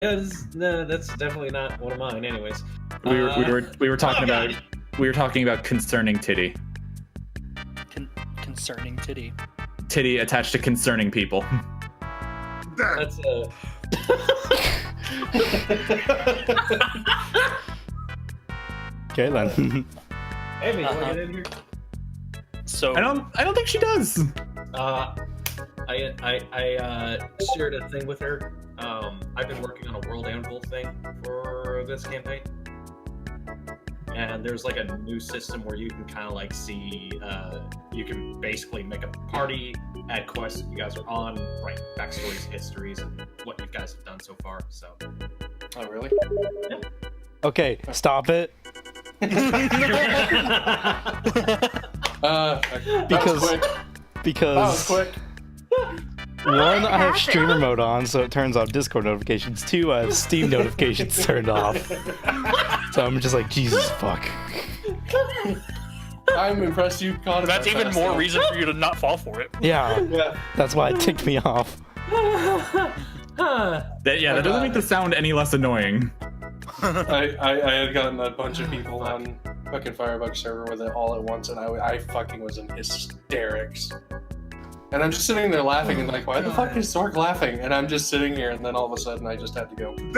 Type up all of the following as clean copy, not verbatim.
Yeah, no, that's definitely not one of mine. Anyways, We were talking about concerning titty. Concerning titty. Titty attached to concerning people. That's Okay then. Amy, you want to get in here? So I don't think she does. I shared a thing with her. I've been working on a World Anvil thing for this campaign, and there's like a new system where you can kind of like see, you can basically make a party, add quests that you guys are on, write backstories, histories, and what you guys have done so far. So. Oh really? Yeah. Okay, stop it. Because quick. One, I have streamer mode on, so it turns off Discord notifications. Two, I have Steam notifications turned off. So I'm just like, Jesus fuck. I'm impressed you caught it. That's even more reason for you to not fall for it. Yeah, that's why it ticked me off. That doesn't make the sound any less annoying. I had gotten a bunch of people on fucking Firebug server with it all at once, and I fucking was in hysterics. And I'm just sitting there laughing and like, why the fuck is Sork laughing? And I'm just sitting here, and then all of a sudden I just had to go. And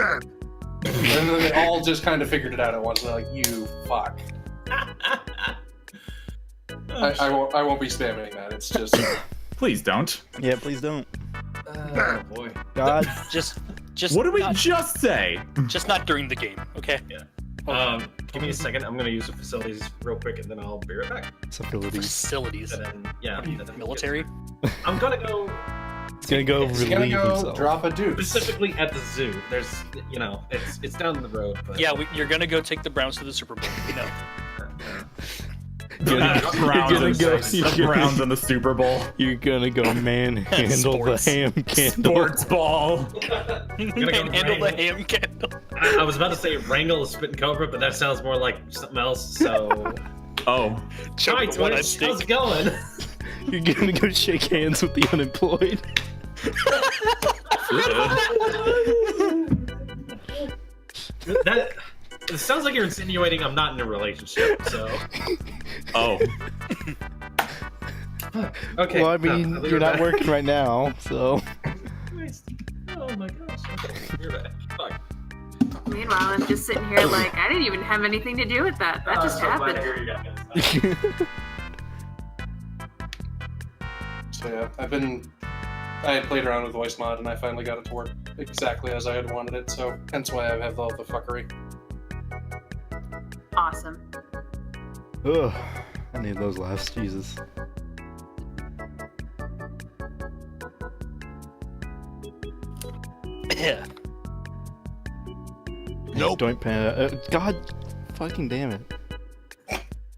then they all just kind of figured it out at once. And they're like, you fuck. I won't be spamming that. It's just. Please don't. Yeah, please don't. Oh boy. God. Just. What did we not, just say? Just not during the game, okay? Yeah. Give me a second. I'm gonna use the facilities real quick, and then I'll be right back. Facilities. And then, yeah. What are you, and then military? I'm gonna go It's gonna go He's relieve gonna go himself. drop a deuce. specifically at the zoo. There's, it's down the road. But Yeah, you're gonna go take the Browns to the Super Bowl. You know. The Browns in the Super Bowl. You're gonna go manhandle the Sports. ham candle. Sports ball. Handle the ham candle. I was about to say wrangle a spitting cobra, but that sounds more like something else. So, Oh. hi Twitch, how's it going? You're gonna go shake hands with the unemployed. That it sounds like you're insinuating I'm not in a relationship. So, Oh. okay. Well, I mean, I'll be you're right not back. working right now, so. Oh my gosh. Okay, you're back. Fuck. Meanwhile, I'm just sitting here like, I didn't even have anything to do with that. That just So glad happened. to hear you guys. So yeah, I had played around with voice mod, and I finally got it to work exactly as I had wanted it. So hence why I have all the fuckery. Awesome. Ugh, I need those laughs, Jesus. Yeah. Nope. Joint panda. God fucking damn it.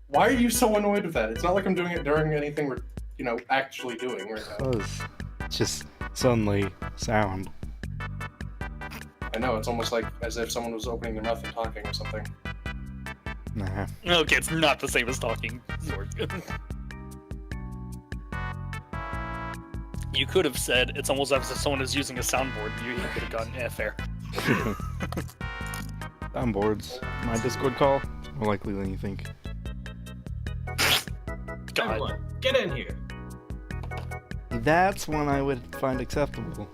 Why are you so annoyed with that? It's not like I'm doing it during anything we're, actually doing right now. Cause it's just suddenly sound. I know, it's almost like as if someone was opening their mouth and talking or something. Nah. Okay, it's not the same as talking. You could have said it's almost as if someone is using a soundboard. You could have gone, yeah, fair. Soundboards. My Discord call? More likely than you think. God. Everyone, get in here. That's one I would find acceptable.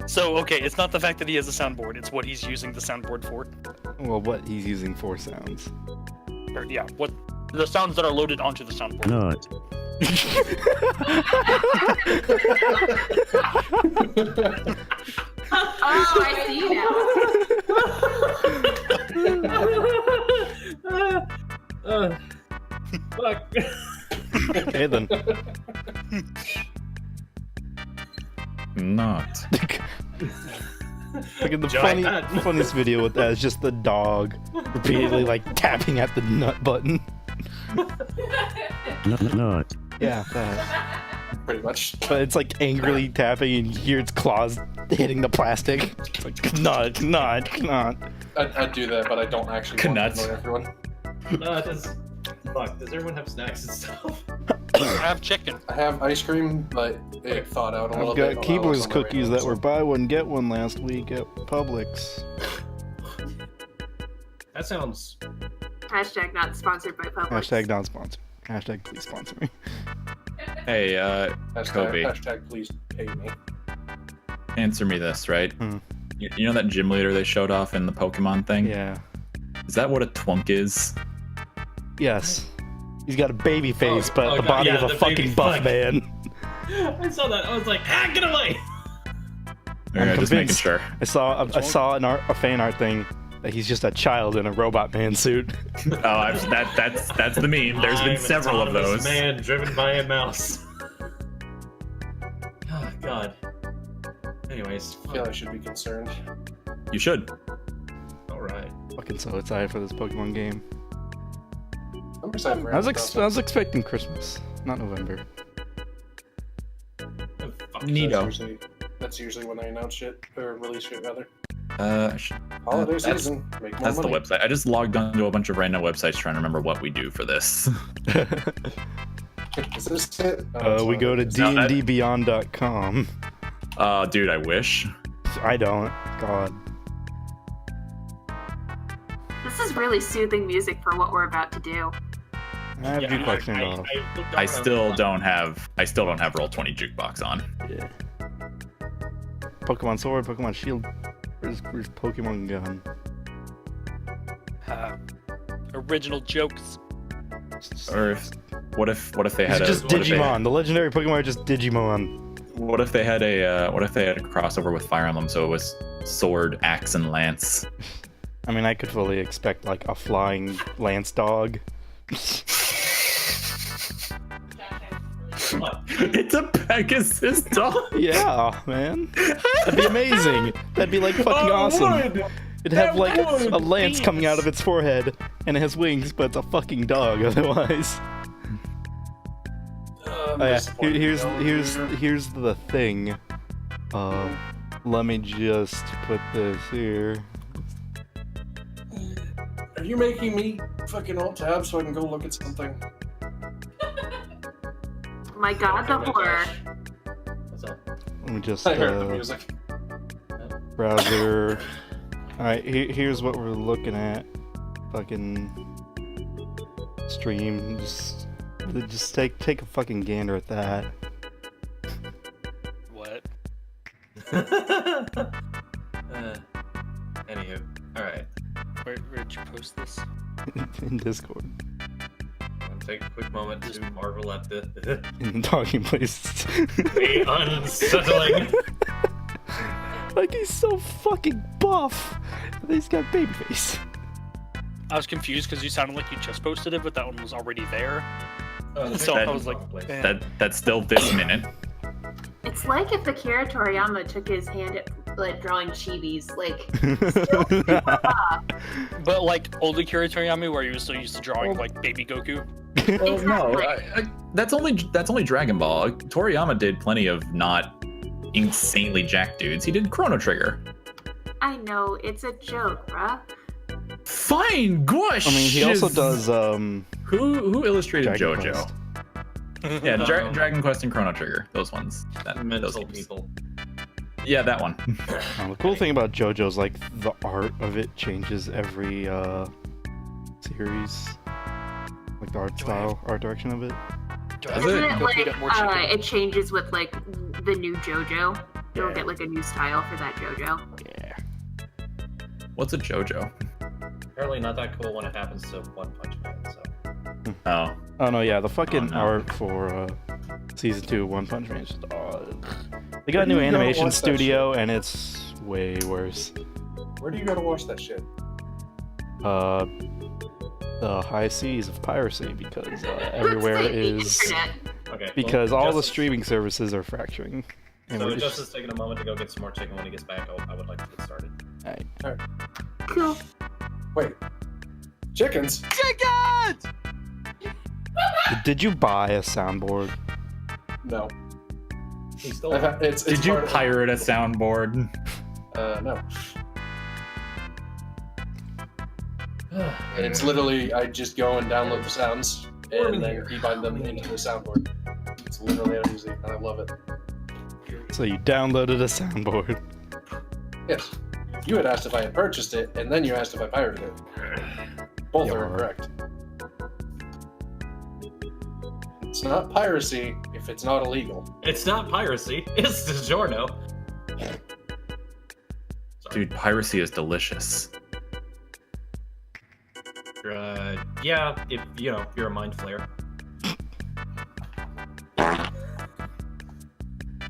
So, okay, it's not the fact that he has a soundboard, it's what he's using the soundboard for. Well, what he's using for sounds. Or, yeah, what the sounds that are loaded onto the soundboard. Not. Oh, I see now. Fuck. Okay then. Not. Look at the Joy. funniest video with that is just the dog repeatedly like tapping at the nut button. Not. Yeah, that. Pretty much. But it's like angrily tapping and you hear its claws hitting the plastic. It's like, nut. I'd do that, but I don't actually want to Knuts. annoy everyone. Fuck, does everyone have snacks and stuff? I have chicken. I have ice cream, but it thawed out a little I've bit. got while I was Keebler's on the cookies radio, that were buy one get one last week at Publix. That sounds. Hashtag not sponsored by Publix. Hashtag not sponsored. Hashtag please sponsor me. Hey, Kobe. Hashtag please pay me. answer me this, right? Hmm. You know that gym leader they showed off in the Pokemon thing? Yeah. Is that what a twunk is? Yes. He's got a baby face, but the God, body yeah, of a the fucking baby buff fuck. man. I saw that. I was like, get away! Okay, just making convinced. sure. I saw a fan art thing that he's just a child in a robot man suit. Oh, that's the meme. There's been I'm an several of autonomous those. Man driven by a mouse. Oh God. Anyways, I feel I should be concerned. You should. all right. Fucking so excited for this Pokemon game. I'm excited for I was Animal expecting Christmas, not November. Oh, fuck. Neato. That's usually when they announce shit, or release shit, rather. Uh, Holiday that's- season. Make more That's the money. website. I just logged onto a bunch of random websites trying to remember what we do for this. Is this it? Oh, it's We not. go to No, that- dndbeyond.com. Dude, I wish. I don't. God. This is really soothing music for what we're about to do. I have jukebox turned off. looked I around. still don't have Roll20 jukebox on. Yeah. Pokemon Sword, Pokemon Shield. Where's Pokemon Gun? Original jokes. Or what if they had It's just what if they- Digimon. The legendary Pokemon are just Digimon. What if they had a crossover with Fire Emblem, so it was Sword, Axe, and Lance? I mean, I could fully expect like a flying Lance dog. What? It's a Pegasus dog. Yeah, man. That'd be amazing. That'd be like fucking awesome. It'd have like a lance coming out of its forehead, and it has wings, but it's a fucking dog otherwise. Oh yeah, here's the thing. Let me just put this here. Are you making me fucking alt tab so I can go look at something? My God, the Okay, horror. Josh. What's up? Let me just I heard the music. browser. All right, here's what we're looking at. Fucking stream. Just take a fucking gander at that. What? Anywho, all right. Where'd you post this? In Discord. I'll take a quick moment to marvel at the In the talking places. the unsettling. Like he's so fucking buff. He's got baby face. I was confused because you sounded like you just posted it, but that one was already there. So that- I was like, eh. That's still this minute. It's like if Akira Toriyama took his hand at like drawing chibis, like But like old Akira Toriyama, where he was so used to drawing like baby Goku. Well, no, Exactly. that's only Dragon Ball. Toriyama did plenty of not insanely jacked dudes. He did Chrono Trigger. I know it's a joke, bruh. Fine, gosh. I mean, he also does Who illustrated Dragon JoJo? Quest. Yeah, Dragon Quest and Chrono Trigger. Those ones. Those Mental games. people. Yeah, that one. The cool thing about JoJo's like the art of it changes every series. Like the art style, art direction of it. Does Isn't it? it Go feed like it more chicken. it changes with like the new JoJo? You'll Yeah. get like a new style for that JoJo. Yeah. What's a JoJo? Apparently not that cool when it happens to One Punch Man. So Oh, Oh no, yeah, the fucking Oh, no. art for season 2 of One Punch Man is just they got a new Where do you go animation watch that studio and it's way worse. Where do you go to watch that shit? The high seas of piracy because Let's everywhere say the is internet. okay. because well, all the Justice- streaming services are fracturing. And So we're just just taking a moment to go get some more chicken when he gets back. I would like to get started. Cool. Wait. Chickens? Did you buy a soundboard? No. He's still. It's did you part of- pirate a soundboard? No. It's literally, I just go and download the sounds and then keybind them into the soundboard. It's literally how easy, and I love it. So you downloaded a soundboard. Yes. You had asked if I had purchased it, and then you asked if I pirated it. Both are incorrect. It's not piracy if it's not illegal. It's not piracy. It's DiGiorno. Dude, piracy is delicious. Yeah, if you're a mind flayer.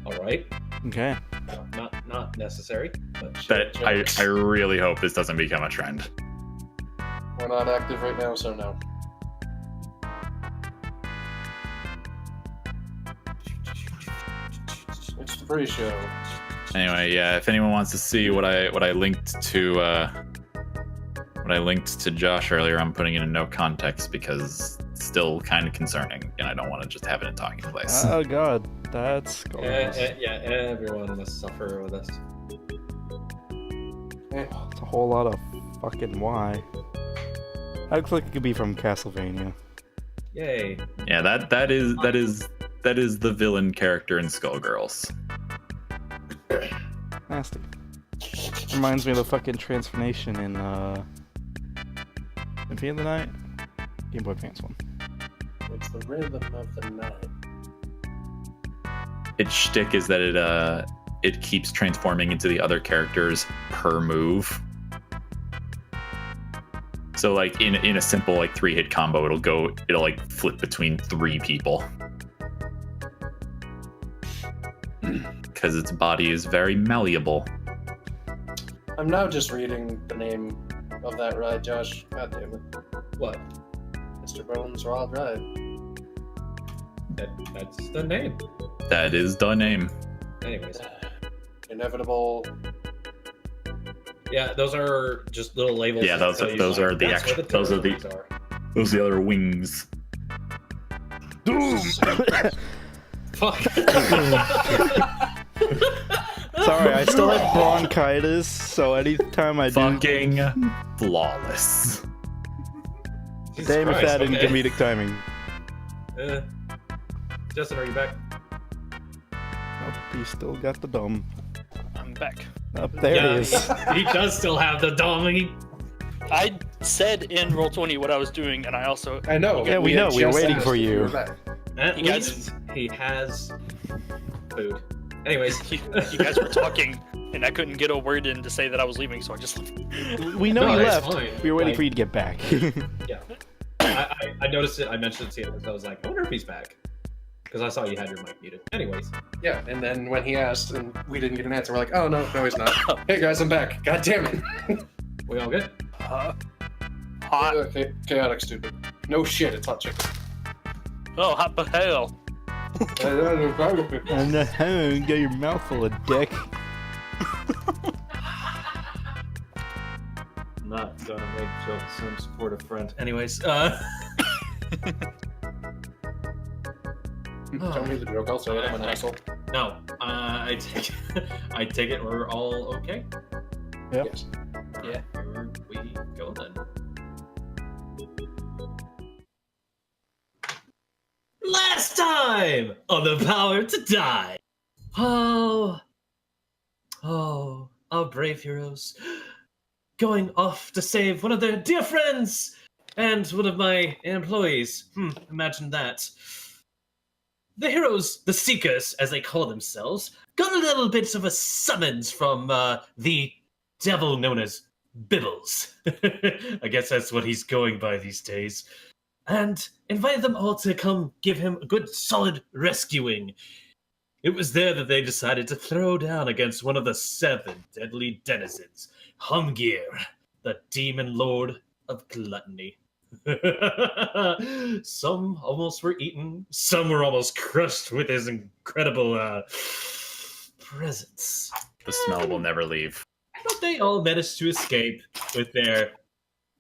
All right. Okay. Not necessary. But That I really hope this doesn't become a trend. We're not active right now, so no. It's the pre-show. Anyway, yeah, if anyone wants to see what I linked to Josh earlier, I'm putting it in no context because it's still kind of concerning, and I don't want to just have it in talking place. Oh god, that's gorgeous. yeah, everyone must suffer with us. It's a whole lot of fucking why. That looks like it could be from Castlevania. Yay. Yeah, that is the villain character in Skullgirls. Nasty. Reminds me of the fucking transformation in Symphony of the Night? Game Boy Advance one. It's the rhythm of the night. Its shtick is that it keeps transforming into the other characters per move. So like in a simple like 3-hit combo, it'll like flip between 3 people. Because its body is very malleable. I'm now just reading the name of that ride, Josh. God damn it. What? Mr. Bones' Wild Ride. That's the name. That is the name. Anyways. Inevitable. Yeah, those are just little labels. Yeah, those are the actual. those are the other wings. Doom! Fuck. Sorry, I still have bronchitis, so anytime I do... Fucking flawless. Jesus Damn if Christ, that in okay. comedic timing. Justin, are you back? Nope, he still got the dome. I'm back. Up there Yeah, it is. He does still have the dome. I said in Roll20 what I was doing, and I also... I know. Yeah, we know. We were just waiting asked for if you. were back. At You guys- least he has food. Anyways. You guys were talking, and I couldn't get a word in to say that I was leaving, so I just left. We know No, you that's left. fine. We were waiting Like- for you to get back. Yeah. I noticed it. I mentioned it to you. I was like, I wonder if he's back. Because I saw you had your mic muted. Anyways. Yeah, and then when he asked and we didn't get an answer, we're like, oh no, he's not. Hey guys, I'm back. God damn it. We all good? Hot. Okay, chaotic stupid. No shit, it's hot chicken. Oh, hot but hell. And then get your mouth full of dick. Not gonna make jokes and support a friend. Anyways, Tell me the joke, I'll say it, I'm an asshole. no. I take it we're all okay? Yep. Yes. Yeah. Here we go then. Last time on The Power to Die. Oh, our brave heroes going off to save one of their dear friends and one of my employees. Imagine that. The heroes, the Seekers, as they call themselves, got a little bit of a summons from the devil known as Bibbles. I guess that's what he's going by these days. And invited them all to come give him a good solid rescuing. It was there that they decided to throw down against one of the 7 deadly denizens, Humgear, the demon lord of gluttony. Some almost were eaten, some were almost crushed with his incredible presence. The smell will never leave. But they all managed to escape with their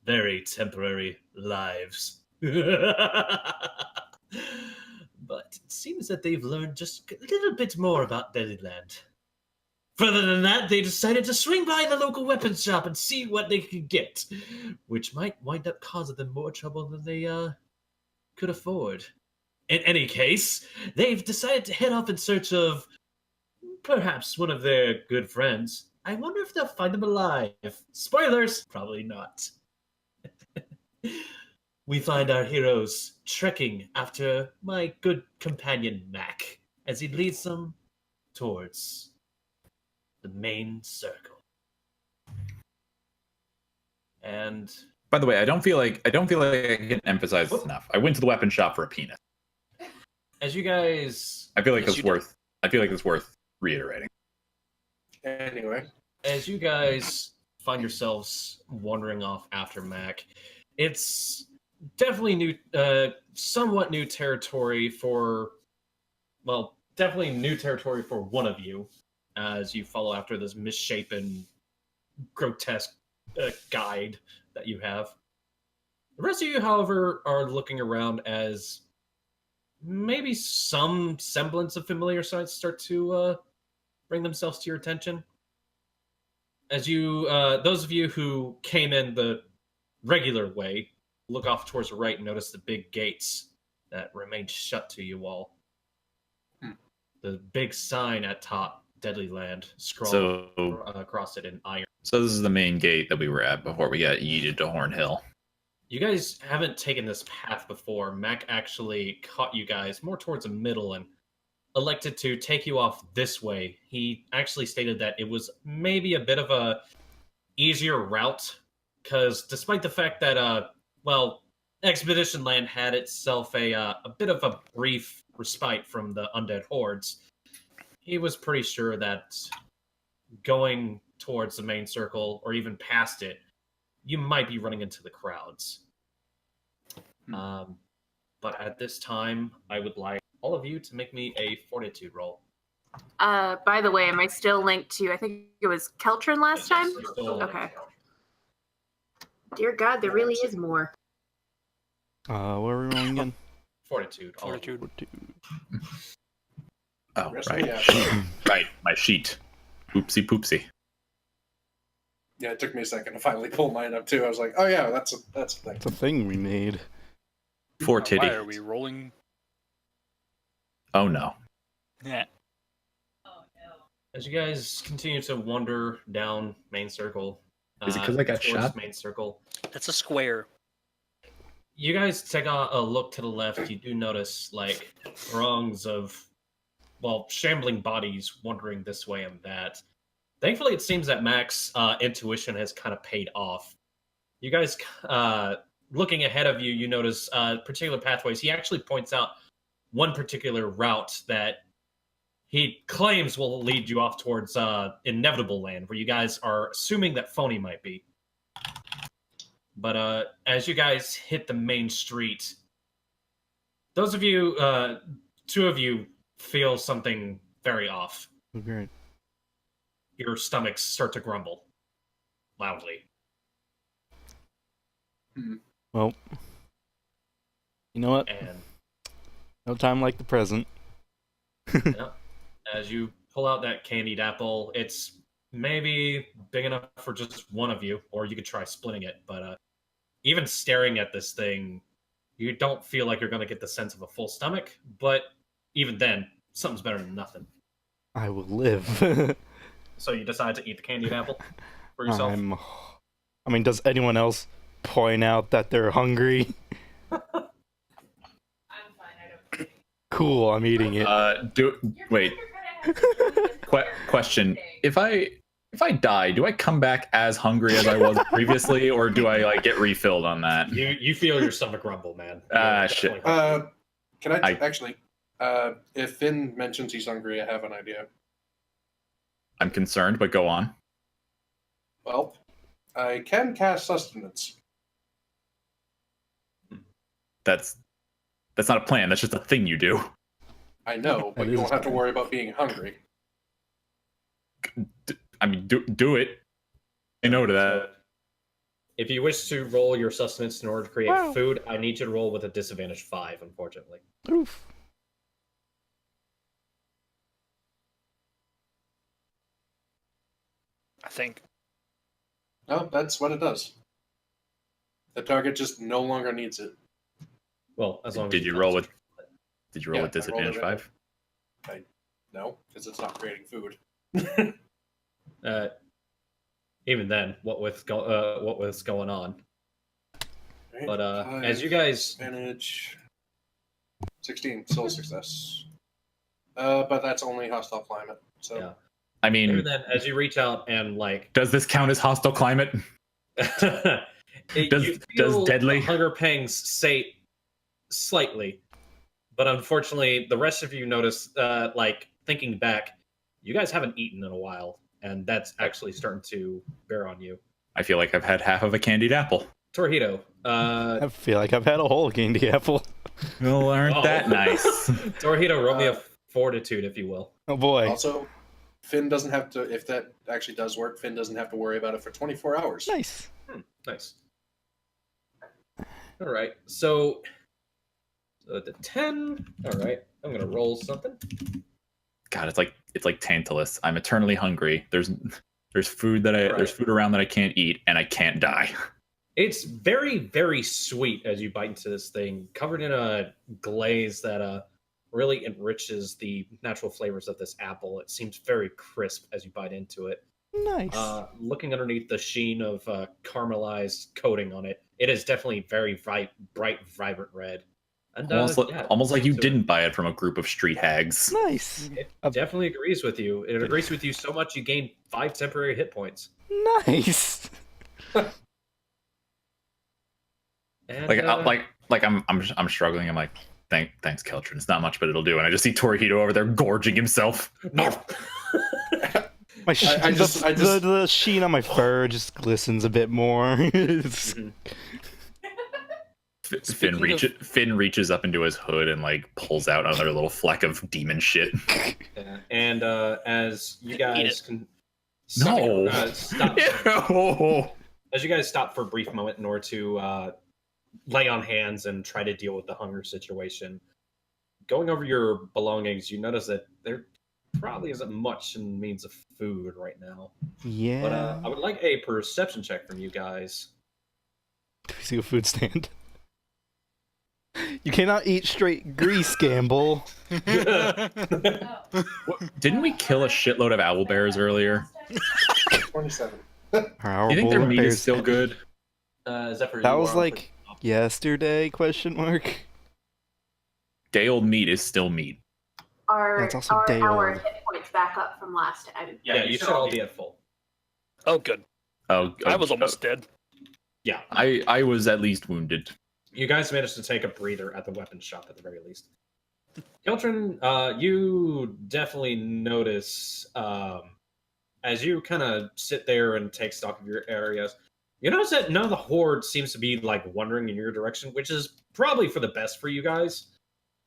very temporary lives. But it seems that they've learned just a little bit more about Deadlyland. Further than that, they decided to swing by the local weapons shop and see what they could get, which might wind up causing them more trouble than they could afford. In any case, they've decided to head off in search of perhaps one of their good friends. I wonder if they'll find them alive. Spoilers! Probably not. We find our heroes trekking after my good companion Mac as he leads them towards the main circle. And By the way, I don't feel like I can emphasize this enough. I went to the weapon shop for a penis. as you guys I feel like Yes, it's you did. worth. I feel like it's worth reiterating. Anyway, as you guys find yourselves wandering off after Mac, it's definitely new, somewhat new territory for, well, definitely new territory for one of you, as you follow after this misshapen, grotesque guide that you have. The rest of you, however, are looking around as maybe some semblance of familiar sights start to bring themselves to your attention. As you, those of you who came in the regular way, look off towards the right and notice the big gates that remain shut to you all. The big sign at top, Deadly Land, scrawled across it in iron. So this is the main gate that we were at before we got yeeted to Horn Hill. You guys haven't taken this path before. Mac actually caught you guys more towards the middle and elected to take you off this way. He actually stated that it was maybe a bit of a easier route, because despite the fact that, well, Expedition Land had itself a bit of a brief respite from the undead hordes, he was pretty sure that going towards the main circle, or even past it, you might be running into the crowds. But at this time, I would like all of you to make me a fortitude roll. By the way, am I still linked to, I think it was Keltrin last time? You're still- Okay. Dear God, there really is more. Where are we rolling again? Fortitude. all of you. Fortitude. Oh, Rest right. me out. Right, my sheet. Oopsie poopsie. Yeah, it took me a second to finally pull mine up too. I was like, oh yeah, that's a thing. It's a thing we made. Four Why titty. are we rolling? Oh no. Yeah. As you guys continue to wander down main circle, Is it 'cause I got towards shot? main circle, That's a square. you guys take a look to the left. You do notice like throngs of, well, shambling bodies wandering this way and that. Thankfully, it seems that Mac's intuition has kind of paid off. You guys, looking ahead of you, you notice particular pathways. He actually points out one particular route that he claims will lead you off towards Inevitable Land, where you guys are assuming that Phony might be. But as you guys hit the main street, those of you, two of you, feel something very off. Oh, great. Your stomachs start to grumble loudly. Well, you know what? And No time like the present. as you pull out that candied apple, it's maybe big enough for just one of you, or you could try splitting it. But even staring at this thing, you don't feel like you're going to get the sense of a full stomach. But even then, something's better than nothing. I will live. So you decide to eat the candied apple for yourself. I mean, does anyone else point out that they're hungry? I'm fine, I don't. Cool, I'm eating it. Wait. Question: If I die, do I come back as hungry as I was previously, or do I like get refilled on that? You feel your stomach rumble, man. Shit. Definitely hungry. Can I I- actually? If Finn mentions he's hungry, I have an idea. I'm concerned, but go on. Well, I can cast sustenance. That's not a plan. That's just a thing you do. I know, but That you is won't have to fine. worry about being hungry. I mean, do it. I know to that. If you wish to roll your sustenance in order to create Wow. food, I need you to roll with a disadvantage 5, unfortunately. Oof. I think. No, that's what it does. The target just no longer needs it. Well, as long as Did you tell roll us with? Did you roll Yeah, with I rolled disadvantage it. 5? No, because it's not creating food. Even then, what was going on? Right, But as 5, you guys, advantage 16, still a success. But that's only hostile climate. So Yeah. I even mean, then, as you reach out and like, does this count as hostile climate? you Does feel deadly? the hunger pangs say slightly, but unfortunately, the rest of you notice, like thinking back, you guys haven't eaten in a while, and that's actually starting to bear on you. I feel like I've had half of a candied apple. Torihito, I feel like I've had a whole candy apple. Well, aren't that nice? Torihito, roll me a fortitude, if you will. Oh boy. also, Finn doesn't have to. If that actually does work, Finn doesn't have to worry about it for 24 hours. Nice. Nice. All right, so the 10. All right, I'm gonna roll something. God, it's like Tantalus. I'm eternally hungry. There's food there's food around that I can't eat, and I can't die. It's very, very sweet as you bite into this thing, covered in a glaze that really enriches the natural flavors of this apple. It seems very crisp as you bite into it. Nice. Looking underneath the sheen of caramelized coating on it, it is definitely very bright, vibrant red. And, Almost like you so didn't buy it from a group of street hags. Nice. It definitely agrees with you. It agrees with you so much you gain 5 temporary hit points. Nice. And, I'm struggling. I'm like, thanks, Keltrin. It's not much, but it'll do. And I just see Torihito over there gorging himself. No. My the the sheen on my fur just glistens a bit more. Finn reaches up into his hood and like pulls out another little fleck of demon shit. Yeah. And as you guys can No. stop, Ew. as you guys stop for a brief moment in order to lay on hands and try to deal with the hunger situation, going over your belongings, you notice that there probably isn't much in means of food right now. Yeah. But I would like a perception check from you guys. Do we see a food stand? You cannot eat straight grease, Gambul. Didn't we kill a shitload of owlbears earlier? 27. Do you think their meat is still good? Is that for That you was or like yesterday? Question mark. Day old meat is still meat. That's also Are day our old. hit points back up from last time? Yeah, you should all be at full. Oh, good. I was almost dead. Yeah. I was at least wounded. You guys managed to take a breather at the weapons shop at the very least. Keltrin, you definitely notice as you kind of sit there and take stock of your areas, you notice that none of the horde seems to be like wandering in your direction, which is probably for the best for you guys.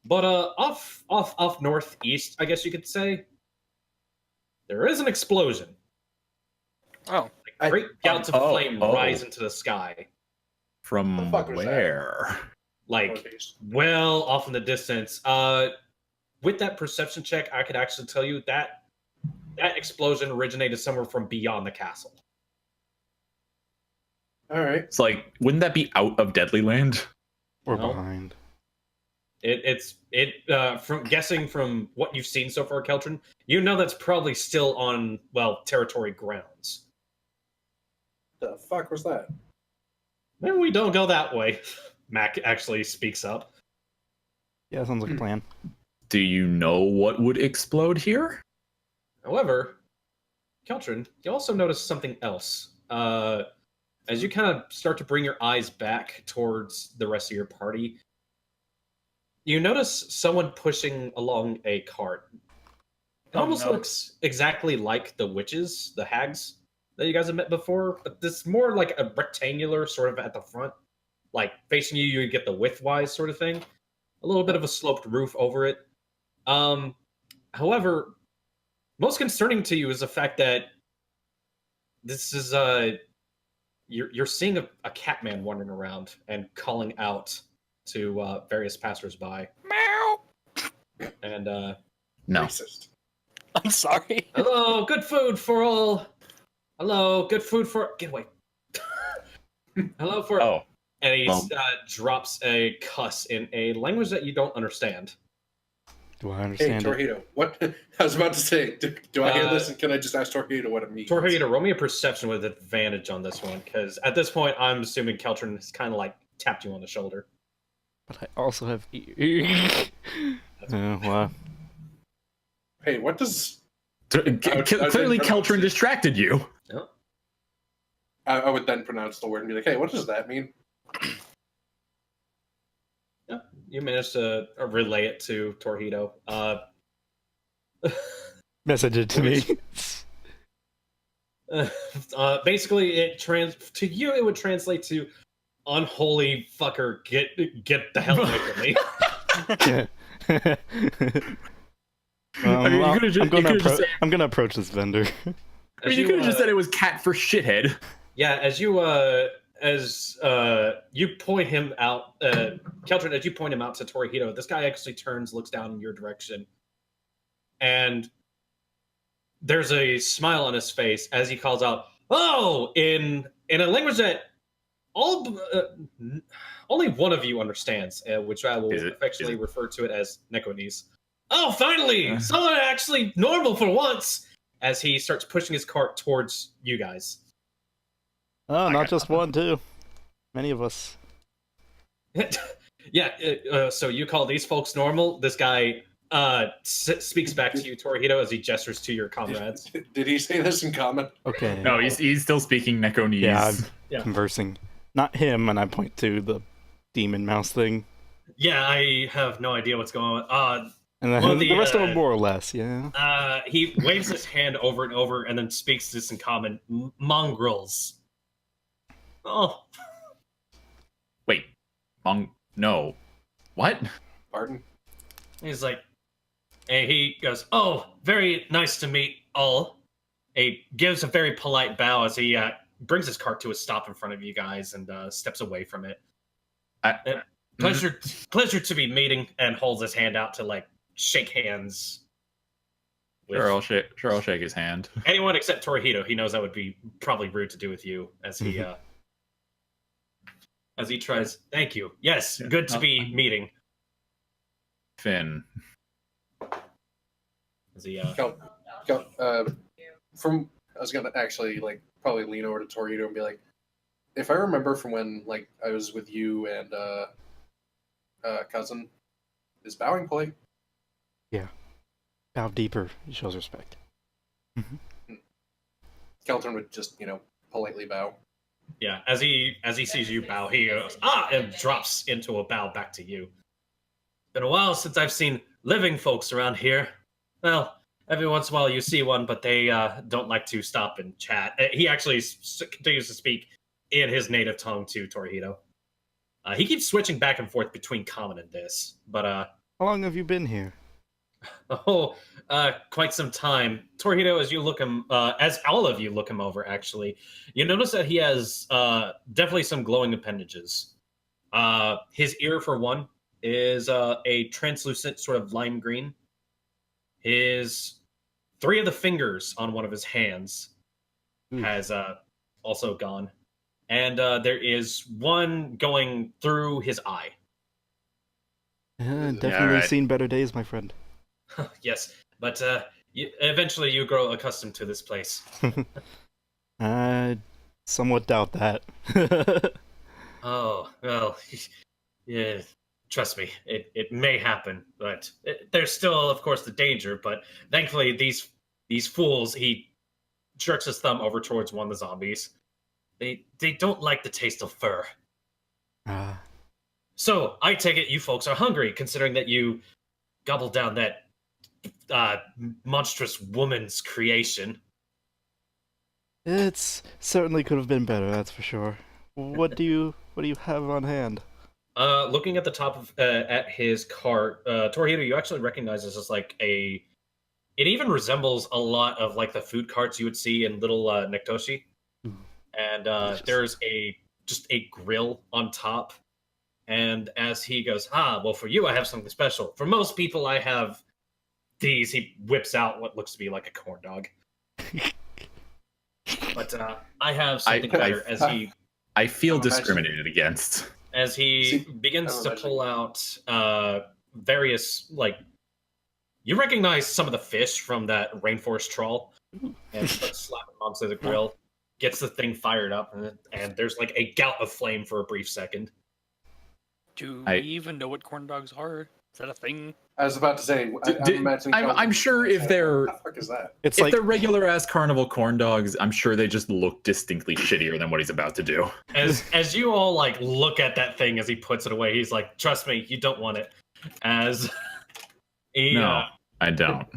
But off northeast, I guess you could say, there is an explosion. Oh. Like great gouts of flame rise into the sky. From The fuck was where? Like, Northeast. well off in the distance. With that perception check, I could actually tell you that that explosion originated somewhere from beyond the castle. All right. It's like, wouldn't that be out of Deadly Land? We're No. behind. It's from guessing from what you've seen so far, Keltrin, you know that's probably still on, well, territory grounds. The fuck was that? Maybe we don't go that way. Mac actually speaks up. Yeah, sounds like a plan. Do you know what would explode here? However, Keltrin, you also notice something else. As you kind of start to bring your eyes back towards the rest of your party, you notice someone pushing along a cart. It almost looks exactly like the witches, the hags that you guys have met before, but this more like a rectangular sort of at the front. Like facing you, you get the widthwise sort of thing. A little bit of a sloped roof over it. However, most concerning to you is the fact that this is you're seeing a cat man wandering around and calling out to various passersby. Meow. And No. Racist. I'm sorry. hello, good food for all. Hello, good food for get away. Hello for Oh, And he Well- drops a cuss in a language that you don't understand. Do I Hey, understand it? Torihito, what? I was about to say, do I hear this, and can I just ask Torihito what it means? Torihito, roll me a perception with advantage on this one, because at this point, I'm assuming Keltrin has kind of like tapped you on the shoulder. But I also have ears. Oh, wow. Hey, what does... Clearly, Keltrin distracted you. I would then pronounce the word and be like, hey, what does that mean? Yeah, you managed to relay it to Torihito. Message it to me. Basically, to you it would translate to "unholy fucker, get the hell away from me." Yeah. I mean, you could've just- I'm gonna approach this vendor. I mean, you could have just said it was cat for shithead. Yeah, as you point him out, Keltrin, as you point him out to Torihito, this guy actually turns, looks down in your direction, and there's a smile on his face as he calls out, "Oh!" in a language that only one of you understands, which I will affectionately refer to it as Nekonese. Oh, finally! Someone actually normal for once! As he starts pushing his cart towards you guys. Oh, not just one, too. Many of us. Yeah, so you call these folks normal? This guy speaks back to you, Torihito, as he gestures to your comrades. Did he say this in common? Okay. No, he's still speaking Nekonese. Yeah, Yeah. conversing. Not him, and I point to the demon mouse thing. Yeah, I have no idea what's going on. And then Well, the rest of them more or less, yeah. He waves his hand over and over and then speaks this in common. Mongrels. Oh. Wait, no. What? Pardon? He's like, and he goes, "Oh, very nice to meet all." He gives a very polite bow as he brings his cart to a stop in front of you guys and steps away from it. Pleasure to be meeting, and holds his hand out to like shake hands. Sure, I'll shake his hand. Anyone except Torihito. He knows that would be probably rude to do with you, as he as he tries. Thank you. Yes, good to be meeting. Finn. As he From I was gonna actually like probably lean over to Torihito and be like, if I remember from when like I was with you and cousin, is bowing polite? Bow deeper. He shows respect. Keltrin would just politely bow. Yeah, as he sees you bow, he goes, and drops into a bow back to you. Been a while since I've seen living folks around here. Well, every once in a while you see one, but they don't like to stop and chat. He actually continues to speak in his native tongue to Torihito. He keeps switching back and forth between common and this, but How long have you been here? quite some time. Torihito, as you look him, as all of you look him over, actually, you notice that he has definitely some glowing appendages. His ear, for one, is a translucent sort of lime green. His 3 of the fingers on one of his hands has also gone, and there is one going through his eye. Definitely seen better days, my friend. Yes, but eventually you grow accustomed to this place. I somewhat doubt that. Oh, well, yeah, trust me, it may happen, but there's still, of course, the danger, but thankfully these fools, he jerks his thumb over towards one of the zombies. They don't like the taste of fur. So, I take it you folks are hungry, considering that you gobbled down that monstrous woman's creation. It's certainly could have been better, that's for sure. What do you have on hand? Looking at the top of at his cart, Torihito, you actually recognize this as like it even resembles a lot of like the food carts you would see in Little Nektoshi. And there's just a grill on top. And as he goes, well, for you I have something special. For most people I have these. He whips out what looks to be like a corn dog. But I have something better as he I feel I'm imagining- discriminated against. As he begins I'm to imagining- pull out various, like, you recognize some of the fish from that rainforest trawl, and starts slapping them onto the grill, gets the thing fired up, and there's like a gout of flame for a brief second. Do I- we even know what corn dogs are? Is that a thing? I was about to say. I'm sure if they're What the fuck is that? It's if like they're regular ass carnival corn dogs, I'm sure they just look distinctly shittier than what he's about to do. As you all like look at that thing as he puts it away, he's like, "Trust me, you don't want it." As he, No, I don't.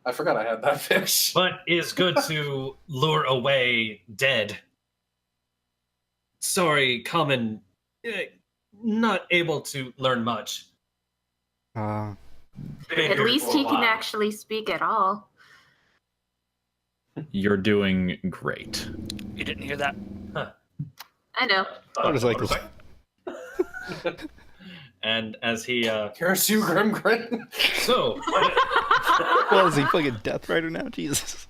I forgot I had that fish. but is good to lure away dead. Sorry, common, not able to learn much. uh, Been At here least for a he can while. actually speak at all. You're doing great. You didn't hear that? I know. Motorcycles. And as he, Here's you, Grim Grin. so, well, is he fucking Death Rider now? Jesus.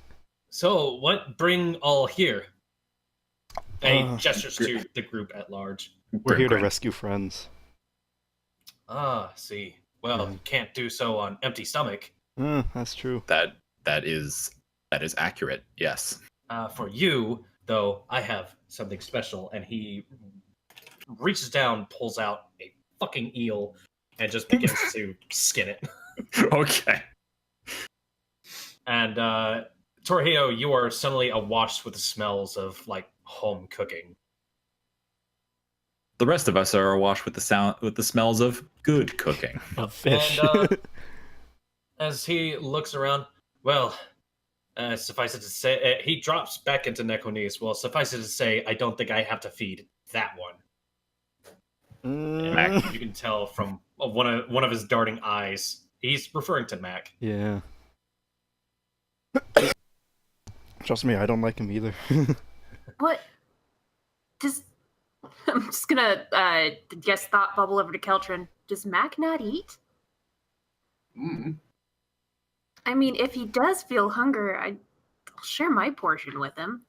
so what bring all here? He Uh, gestures to the group at large. We're here to Grin. rescue friends. Ah, see. Well, Yeah. you can't do so on empty stomach. That's true. That is accurate. Yes. For you, though, I have something special. And he reaches down, pulls out a fucking eel, and just begins to skin it. Okay. And Torihito, you are suddenly awash with the smells of like home cooking. The rest of us are awash with the smells of good cooking. Of fish. And as he looks around, well, suffice it to say, he drops back into Nekonese. Well, suffice it to say, I don't think I have to feed that one. Mm, You can tell from one of his darting eyes. He's referring to Mac. yeah. Trust me, I don't like him either. What? I'm just gonna guess thought bubble over to Keltrin. Does Mac not eat? Mm. I mean, if he does feel hunger, I'll share my portion with him.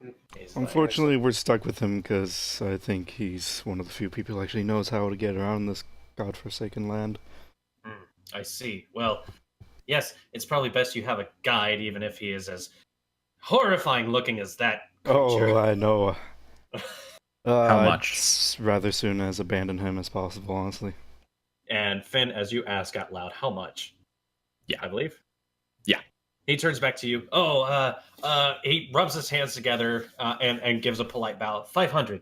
He's like, Unfortunately, we're stuck with him because I think he's one of the few people who actually knows how to get around this godforsaken land. I see. Well, yes, it's probably best you have a guide, even if he is as horrifying looking as that creature. Oh, I know. How I'd much? Rather soon as abandon him as possible, honestly. And Finn, as you ask out loud, how much? Yeah. I believe. Yeah. He turns back to you. Oh, he rubs his hands together and gives a polite bow. 500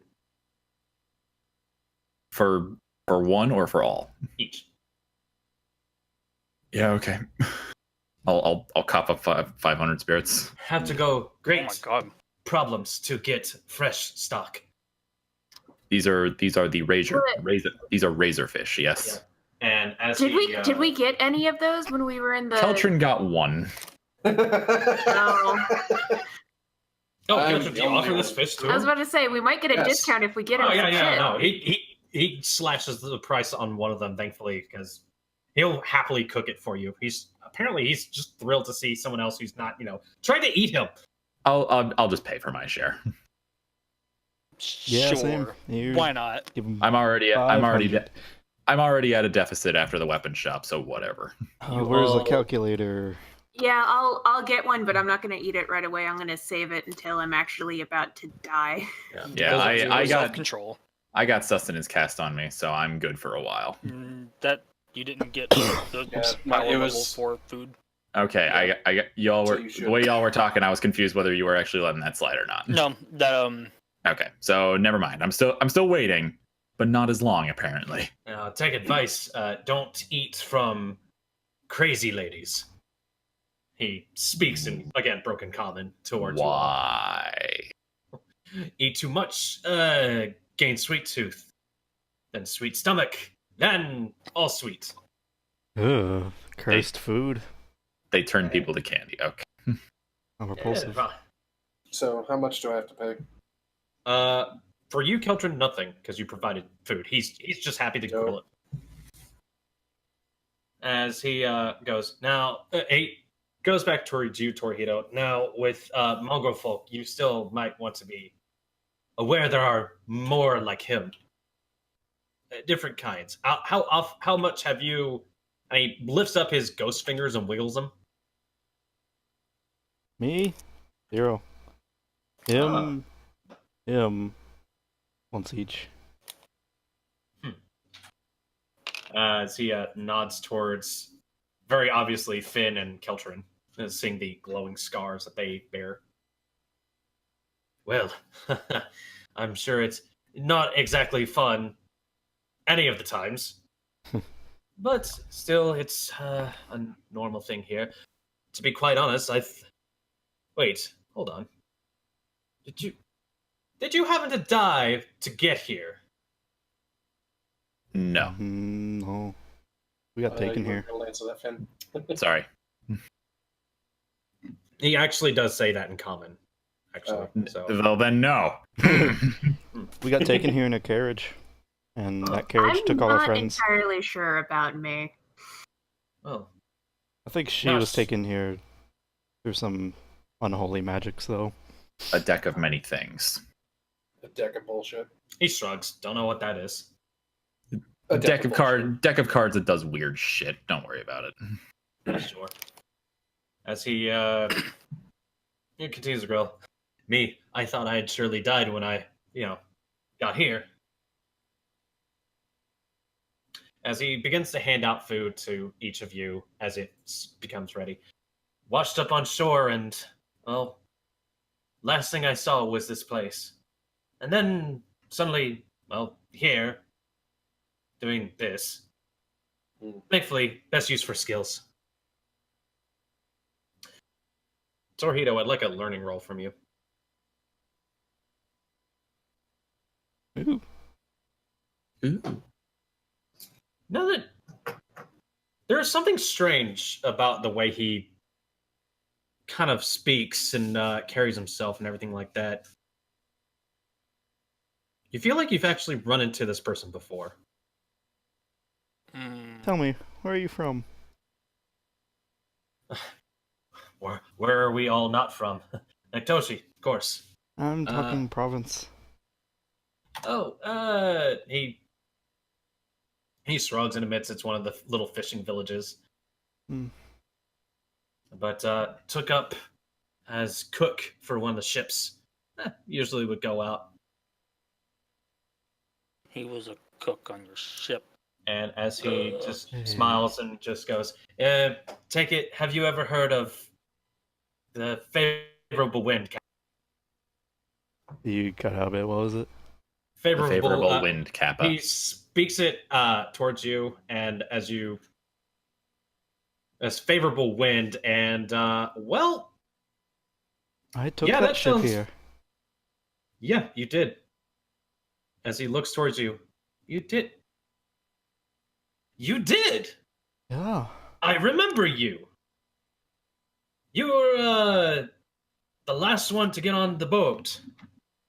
For one or for all? each. Yeah. Okay. I'll cop up 500 spirits. Have to go. Great Oh my god. problems to get fresh stock. These are the razor. These are razorfish. Yes. And as Did he, did we get any of those when we were in the? Keltrin got one. No. Oh, I'm Keltrin, do you the offer only this one. fish to I was him? about to say we might get a Yes. discount if we get him. Oh yeah, some yeah. shit. No, he slashes the price on one of them, thankfully, because he'll happily cook it for you. He's just thrilled to see someone else who's not, trying to eat him. I'll just pay for my share. Yeah, Sure. same. Here, Why not? give him I'm already 500. at a deficit after the weapon shop, so whatever. Where's the all- calculator? Yeah, I'll get one, but I'm not gonna eat it right away. I'm gonna save it until I'm actually about to die. Yeah, I got control. I got sustenance cast on me, so I'm good for a while. That you didn't get the Yeah, power it level was- for food. Okay, I got y'all were So you should. the way y'all were talking. I was confused whether you were actually letting that slide or not. No, that Okay, so never mind. I'm still waiting, but not as long apparently. Take advice. Don't eat from crazy ladies. He speaks in, again, broken common towards Why? you. Eat too much, gain sweet tooth. Then sweet stomach. Then all sweet. Ugh, cursed food. They turn people to candy. Okay. I'm repulsive. So, how much do I have to pay? For you, Keltrin, nothing, because you provided food. He's just happy to grill it. As he goes, now, he goes back towards you, Torihito. Now, with Mongol folk, you still might want to be aware there are more like him. Different kinds. How much have you... And he lifts up his ghost fingers and wiggles them. Me? 0. Him. Once each. As he nods towards, very obviously, Finn and Keltrin, seeing the glowing scars that they bear. Well, I'm sure it's not exactly fun any of the times. But still, it's a normal thing here. To be quite honest, Wait, hold on. Did you happen to die to get here? No. No. We got taken here. I'll answer that, Finn. Sorry. He actually does say that in common. Actually, so Well, then no. We got taken here in a carriage. And that carriage took all our friends. I'm not entirely sure about me. well, I think she was taken here through some unholy magics, though. A deck of many things. A deck of bullshit. he shrugs. Don't know what that is. A deck of cards that does weird shit. Don't worry about it. Sure. As he continues to grow. Me, I thought I had surely died when I, got here. As he begins to hand out food to each of you as it becomes ready. Washed up on shore and, well, last thing I saw was this place. And then suddenly, well, here, doing this. Thankfully, best use for skills. Torihito, I'd like a learning roll from you. Ooh. Now that there is something strange about the way he kind of speaks and carries himself and everything like that. You feel like you've actually run into this person before. Tell me, where are you from? Where are we all not from? Nektoshi, of course. I'm talking province. Oh, he shrugs and admits it's one of the little fishing villages. But took up as cook for one of the ships. Usually would go out. He was a cook on your ship. And as he just smiles and just goes, take it, have you ever heard of the favorable wind? You cut out a bit, what was it? Favorable wind, Kappa. He speaks it towards you, and as favorable wind, and well, I took that ship here. Yeah, you did. As he looks towards you, you did. You did. Yeah. I remember you. You were the last one to get on the boat.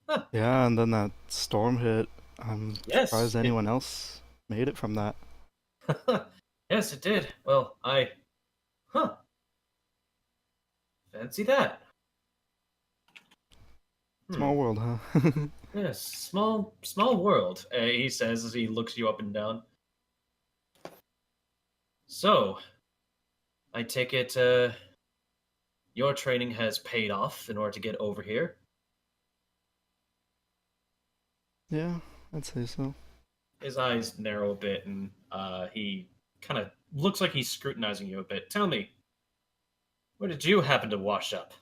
Huh. Yeah, and then that storm hit. I'm surprised anyone else made it from that. Yes, it did. Well, fancy that. Small world, huh? Yes, small world, he says as he looks you up and down. So, I take it your training has paid off in order to get over here? Yeah, I'd say so. His eyes narrow a bit, and he kind of looks like he's scrutinizing you a bit. Tell me, where did you happen to wash up?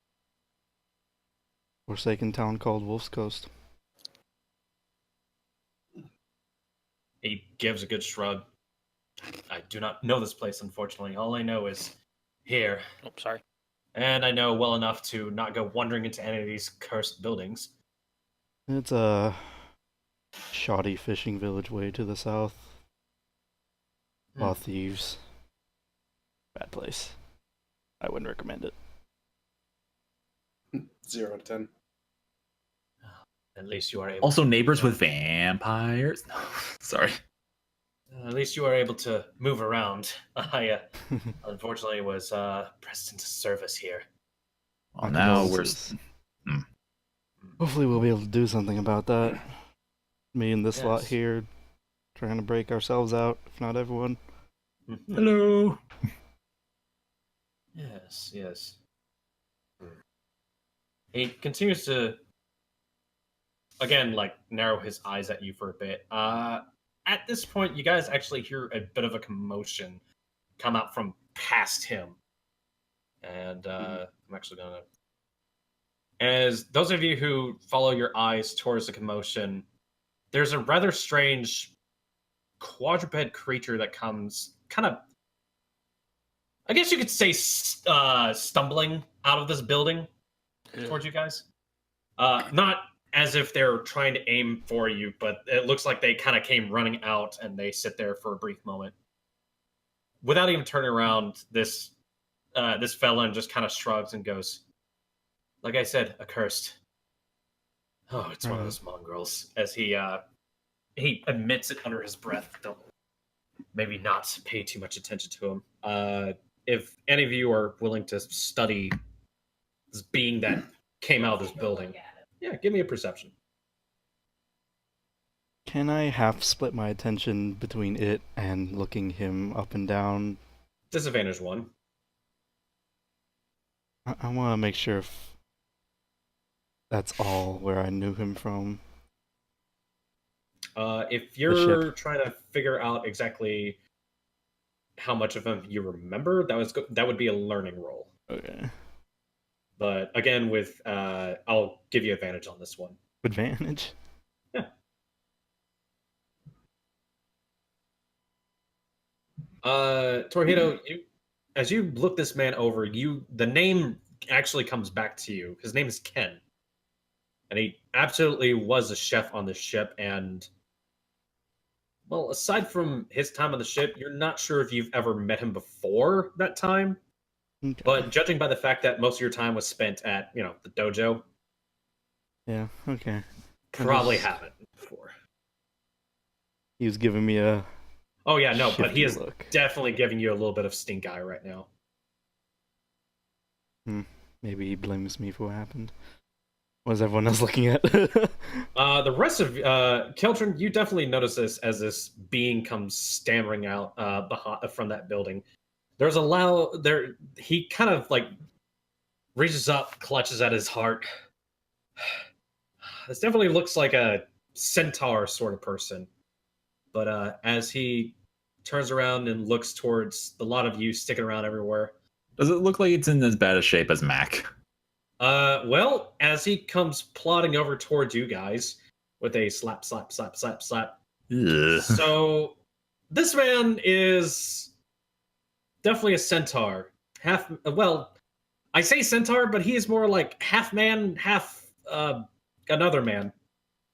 Forsaken town called Wolf's Coast. He gives a good shrug. I do not know this place, unfortunately. All I know is here. Oh, sorry. And I know well enough to not go wandering into any of these cursed buildings. It's a shoddy fishing village way to the south. A lot of thieves. Bad place. I wouldn't recommend it. 0 out of 10. At least you are able. Also, neighbors with vampires. Sorry. At least you are able to move around. I unfortunately was pressed into service here. Well, now we're. Hopefully we'll be able to do something about that. Me and this lot Yes. here trying to break ourselves out, if not everyone. Mhm. Hello. Yes, yes. He continues to, again, like, narrow his eyes at you for a bit. At this point, you guys actually hear a bit of a commotion come out from past him. And I'm actually going to... As those of you who follow your eyes towards the commotion, there's a rather strange quadruped creature that comes kind of, I guess you could say, stumbling out of this building towards you guys. Not as if they're trying to aim for you, but it looks like they kind of came running out and they sit there for a brief moment. Without even turning around, this felon just kind of shrugs and goes, like I said, accursed. Oh, it's one of those mongrels. As he admits it under his breath. Don't maybe not pay too much attention to him. If any of you are willing to study this being that came out of this building, yeah, give me a perception. Can I half split my attention between it and looking him up and down? Disadvantage 1. I want to make sure if that's all where I knew him from. If you're trying to figure out exactly how much of him you remember, that would be a learning roll. Okay. But again, with I'll give you advantage on this one. Advantage? Yeah. Torihito, as you look this man over, the name actually comes back to you. His name is Ken. And he absolutely was a chef on the ship, and well, aside from his time on the ship, you're not sure if you've ever met him before that time. Okay. But judging by the fact that most of your time was spent at, the dojo, Yeah, okay. probably haven't before. He was giving me a... Oh yeah, no, but he is shifty look. definitely giving you a little bit of stink eye right now. Maybe he blames me for what happened. What is everyone else looking at? The rest of Keltrin, you definitely notice this as this being comes stammering out from that building. There's a loud there. He kind of like reaches up, clutches at his heart. This definitely looks like a centaur sort of person. But as he turns around and looks towards the lot of you sticking around everywhere, Does it look like it's in as bad a shape as Mac? Well, as he comes plodding over towards you guys with a slap, slap, slap, slap, slap. Ugh. So this man is definitely a centaur. I say centaur, but he is more like half man, half another man.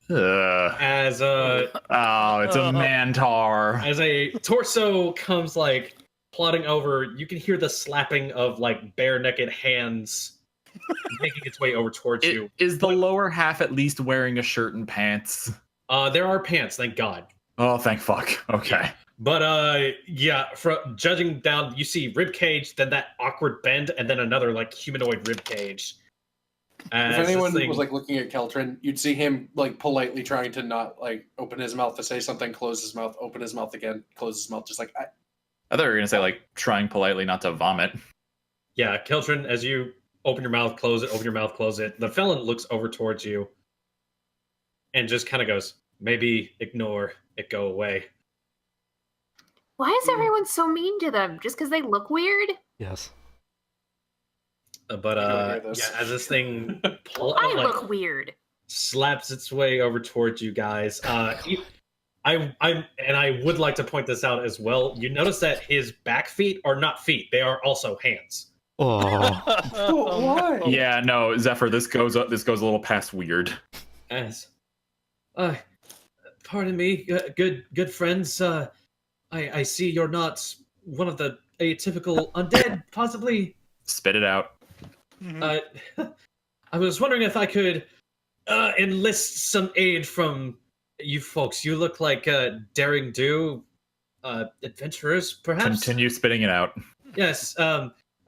As Oh, it's a mantar. as a torso comes like plodding over, you can hear the slapping of like bare naked hands making its way over towards you. Is the lower half at least wearing a shirt and pants? There are pants, thank God. Oh, thank fuck. Okay. But yeah, from judging down, you see rib cage, then that awkward bend, and then another like humanoid rib cage. If anyone was like looking at Keltrin, you'd see him like politely trying to not like open his mouth to say something, close his mouth, open his mouth again, close his mouth, just like. I thought you were gonna say like trying politely not to vomit. Yeah, Keltrin, as you open your mouth, close it, open your mouth, close it, the felon looks over towards you and just kind of goes, maybe ignore it, go away. Why is everyone so mean to them? Just because they look weird? Yes. But hear this. yeah, as this thing I look weird. slaps its way over towards you guys, I would like to point this out as well. You notice that his back feet are not feet; they are also hands. Oh. Why? Yeah, no, Zephyr, this goes a little past weird. As, pardon me, good friends. I see you're not one of the atypical undead, possibly. Spit it out. I was wondering if I could enlist some aid from you folks. You look like daring do adventurers, perhaps. Continue spitting it out. Yes.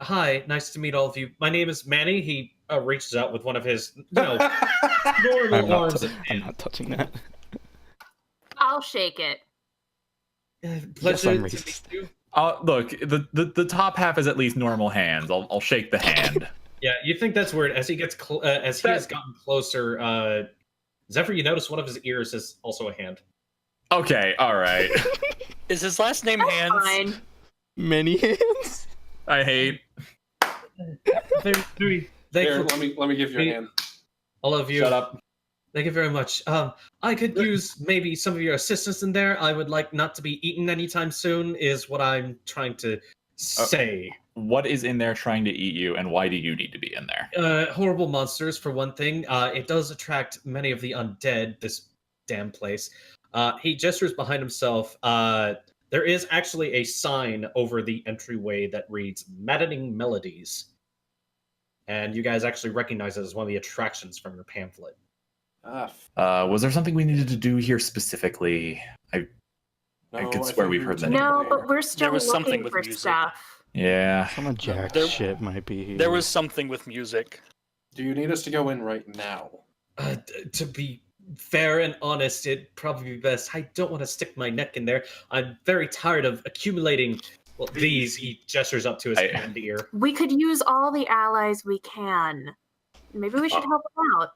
Hi, nice to meet all of you. My name is Manny. He reaches out with one of his, normal arms. I'm not touching that. I'll shake it. Pleasure I'm to racist. meet you. Look, the top half is at least normal hands. I'll shake the hand. Yeah, you think that's weird. As he gets as he has gotten closer, Zephyr, you notice one of his ears is also a hand. Okay, all right. Is his last name That's Hands? fine. Many hands. I hate. Very, Here, thankful, let me give you a hand. all of you. Shut up. Thank you very much. I could use maybe some of your assistance in there. I would like not to be eaten anytime soon, is what I'm trying to say. What is in there trying to eat you, and why do you need to be in there? Horrible monsters, for one thing. It does attract many of the undead, this damn place. He gestures behind himself. There is actually a sign over the entryway that reads Maddening Melodies. And you guys actually recognize it as one of the attractions from your pamphlet. Was there something we needed to do here specifically? I could swear we've heard that. No, but we're still was something looking with for music. stuff. Yeah. Some of Jack's There- shit might be here. There was something with music. Do you need us to go in right now? To be fair and honest, it'd probably be best. I don't want to stick my neck in there. I'm very tired of accumulating. Well, these. He gestures up to his hand ear. We could use all the allies we can. Maybe we should help them out.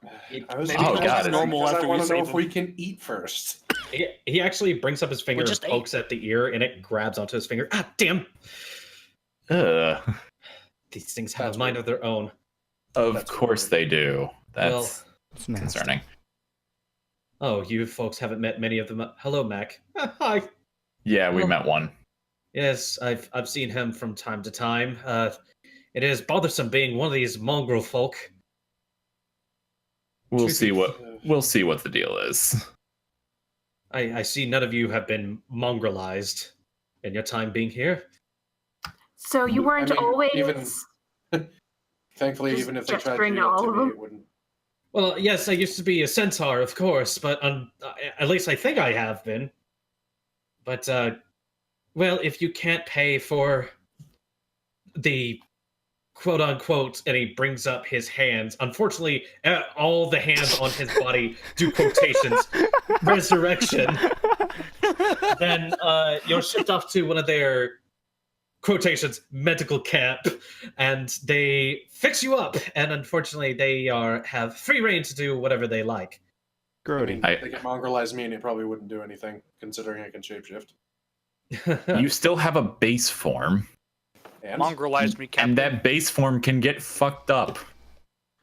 I was Maybe Oh, God, because normal I after want we to know save if we them. can eat first. He actually brings up his finger and just ate. pokes at the ear, and it grabs onto his finger. Ah, damn! These things have That's a mind weird. of their own. Of That's course weird. they do. That's It's nasty. concerning. Oh, you folks haven't met many of them. Hello, Mac. Hi. Yeah, we Oh. met one. Yes, I've seen him from time to time. It is bothersome being one of these mongrel folk. We'll Truth see is- what the deal is. I see none of you have been mongrelized in your time being here. So you weren't mean, always. even- Thankfully, Just even if they tried to gesturing do to it all to of me, them. it wouldn't. Well, yes, I used to be a centaur, of course, but at least I think I have been. But, well, if you can't pay for the quote-unquote, and he brings up his hands, unfortunately, all the hands on his body do quotations, resurrection, then you're shipped off to one of their quotations medical camp, and they fix you up, and unfortunately they have free reign to do whatever they like. I Grody. mean, they could mongrelize me and it probably wouldn't do anything, considering I can shapeshift. You still have a base form, And Mongrelized me, Captain. and that base form can get fucked up.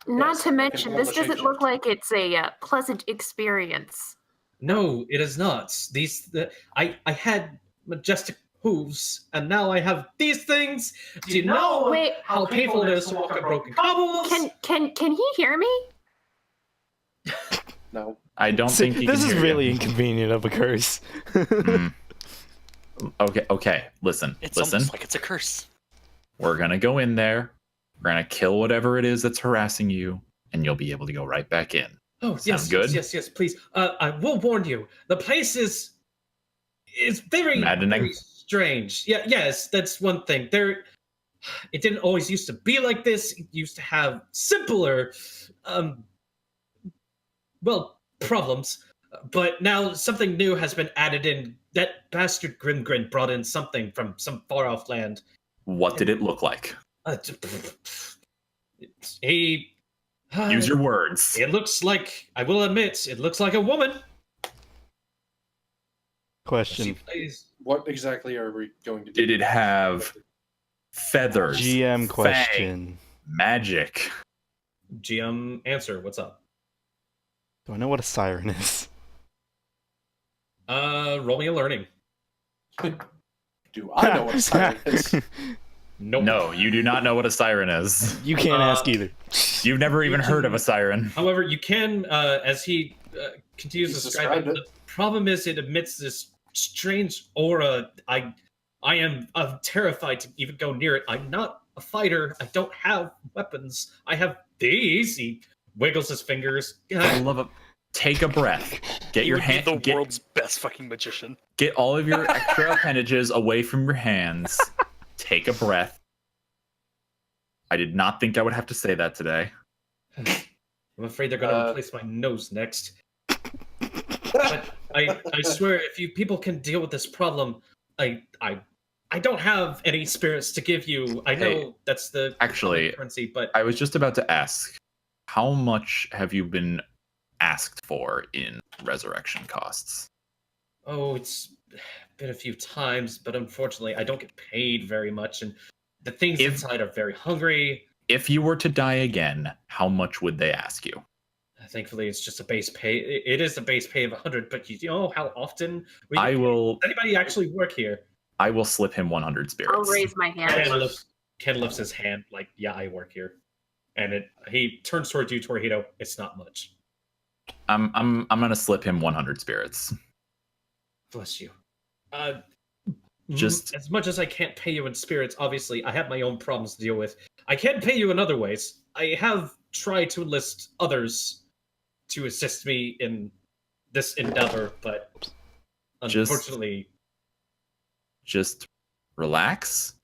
Not Yes, to I can mention, hold this a doesn't shapeshift. look like it's a pleasant experience. No, it is not. I had majestic hooves, and now I have these things. Do you know Wait, how painful it is to walk on broken cobbles? can he hear me? no. I don't think he this can is hear really you. inconvenient of a curse. Mm. Okay. Listen. It's Listen. almost like it's a curse. We're gonna go in there. We're gonna kill whatever it is that's harassing you, and you'll be able to go right back in. Oh, yes, Sound good? yes, please. I will warn you. The place is very, Maddening. very strange. Yeah, yes, that's one thing. It didn't always used to be like this. It used to have simpler, problems. But now something new has been added in. That bastard Grimgrin brought in something from some far-off land. What did it look like? He... Use your words. It looks like, I will admit, it looks like a woman. She Question. plays... What exactly are we going to do? Did it have feathers? GM fang, question. magic? GM answer, what's up? Do I know what a siren is? Roll me a learning. Do I know what a siren is? Nope. No, you do not know what a siren is. You can't ask either. You've never even heard of a siren. However, you can, as he continues He's to describe it, described the problem is it emits this strange aura. I am terrified to even go near it. I'm not a fighter. I don't have weapons. I have these. He wiggles his fingers. I love it. Take a breath. Get He your would be hand. the Get, world's best fucking magician. get all of your extra appendages away from your hands. Take a breath. I did not think I would have to say that today. I'm afraid they're gonna replace my nose next. But I swear, if you people can deal with this problem, I don't have any spirits to give you. I know Hey, that's the actually, currency, but I was just about to ask, how much have you been asked for in resurrection costs? oh, it's been a few times, but unfortunately, I don't get paid very much, and the things inside are very hungry. If you were to die again, how much would they ask you? Thankfully, it's just a base pay. It is a base pay of 100, but you know how often I will. Does anybody actually work here? I will slip him 100 spirits. I'll raise my hand. Ken lifts his hand like, yeah, I work here, and he turns towards you, Torihito. It's not much. I'm gonna slip him 100 spirits. Bless you. Just as much as I can't pay you in spirits, obviously, I have my own problems to deal with. I can pay you in other ways. I have tried to enlist others to assist me in this endeavor, but unfortunately... Just relax.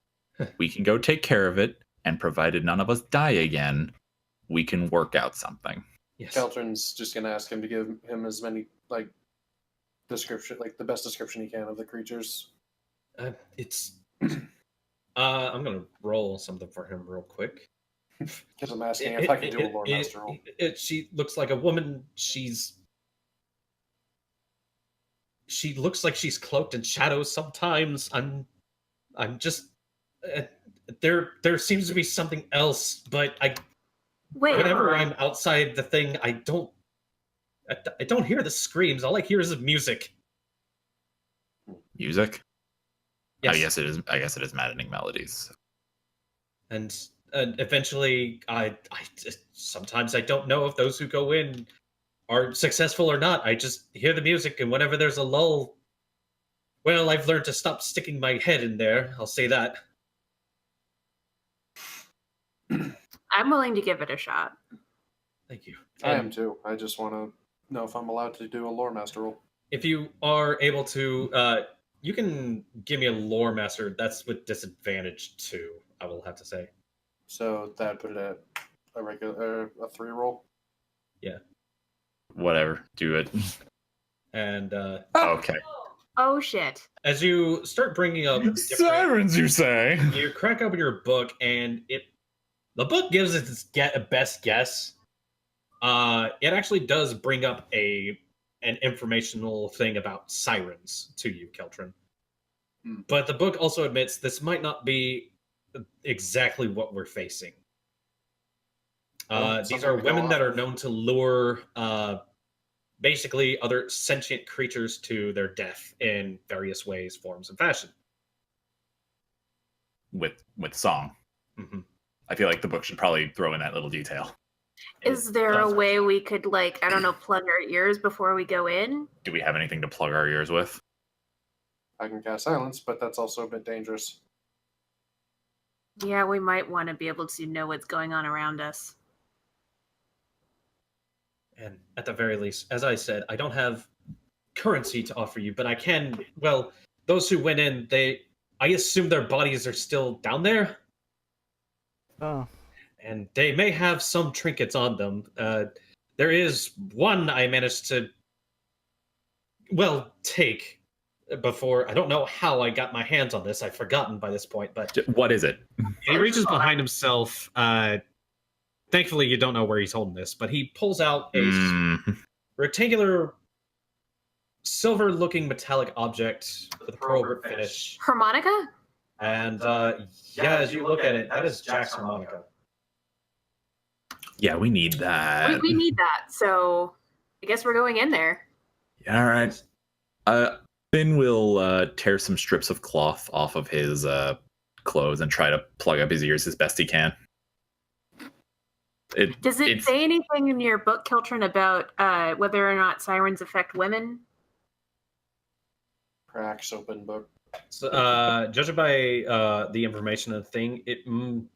We can go take care of it, and provided none of us die again, we can work out something. Yes. Keltron's just gonna ask him to give him as many description, the best description he can of the creatures. I'm gonna roll something for him real quick. Because I'm asking if I can do a lore master roll. She looks like a woman. She looks like she's cloaked in shadows sometimes. I'm just there seems to be something else, but whenever I'm outside the thing, I don't hear the screams. All I hear is the music. Music? Yes. I guess it is Maddening Melodies. And eventually, sometimes I don't know if those who go in are successful or not. I just hear the music, and whenever there's a lull, well, I've learned to stop sticking my head in there. I'll say that. I'm willing to give it a shot. Thank you. I am too. I just want to know if I'm allowed to do a lore master roll. If you are able to, you can give me a lore master. That's with disadvantage too, I will have to say. So that put it at a regular, a 3 roll? Yeah. Whatever. Do it. And, okay. Oh, shit. As you start bringing up... Sirens, you say? You crack open your book, and the book gives it its best guess. It actually does bring up an informational thing about sirens to you, Keltron. But the book also admits this might not be exactly what we're facing. These are women that are known to lure basically other sentient creatures to their death in various ways, forms, and fashion. With song. Mm-hmm. I feel like the book should probably throw in that little detail. Is there a way we could, plug our ears before we go in? Do we have anything to plug our ears with? I can cast silence, but that's also a bit dangerous. Yeah, we might want to be able to know what's going on around us. And at the very least, as I said, I don't have currency to offer you, but I can, well, those who went in, I assume their bodies are still down there? Oh. And they may have some trinkets on them. There is one I managed to, take before. I don't know how I got my hands on this. I've forgotten by this point, but... What is it? He reaches behind himself. Thankfully, you don't know where he's holding this, but he pulls out a rectangular, silver-looking metallic object with a pearl grip finish. Harmonica? And, as you look at it, that is Jack's harmonica. Yeah, we need that. We need that, so I guess we're going in there. Yeah, all right. Finn will tear some strips of cloth off of his clothes and try to plug up his ears as best he can. Does it say anything in your book, Keltron, about whether or not sirens affect women? Cracks open book. So, judging by the information of the thing,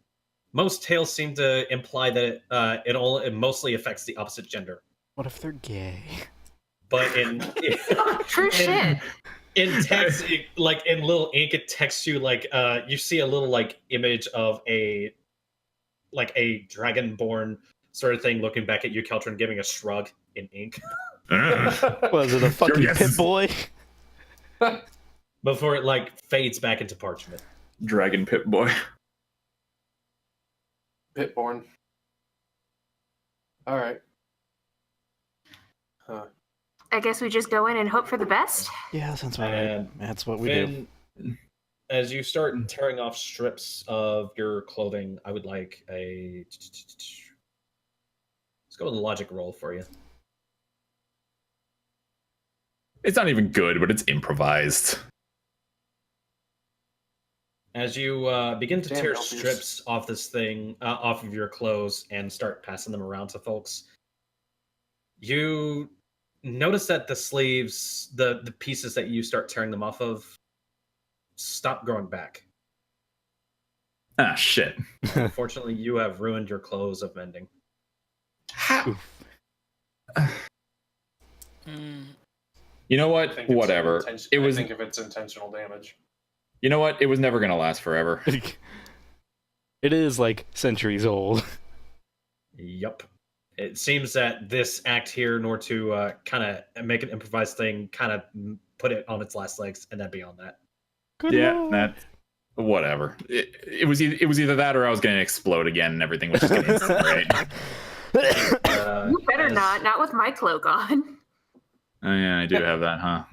most tales seem to imply that it mostly affects the opposite gender. What if they're gay? But in true shit. In text, in little ink, it texts you you see a little image of a dragonborn sort of thing, looking back at you, Keltron, giving a shrug in ink. Was it a fucking Yes. pit boy? Before it like fades back into parchment. Dragon Pit Boy. Pitborn. All right. Huh. I guess we just go in and hope for the best. Yeah, sounds right. And That's what we do. Finn, as you start tearing off strips of your clothing, I would like a. Let's go with a logic roll for you. It's not even good, but it's improvised. As you begin to Damn, tear Elfies. strips off this thing, off of your clothes, and start passing them around to folks, you notice that the sleeves, the pieces that you start tearing them off of, stop growing back. Ah, shit. Unfortunately, you have ruined your clothes of mending. How? Mm, You know I what? think it's Whatever. It was. I think if it's intentional damage. You know what? It was never gonna last forever. It is like centuries old. Yup. It seems that this act here, in order to kind of make an improvised thing, kind of put it on its last legs, and then beyond that. Good Yeah, luck. that. Whatever. It was either that or I was gonna explode again, and everything was just gonna incinerate. You better as- not with my cloak on. Oh yeah, I do have that, huh?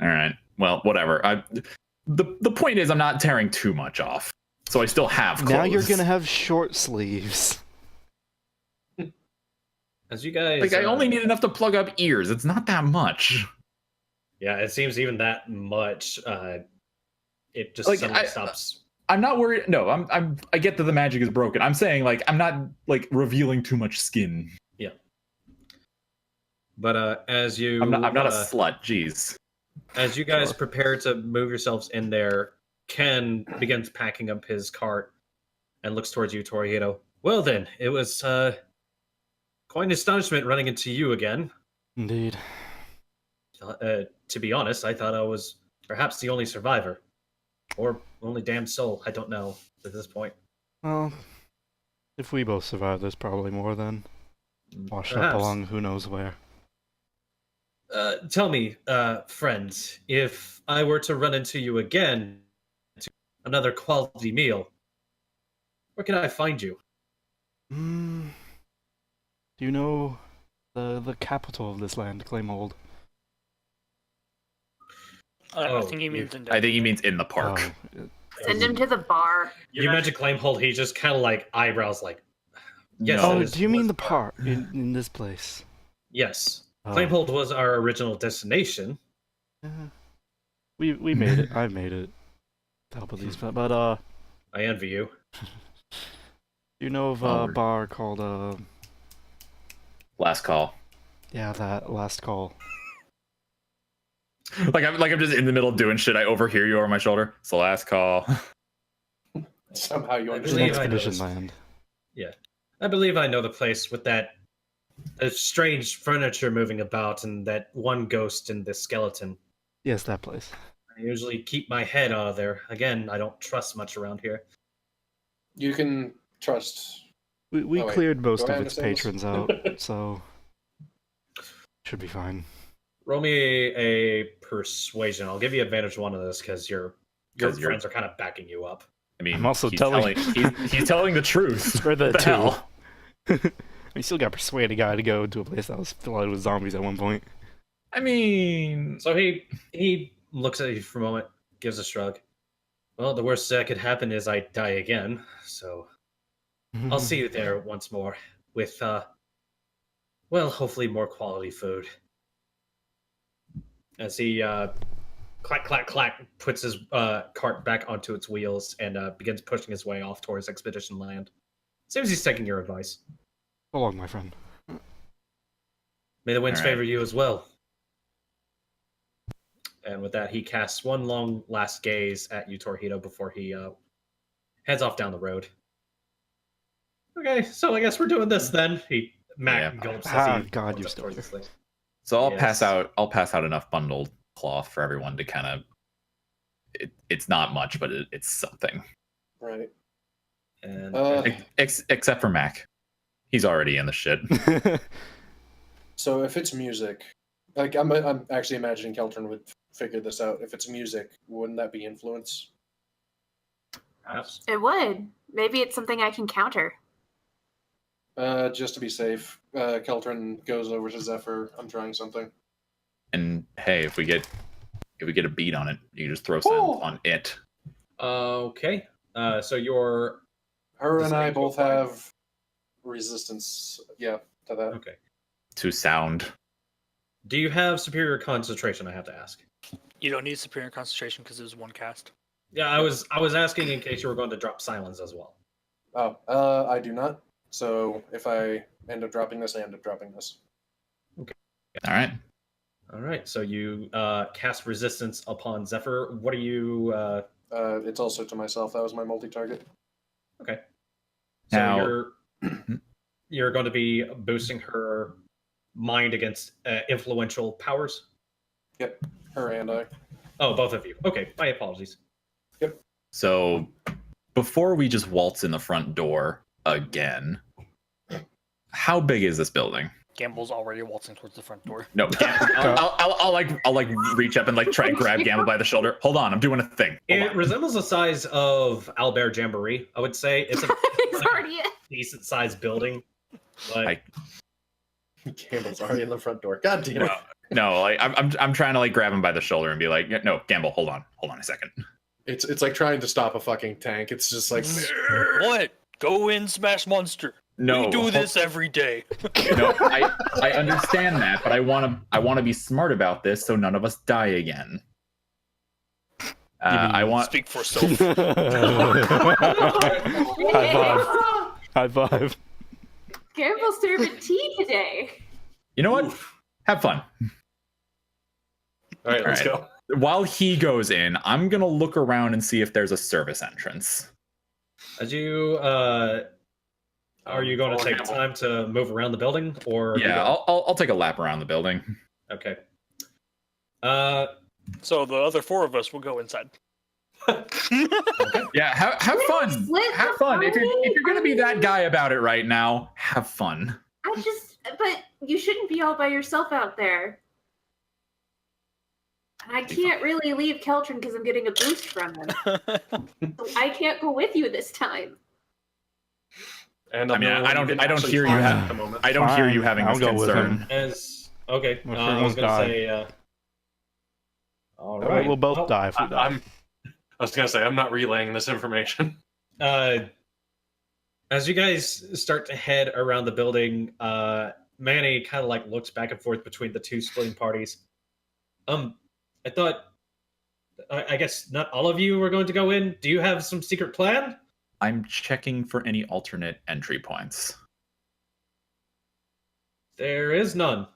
All right. Well, whatever. The point is, I'm not tearing too much off, so I still have clothes. Now you're gonna have short sleeves. As you guys, Like I only need enough to plug up ears. It's not that much. Yeah, it seems even that much. It just Like, suddenly I- stops. I'm not worried. No, I get that the magic is broken. I'm saying like I'm not like revealing too much skin. But as you, I'm not a slut. Jeez. as you guys Sure. prepare to move yourselves in there, Ken begins packing up his cart and looks towards you, Torihito. Well then, it was quite an astonishment running into you again. Indeed. To be honest, I thought I was perhaps the only survivor, or only damned soul. I don't know at this point. Well, if we both survive, there's probably more than washed up Perhaps. along who knows where. Tell me, friend, if I were to run into you again, to another quality meal, where can I find you? Do you know the capital of this land, Claymold? I Oh, think he means in I think he means in the park. Oh, Send him to the bar. You mentioned Claimhold, he just kind of like eyebrows like, yes, No. it oh, is- do you mean was the park in this place? Yes. Oh. Claimhold was our original destination. We made it. I made it. To help with these, but I envy you. you know of a Onward. bar called Last call. yeah, that last call. Like I'm just in the middle doing shit. I overhear you over my shoulder. It's the last call. Somehow you I It's believe an understand. I know expedition this. land. I believe I know the place with that strange furniture moving about and that one ghost and the skeleton. Yes, that place. I usually keep my head out of there. Again, I don't trust much around here. You can trust. We Oh, wait. cleared most Do I of its understand this? patrons out, so should be fine. Roll me a persuasion. I'll give you advantage one of this because your 'Cause you're- friends are kind of backing you up. I mean, I'm also he's telling- he's telling the truth. For the What the two. hell? We still got to persuade a guy to go to a place that was filled with zombies at one point. I mean, So he looks at you for a moment, gives a shrug. Well, the worst that could happen is I die again. So I'll see you there once more with, well, hopefully more quality food. As he clack, clack, clack, puts his cart back onto its wheels and begins pushing his way off towards Expedition Land. Seems he's taking your advice. So long, my friend. May the winds All right. favor you as well. And with that, he casts one long last gaze at you, Torihito, before he heads off down the road. Okay, so I guess we're doing this then. Mac Yeah. gulps Ah, as he God, walks you're up still towards here. this thing. so I'll Yes. pass out enough bundled cloth for everyone to kind of. It's not much, but it's something. Right. And Uh, Except for Mac. He's already in the shit. So if it's music, like I'm actually imagining Keltron would figure this out. If it's music, wouldn't that be influence? Perhaps. It would. Maybe it's something I can counter. Just to be safe, Keltron goes over to Zephyr. I'm trying something. And hey, if we get a beat on it, you can just throw silence on it. Okay. So you're Her and I Disable both fire. have resistance. Yeah, to that. okay. To sound. Do you have superior concentration? I have to ask. You don't need superior concentration because it was one cast. Yeah, I was asking in case you were going to drop silence as well. Oh, I do not. So if I end up dropping this, I end up dropping this. All right. All right. So you cast resistance upon Zephyr. What are you? It's also to myself. That was my multi-target. Okay. So Now- you're going to be boosting her mind against influential powers. Yep, her and I. Oh, both of you. Okay. My apologies. So before we just waltz in the front door again, how big is this building? Gambul's already waltzing towards the front door. No, I'll like reach up and like try and grab Gambul by the shoulder. Hold on, I'm doing a thing. Hold It on. resembles the size of Albert Jamboree. I would say it's a He's already in. decent sized building, but Campbell's already in the front door. God damn it. No, like I'm trying to like grab him by the shoulder and be like, no, Gambul, hold on a second. It's like trying to stop a fucking tank. It's just like What? Go in, smash monster. No, We do this every day. No, I understand that, but I want to be smart about this so none of us die again. I want. Speak for self. High five. High five. Gambul's serving tea today. You know what? Have fun. all right, let's All go. While he goes in, I'm gonna look around and see if there's a service entrance. as you are you going to take time to move around the building, or Yeah, I'll take a lap around the building. okay. So the other four of us will go inside. Yeah, have fun. Split Have the fun. If you're party. gonna be that guy about it right now, have fun. But you shouldn't be all by yourself out there. And I can't really leave Keltron because I'm getting a boost from him. So I can't go with you this time. And I mean, the only I don't- one who can I don't actually hear you fly have- at the moment. I don't hear you Fine, having I'll this go with concern. him. As okay, My I was friends going to die. say. All Right. right. We'll both Well, die if we die. I was gonna say I'm not relaying this information. As you guys start to head around the building, Manny kind of like looks back and forth between the two splitting parties. I thought, I guess not all of you were going to go in. Do you have some secret plan? I'm checking for any alternate entry points. There is none.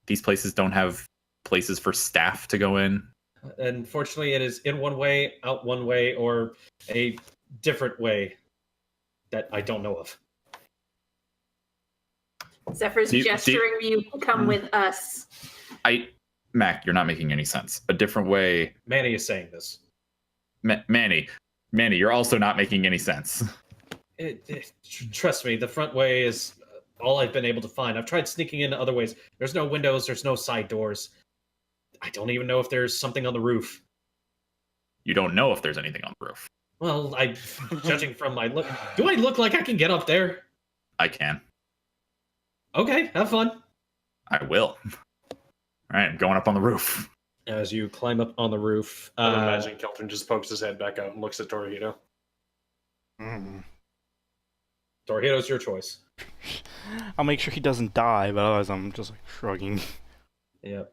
These places don't have places for staff to go in. Unfortunately, it is in one way, out one way, or a different way that I don't know of. Zephyr's Do you- gesturing you come with us. Mac, you're not making any sense. A different way. Manny is saying this. Manny, you're also not making any sense. Trust me, the front way is all I've been able to find. I've tried sneaking in other ways. There's no windows, there's no side doors. I don't even know if there's something on the roof. You don't know if there's anything on the roof. Well, judging from my look, do I look like I can get up there? I can. Okay, have fun. I will. All right, I'm going up on the roof. As you climb up on the roof, I imagine Keltron just pokes his head back out and looks at Torihito. Torihito's your choice. I'll make sure he doesn't die, but otherwise I'm just like shrugging. Yep.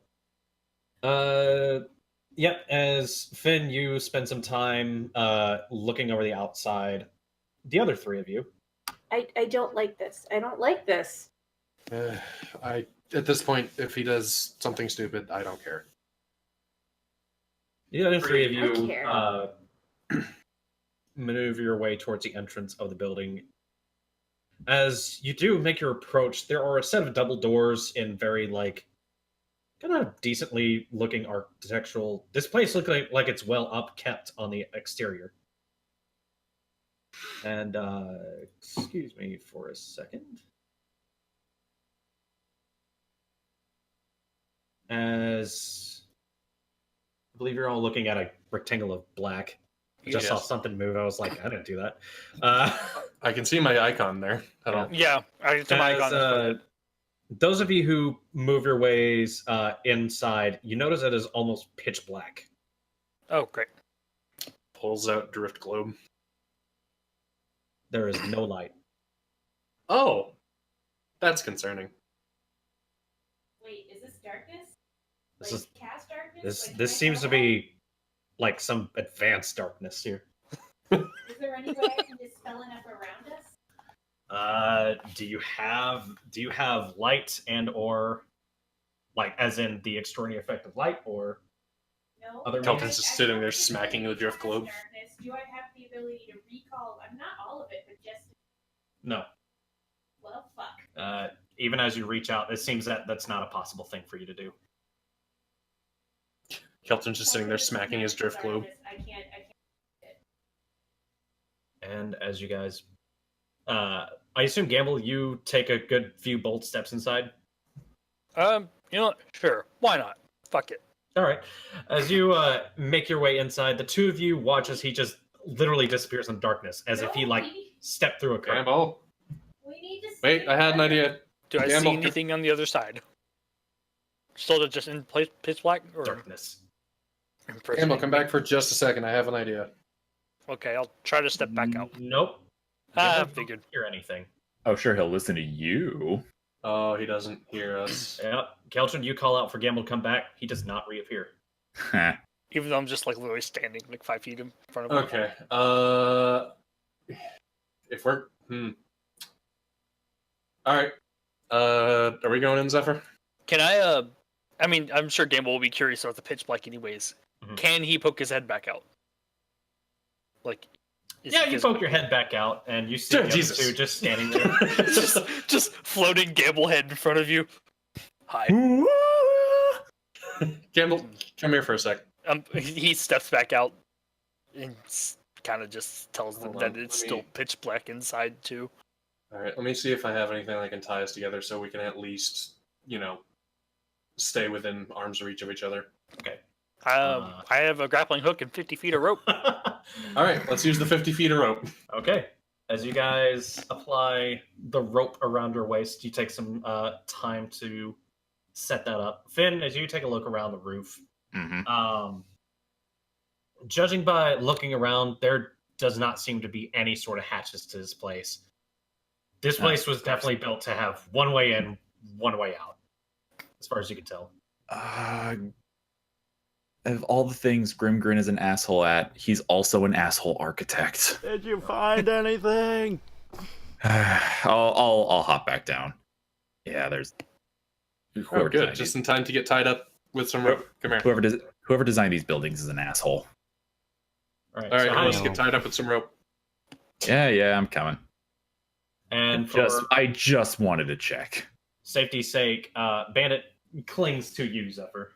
Yep. As Finn, you spend some time looking over the outside. The other three of you. I don't like this. I don't like this. At this point, if he does something stupid, I don't care. The other three of I you care. maneuver your way towards the entrance of the building. As you do make your approach, there are a set of double doors in very kind of decently looking architectural. This place looks like it's well upkept on the exterior. And excuse me for a second. As I believe you're all looking at a rectangle of black. I just saw Yes. something move. I was like, I didn't do that. I can see my icon there. I don't. Yeah, I to my As, icon. those of you who move your ways inside, you notice it is almost pitch black. Oh, great. Pulls out drift globe. There is no light. Oh, that's concerning. Wait, is this darkness? This Like is cast darkness? this Like, this can I seems go to out? be like some advanced darkness here. Is there any way I can dispel enough around us? Do you have light and or like as in the extraordinary effect of light or No. Other Kelton's I- just I sitting don't there think smacking I the drift cast globe. Darkness. Do I have the ability to recall? I'm not all of it, but just no? well, fuck. Even as you reach out, it seems that that's not a possible thing for you to do. Kelton's just sitting there smacking his drift globe. I can't. And as you guys, I assume Gambul, you take a good few bold steps inside. You know what? Sure. Why not? Fuck it. All right. As you make your way inside, the two of you watch as he just literally disappears in darkness, as if he like stepped through a curtain. Gamble. We need to. Wait, I had an idea. Do I see Gamble. anything on the other side? Still just in place, pitch black? Or Darkness. Gamble, come back for just a second. I have an idea. Okay, I'll try to step back out. Nope. I Gambul figured. don't hear anything. Oh, sure, he'll listen to you. Oh, he doesn't hear us. Yeah, Keltrin, you call out for Gambul to come back. He does not reappear. Even though I'm just like literally standing like 5 feet in front of him. Okay. If we're all right. Are we going in, Zephyr? Can I mean, I'm sure Gambul will be curious about the pitch black anyways. Mhm. Can he poke his head back out? Like Yeah, you poke your head back out, and you see the other Jesus. two just standing there. just floating Gambul head in front of you. Hi. Gamble, come here for a sec. He steps back out and kind of just tells them Hold that on, it's let still me- pitch black inside too. All right, let me see if I have anything that can tie us together so we can at least, stay within arm's reach of each other. Okay. I have a grappling hook and 50 feet of rope. All right, let's use the 50 feet of rope. Okay. As you guys apply the rope around your waist, you take some time to set that up. Finn, as you take a look around the roof, judging by looking around, there does not seem to be any sort of hatches to this place. This place was definitely built to have one way in, one way out, as far as you can tell. Of all the things Grimgrin is an asshole at, he's also an asshole architect. Did you find anything? I'll hop back down. Yeah, there's Oh, good. Just in time to get tied up with some rope. Come here. whoever designed these buildings is an asshole. All right. All right, so how let's you- get tied up with some rope. Yeah, I'm coming. and for I just wanted to check. safety's sake, Bandit clings to you, Zephyr,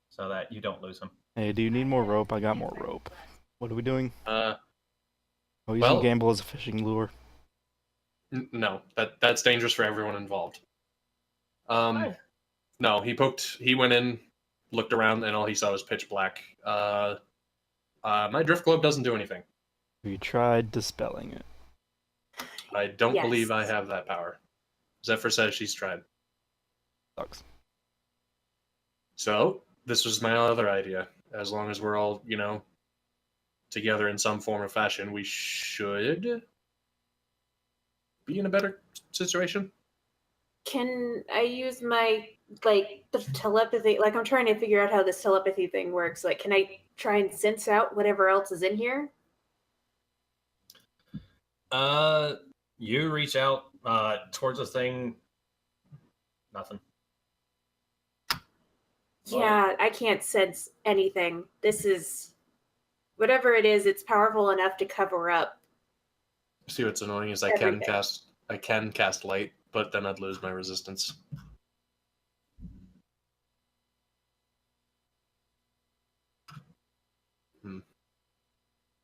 so that you don't lose him. Hey, do you need more rope? I got more rope. What are we doing? Uh, Oh, using well- Gamble as a fishing lure. no, that's dangerous for everyone involved. Why? No, he went in, looked around, and all he saw was pitch black. My drift globe doesn't do anything. Have you tried dispelling it? I don't Yes. believe I have that power. Zephyr says she's tried. Sucks. So, this was my other idea. As long as we're all, together in some form or fashion, we should be in a better situation. Can I use my the telepathy? Like, I'm trying to figure out how this telepathy thing works. Like, can I try and sense out whatever else is in here? You reach out towards the thing. Nothing. Yeah, I can't sense anything. This is whatever it is. It's powerful enough to cover up. See what's annoying is I Everything. can cast light, but then I'd lose my resistance.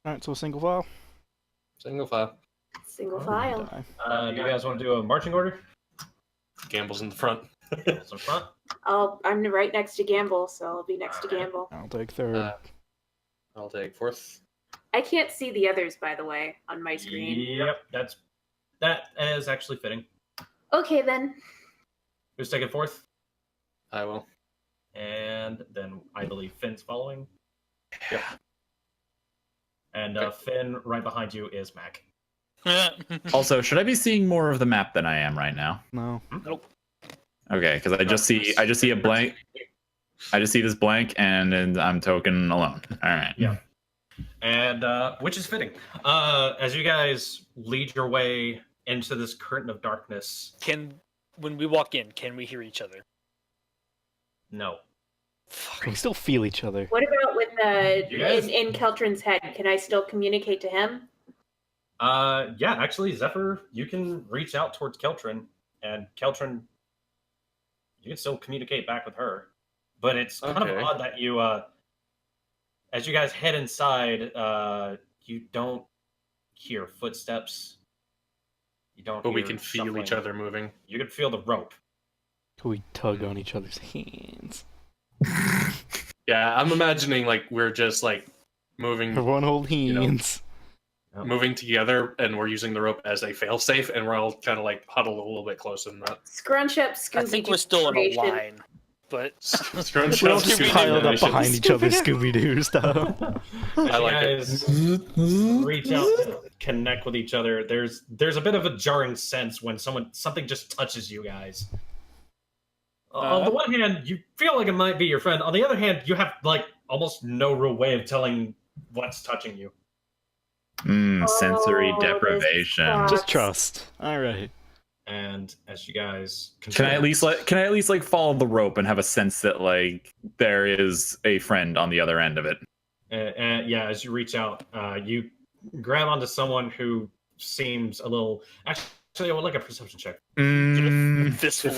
Alright, so a single file. Single file. Single file. Die. Do you guys want to do a marching order? Gamble's in the front. Gamble's in front. I'm right next to Gambul, so I'll be next to Gambul. I'll take third. I'll take fourth. I can't see the others, by the way, on my screen. Yep, that is actually fitting. Okay, then. Who's taking fourth? I will. And then I believe Finn's following. Yeah. And Finn, right behind you is Mac. Also, should I be seeing more of the map than I am right now? No. Nope. Okay, because I just see a blank. I just see this blank, and I'm token alone. All right. Yeah. And which is fitting. As you guys lead your way into this curtain of darkness. When we walk in, can we hear each other? No. We can still feel each other. What about with You guys- in Keltrin's head? Can I still communicate to him? Yeah, actually, Zephyr, you can reach out towards Keltrin, and Keltrin, you can still communicate back with her. But it's kind of odd that you, as you guys head inside, you don't hear footsteps. You don't. But we hear can feel shuffling. each other moving. You can feel the rope. Can we tug on each other's hands? Yeah, I'm imagining like we're just like moving, Everyone hold hands. moving together, and we're using the rope as a failsafe, and we're all kind of like huddled a little bit closer than that. Scrunch up, Scooby. I think we're still in a Generation. line, but Scrunch We're all up, just Scooby piled up Generation. behind each other, Scooby-Doo stuff. I like you it. guys reach out and connect with each other. There's a bit of a jarring sense when something just touches you guys. On the one hand, you feel like it might be your friend. On the other hand, you have like almost no real way of telling what's touching you. Sensory Oh, this deprivation. sucks. Just trust. All right. And as you guys Can I at least like follow the rope and have a sense that like there is a friend on the other end of it? yeah, as you reach out, you grab onto someone who seems a little. Actually, I would like a perception check. If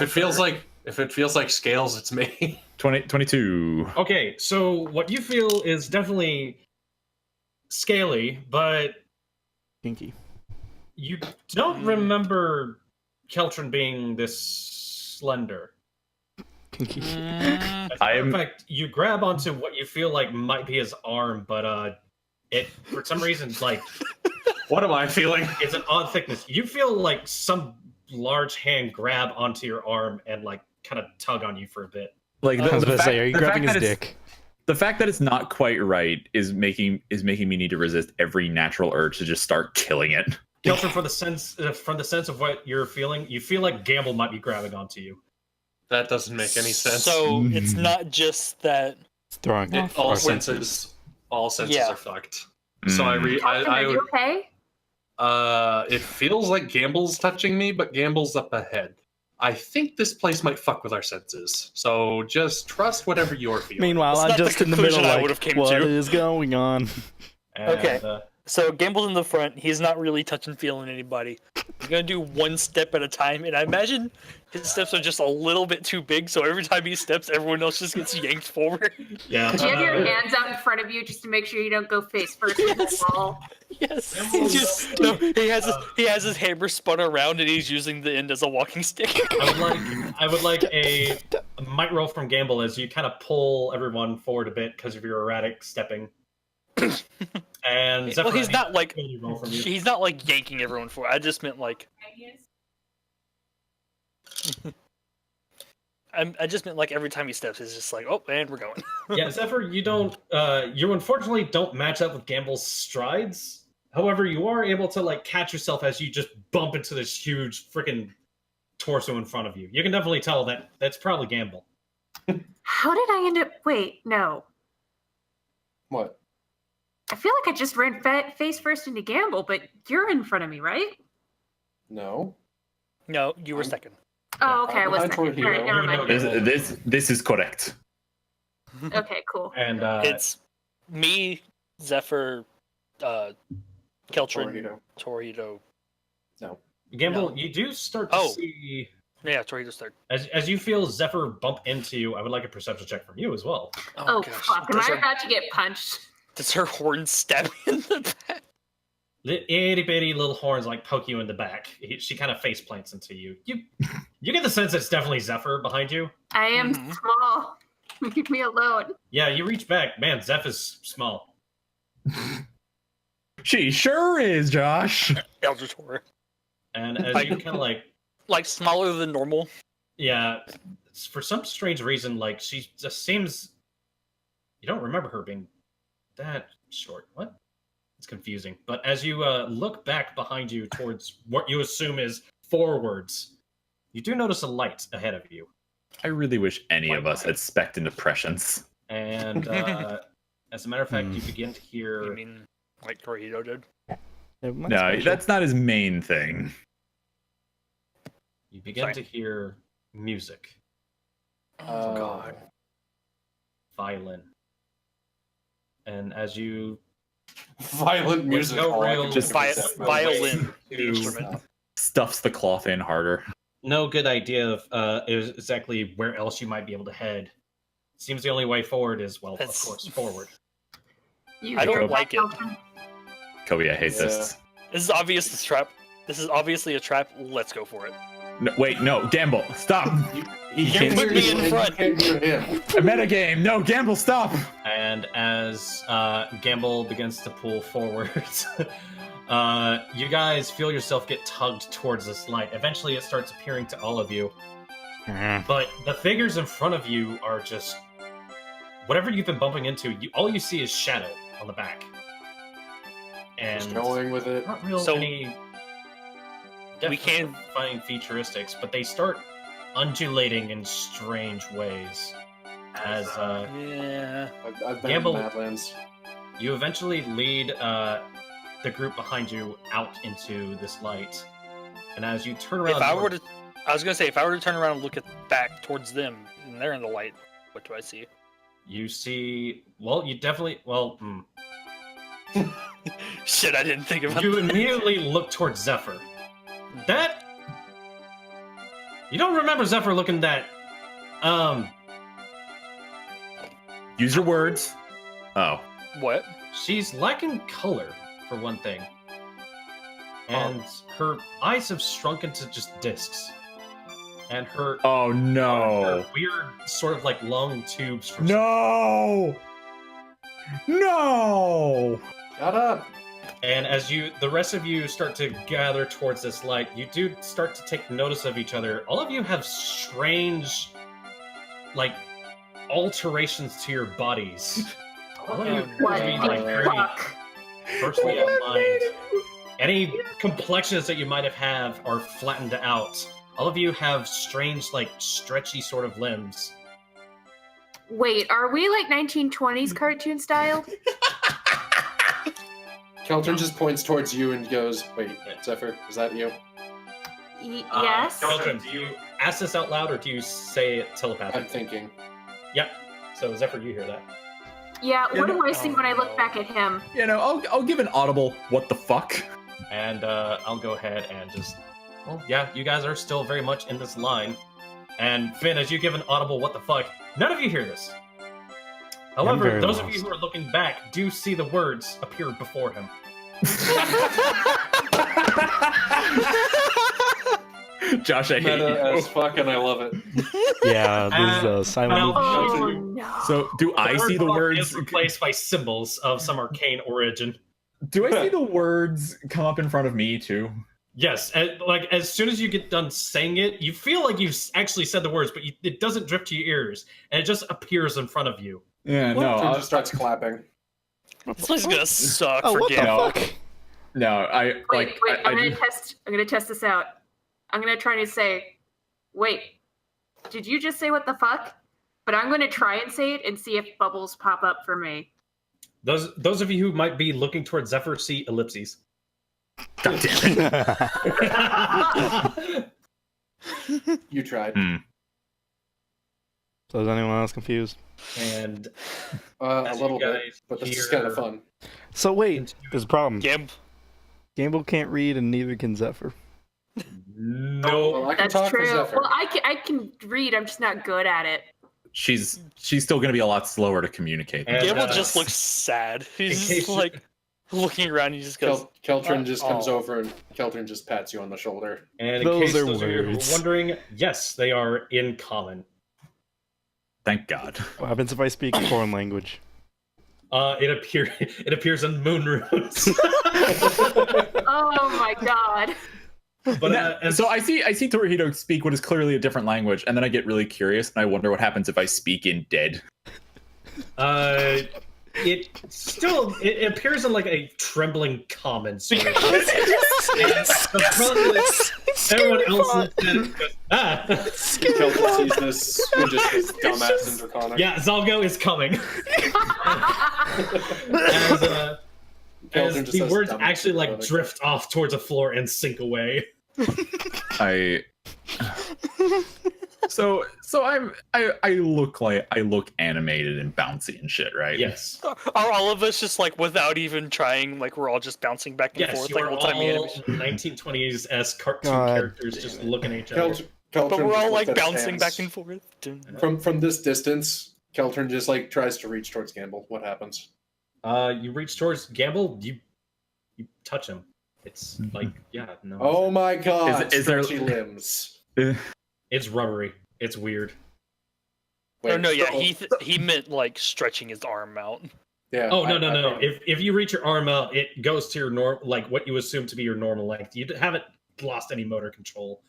it feels like scales, it's me. 22. Okay, so what you feel is definitely scaly, but Kinky. you don't remember Keltrin being this slender. Kinky. As a matter of fact, you grab onto what you feel like might be his arm, but it for some reason like What am I feeling? it's an odd thickness. You feel like some large hand grab onto your arm and like kind of tug on you for a bit. Like I was the gonna say, are you the grabbing fact his that it's- dick? The fact that it's not quite right is making me need to resist every natural urge to just start killing it. Keltrin, from the sense of what you're feeling, you feel like Gambul might be grabbing onto you. That doesn't make any sense. So it's not just that. It's throwing off all our senses Yeah. are fucked. So I Keltrin, are you okay? it feels like Gambul's touching me, but Gambul's up ahead. I think this place might fuck with our senses. So just trust whatever you're feeling. Meanwhile, That's I'm not the just in the middle conclusion I like, would've came what to." is going on? And, Okay. So Gamble's in the front. He's not really touching, feeling anybody. He's gonna do one step at a time, and I imagine his steps are just a little bit too big. So every time he steps, everyone else just gets yanked forward. yeah. Do you have your hands out in front of you just to make sure you don't go face first in the wall? Yes. He has his hammer spun around, and he's using the end as a walking stick. I would like a might roll from Gambul as you kind of pull everyone forward a bit because of your erratic stepping. And Well, he's not like roll from you. he's not like yanking everyone forward. I just meant like I just meant like every time he steps, it's just like, oh, and we're going. Yeah, Zephyr, you unfortunately don't match up with Gambul's strides. However, you are able to like catch yourself as you just bump into this huge freaking torso in front of you. You can definitely tell that that's probably Gambul. How did I end up? Wait, no. What? I feel like I just ran face first into Gambul, but you're in front of me, right? No. No, you were second. Oh, okay, I was I'm second. Torihito. All right, never mind. This is correct. Okay, cool. And It's me, Zephyr, Keltrin, Torihito. Torihito. Gambul, no. you do start to Oh. see Yeah, Torihito's third. as you feel Zephyr bump into you. I would like a perception check from you as well. Oh, fuck. Am I about to get punched? Does her horn stab me in the back? itty bitty little horns like poke you in the back. She kind of face plants into you. You get the sense it's definitely Zephyr behind you. I am small. Leave me alone. Yeah, you reach back. Man, Zeph is small. She sure is, Josh. Elder Tor. And as you kind of like smaller than normal. yeah, for some strange reason, like she just seems. You don't remember her being that short. What? It's confusing. But as you look back behind you towards what you assume is forwards, you do notice a light ahead of you. I really wish any of us had spec'd into prescience. And as a matter of fact, you begin to hear. You mean like Torihito did? No, that's not his main thing. You begin to hear music. Oh God. Violin. And as you Violent music. no all I real- can Just think of is that violin. The to- instrument. Stuffs the cloth in harder. no good idea of exactly where else you might be able to head. Seems the only way forward is, well, That's- of course, forward. You I don't hear like that, it. Kelton? Kobe, I hate this. This is obvious. This trap. This is obviously a trap. Let's go for it. No, wait, no, Gambul, stop. He can't can't put me in front. Can't hear him. A metagame. No, Gambul, stop. And as Gambul begins to pull forwards, you guys feel yourself get tugged towards this light. Eventually, it starts appearing to all of you. But the figures in front of you are just whatever you've been bumping into. All you see is shadow on the back, and Just going with it. not real So, any. we can't- find featuristics, but they start undulating in strange ways. As Yeah. I've been Gambul- in Badlands. you eventually lead the group behind you out into this light, and as you turn around, I was gonna say, if I were to turn around and look back towards them, and they're in the light, what do I see? you see. Well, you definitely. Well, Shit, I didn't think about you that. immediately look towards Zephyr. That you don't remember Zephyr looking that. Use your words. Oh. What? She's lacking color for one thing, and her eyes have shrunk into just discs, and her Oh no. her weird sort of like lung tubes. From No. No. Shut up. And as the rest of you start to gather towards this light, you do start to take notice of each other. All of you have strange, like, alterations to your bodies. All of you appear What to be, the like, very fuck? personally aligned. Any complexions that you might have are flattened out. All of you have strange, like, stretchy sort of limbs. Wait, are we like 1920s cartoon style? Kelton just points towards you and goes, "Wait, Zephyr, is that you?" Yes. Kelton, do you ask this out loud or do you say it I'm telepathically? thinking. Yep. So, Zephyr, you hear that. Yeah, what do I see Oh, when I look no. back at him? You know, I'll give an audible. What the fuck? And I'll go ahead and just. Well, yeah, you guys are still very much in this line. And Finn, as you give an audible what the fuck, none of you hear this. However, very those of lost. you who are looking back do see the words appear before him. Josh, I hate Meta you. as fuck, and I love it. Yeah, there's silent. Oh no. So, do I see the fuck words? is replaced by symbols of some arcane origin. Do I see the words come up in front of me too? Yes, like as soon as you get done saying it, you feel like you've actually said the words, but it doesn't drift to your ears, and it just appears in front of you. Yeah, Kelton just starts clapping. This place is gonna suck Oh, for what the Gambul. fuck? no. I Wait, I'm gonna test this out. I'm gonna try to say, wait, did you just say what the fuck? But I'm gonna try and say it and see if bubbles pop up for me. Those of you who might be looking towards Zephyr see ellipses. God damn it. You tried. So is anyone else confused? And A as little you bit, guys but this is hear- kind of fun. So wait, there's a problem. Gambul can't read and neither can Zephyr. No, Well, I can That's talk for true. Zephyr. Well, I can read. I'm just not good at it. She's still gonna be a lot slower to communicate. And, Gambul just looks sad. He's case just like, Looking around, he just goes. Keltrin just comes "Oh." over and Keltrin just pats you on the shoulder. And in Those case are those of you who words. are wondering, yes, they are in common. Thank God. What happens if I speak a foreign language? It appears in moon runes. Oh my god. But So I see Torihito speak what is clearly a different language, and then I get really curious, and I wonder what happens if I speak in dead. It appears in like a trembling common sort of. Everyone else goes, ah. Keltrin sees this and just goes dumbass and draconic. Yeah, Zalgo is coming. As Keltrin just the says words dumb actually like draconic. drift off towards the floor and sink away. So I look animated and bouncy and shit, right? Yes. Are all of us just like without even trying? Like we're all just bouncing back and Yes, forth you like are old timey all animation. 1920s cartoon God characters damn just it. looking at each other. Keltrin But we're just all looked like at his bouncing hands. back and forth. From this distance, Keltrin just like tries to reach towards Gambul. What happens? You reach towards Gambul, you touch him. It's like, yeah, no. Oh my god! Is there- stretchy limbs? It's rubbery. It's weird. Wait, Oh no, yeah, so- he meant like stretching his arm out. Yeah. Oh no. If you reach your arm out, it goes to your like what you assume to be your normal length. You haven't lost any motor control,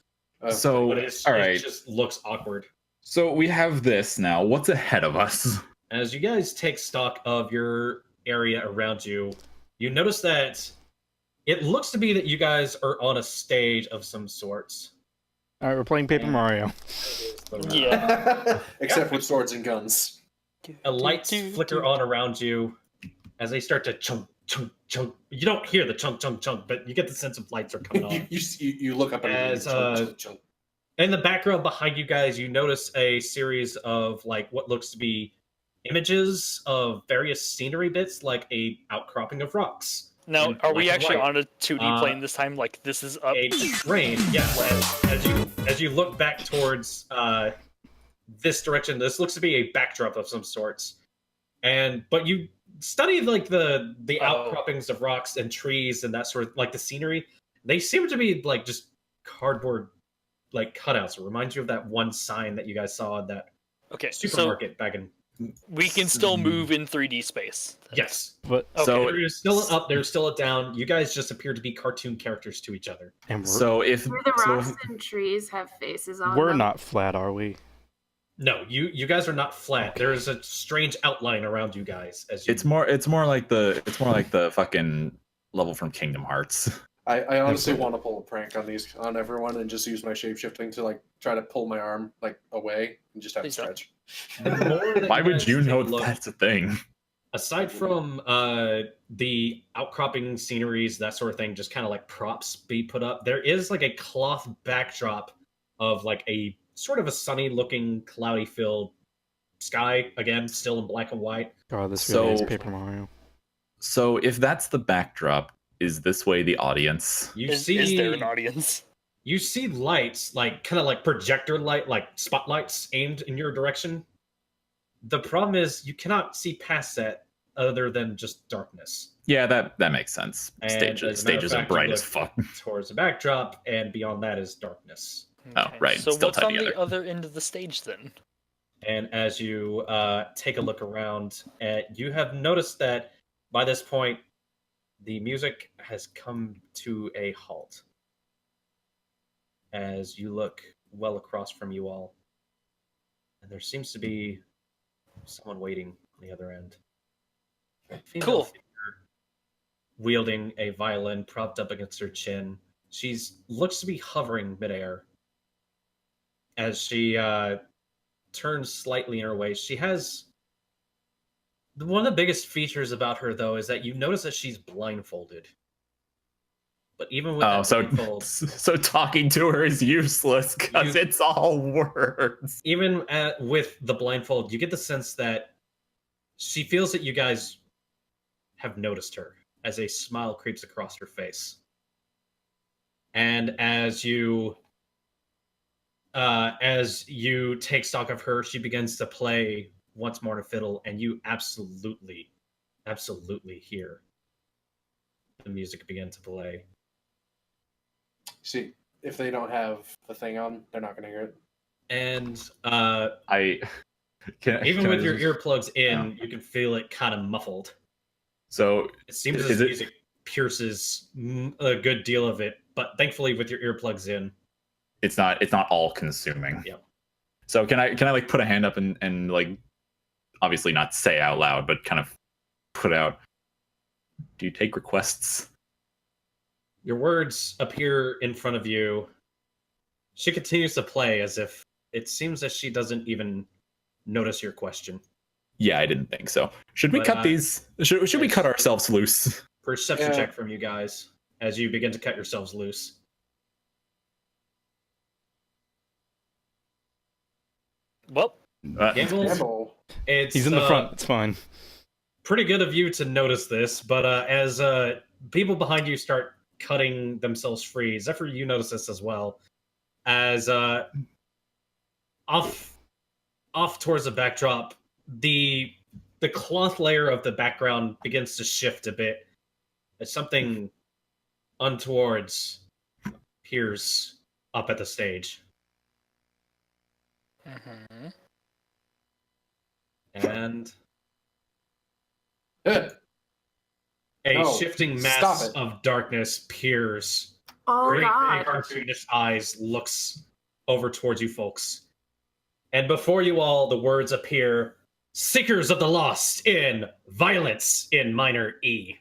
So but all it right. just looks awkward. So we have this now. What's ahead of us? As you guys take stock of your area around you, you notice that it looks to be that you guys are on a stage of some sorts. Alright, we're playing Paper Mario. Yeah. Except with swords and guns. Lights flicker on around you as they start to chunk, chunk, chunk. You don't hear the chunk, chunk, chunk, but you get the sense of lights are coming on. you look up and As, chunk. In the background behind you guys, you notice a series of like what looks to be images of various scenery bits, like a outcropping of rocks. Now, in are we black and actually white. on a 2D plane this time? Like this is up. A train, yes. As you look back towards this direction, this looks to be a backdrop of some sorts. But you study like the outcroppings of rocks and trees and that sort of like the scenery. They seem to be like just cardboard like cutouts. It reminds you of that one sign that you guys saw at that Okay, supermarket back in. we can still move in 3D space. Yes. But Okay. So There's still an up, there's still a down. You guys just appear to be cartoon characters to each other. and so if Do the so rocks and trees have faces on we're them? not flat, are we? No, you guys are not flat. There is a strange outline around you guys as you it's more like the fucking level from Kingdom Hearts. I honestly want to pull a prank on everyone and just use my shapeshifting to like try to pull my arm like away and just have to Please don't. stretch. The more that Why would guys you take know a look, that's a thing? aside from the outcropping sceneries, that sort of thing, just kind of like props be put up, there is like a cloth backdrop of like a sort of a sunny looking cloudy filled sky, again still in black and white. God, this really is So- Paper Mario. So if that's the backdrop, is this way the audience? You Is there an audience? You see lights, like kind of like projector light, like spotlights aimed in your direction. The problem is you cannot see past that other than just darkness. Yeah, that makes sense. And as a matter Stages of are fact, bright you as look fuck. towards the backdrop, and beyond that is darkness. Oh, right, So still what's tied on together. the other end of the stage then? And as you take a look around, you have noticed that by this point, the music has come to a halt. As you look well across from you all, and there seems to be someone waiting on the other end. A female Cool. figure wielding a violin propped up against her chin. She's looks to be hovering midair. As she turns slightly in her way, she has one of the biggest features about her, though, is that you notice that she's blindfolded. But even with Oh, that blindfold, so talking to her is useless because You- it's all words. even with the blindfold, you get the sense that she feels that you guys have noticed her as a smile creeps across her face. And as you take stock of her, she begins to play once more on a fiddle, and you absolutely hear the music begin to play. See, if they don't have the thing on, they're not gonna hear it. And Even with your earplugs in, you can feel it kind of muffled. So It seems as the music pierces a good deal of it, but thankfully with your earplugs in, it's not all consuming. Yep. So can I like put a hand up and like obviously not say out loud, but kind of put out, do you take requests? your words appear in front of you. She continues to play as if it seems that she doesn't even notice your question. Yeah, I didn't think so. Should we But, cut these? Should we cut ourselves loose? Perception Yeah. check from you guys as you begin to cut yourselves loose. Well, Gambul, Gambul. it's He's in the front. It's fine. pretty good of you to notice this, but as people behind you start cutting themselves free, Zephyr, you notice this as well. As off towards the backdrop, the cloth layer of the background begins to shift a bit as something untowards appears up at the stage. mhm. And Eh, a No, shifting stop mass it. of darkness peers. Oh Great, god. cartoonish eyes looks over towards you folks. And before you all, the words appear, Seekers of the Lost in Violence in minor E.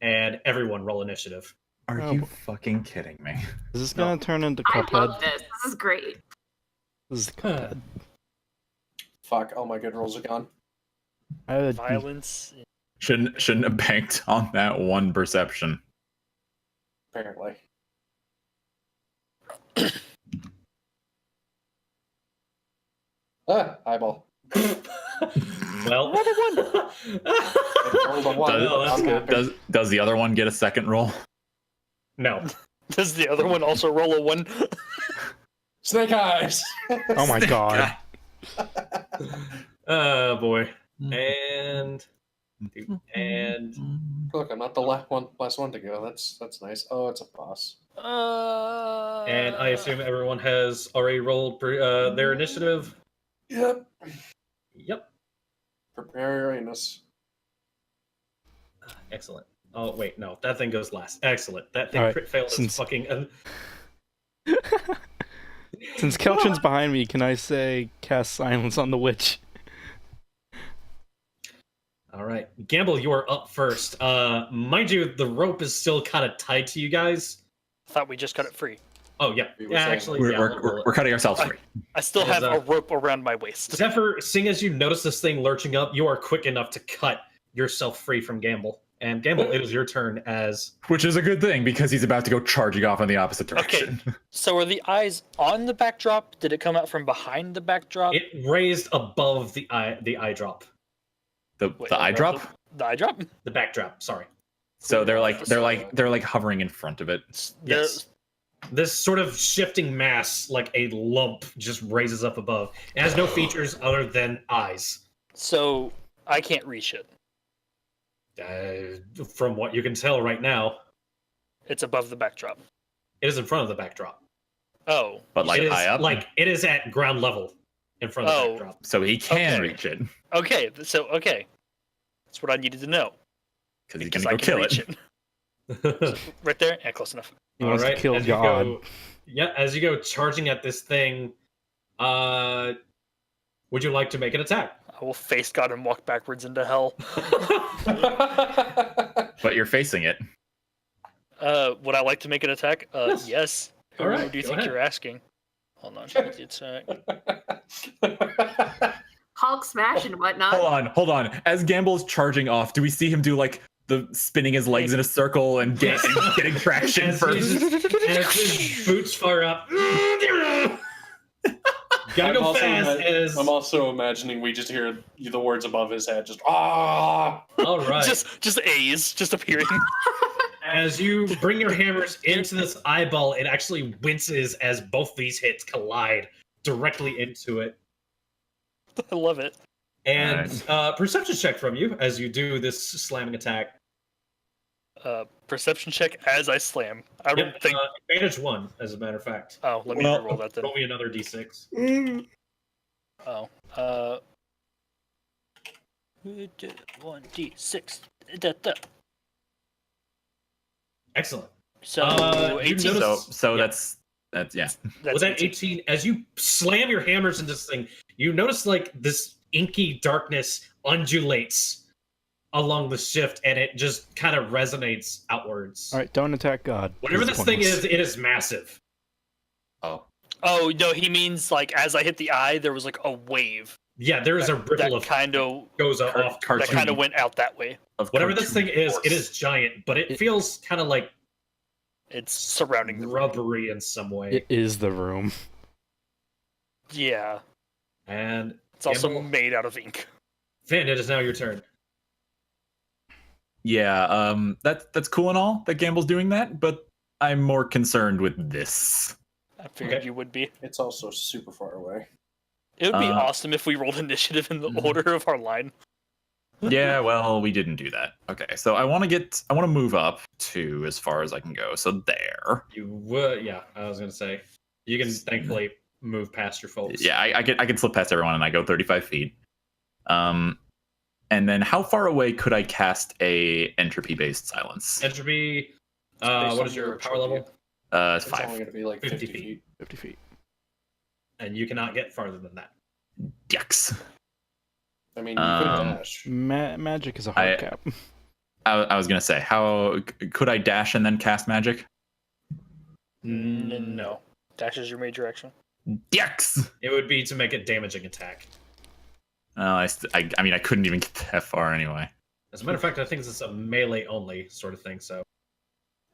And everyone roll initiative. Are Oh, you boy. fucking kidding me? Is this gonna turn into I Cuphead? love this. This is great. This is Cuphead. fuck, all my good rolls are gone. Violence. Shouldn't have banked on that one perception. Apparently. Eyeball. Well, Rolled a one. No, that's I'm good. happy. Does the other one get a second roll? no. Does the other one also roll a 1? Snake eyes. Oh my god. Oh boy. And Look, I'm not the last one to go. That's nice. Oh, it's a boss. and I assume everyone has already rolled their initiative. Yep. Yep. Prepare your anus. Excellent. Oh wait, no, that thing goes last. Excellent. That thing All right, crit failed since- its fucking. Since Kelchin's behind me, can I say cast silence on the witch? All right, Gambul, you are up first. Mind you, the rope is still kind of tied to you guys. Thought we just cut it free. Oh yeah, We were yeah. saying Actually, We're, yeah. we're, we'll roll we're it. cutting ourselves free. I still It is, have a rope around my waist. Zephyr, seeing as you notice this thing lurching up, you are quick enough to cut yourself free from Gambul. And Gambul, it is your turn as Which is a good thing because he's about to go charging off in the opposite direction. So are the eyes on the backdrop? Did it come out from behind the backdrop? it raised above the eye drop, The Wait, eye drop. The eye drop? the backdrop. Sorry, So they're like hovering in front of it. yes. This sort of shifting mass, like a lump, just raises up above. It has no features other than eyes. So I can't reach it. From what you can tell right now, It's above the backdrop. it is in front of the backdrop. Oh. But like it is, high up. like it is at ground level in front of the Oh. backdrop. So he can Okay. reach it Okay. So okay. That's what I needed to know. because he's Because gonna I go can kill reach it. Right there? Yeah, close enough. He wants Alright, to kill as you God. go- yeah, as you go charging at this thing, would you like to make an attack? I will face God and walk backwards into hell. But you're facing it. Would I like to make an attack? Yes. Who All right, do you go think ahead. you're asking? Hold on. Make the attack. Hulk smash and whatnot. Hold on. As Gambul's charging off, do we see him do like the spinning his legs in a circle and getting traction As first? as his boots fire up. Gotta go fast as. I'm also imagining we just hear the words above his head, just ah. All right. Just A's just appearing. As you bring your hammers into this eyeball, it actually winces as both these hits collide directly into it. I love it. And perception check from you as you do this slamming attack. Perception check as I slam. I don't Yep, think. advantage 1, as a matter of fact. Oh, let me Well, roll that then. Roll me another d6. Oh, 1d6. Excellent. So You 18. notice- So Yeah. that's yeah. That's With that 18, as you slam your hammers into this thing, you notice like this inky darkness undulates along the shift, and it just kind of resonates outwards. All right, don't attack God. Whatever He's this thing pointless. is, it is massive. Oh. Oh no, he means like as I hit the eye, there was like a wave Yeah, there is a ripple that of kind of goes off. that cartoon. kind of went out that way. Of Whatever this thing cartoon is, force. it is giant, but it feels kind of like It's surrounding the room. rubbery in some way. It is the room. Yeah, And it's also Gambul? made out of ink. Finn, it is now your turn. Yeah, that's cool and all that Gambul's doing that, but I'm more concerned with this. I figured Okay. you would be. It's also super far away. It would be Uh, awesome if we rolled initiative in the Mhm. order of our line. Yeah, well, we didn't do that. Okay, so I want to move up to as far as I can go. So there. You would, yeah. I was gonna say, you can thankfully move past your folks. Yeah, I can slip past everyone and I go 35 feet. And then how far away could I cast a entropy based silence? Entropy. Based on What is your your power entropy. level? It's It's 5. only going to be like 50 50 feet. 50 feet. And you cannot get farther than that. Yucks. I mean, you could Um, dash. Magic is a hard cap. I was gonna say, how could I dash and then cast magic? No. Dash is your major action. Yucks. It would be to make a damaging attack. I mean, I couldn't even get that far anyway. As a matter of fact, I think this is a melee only sort of thing. So,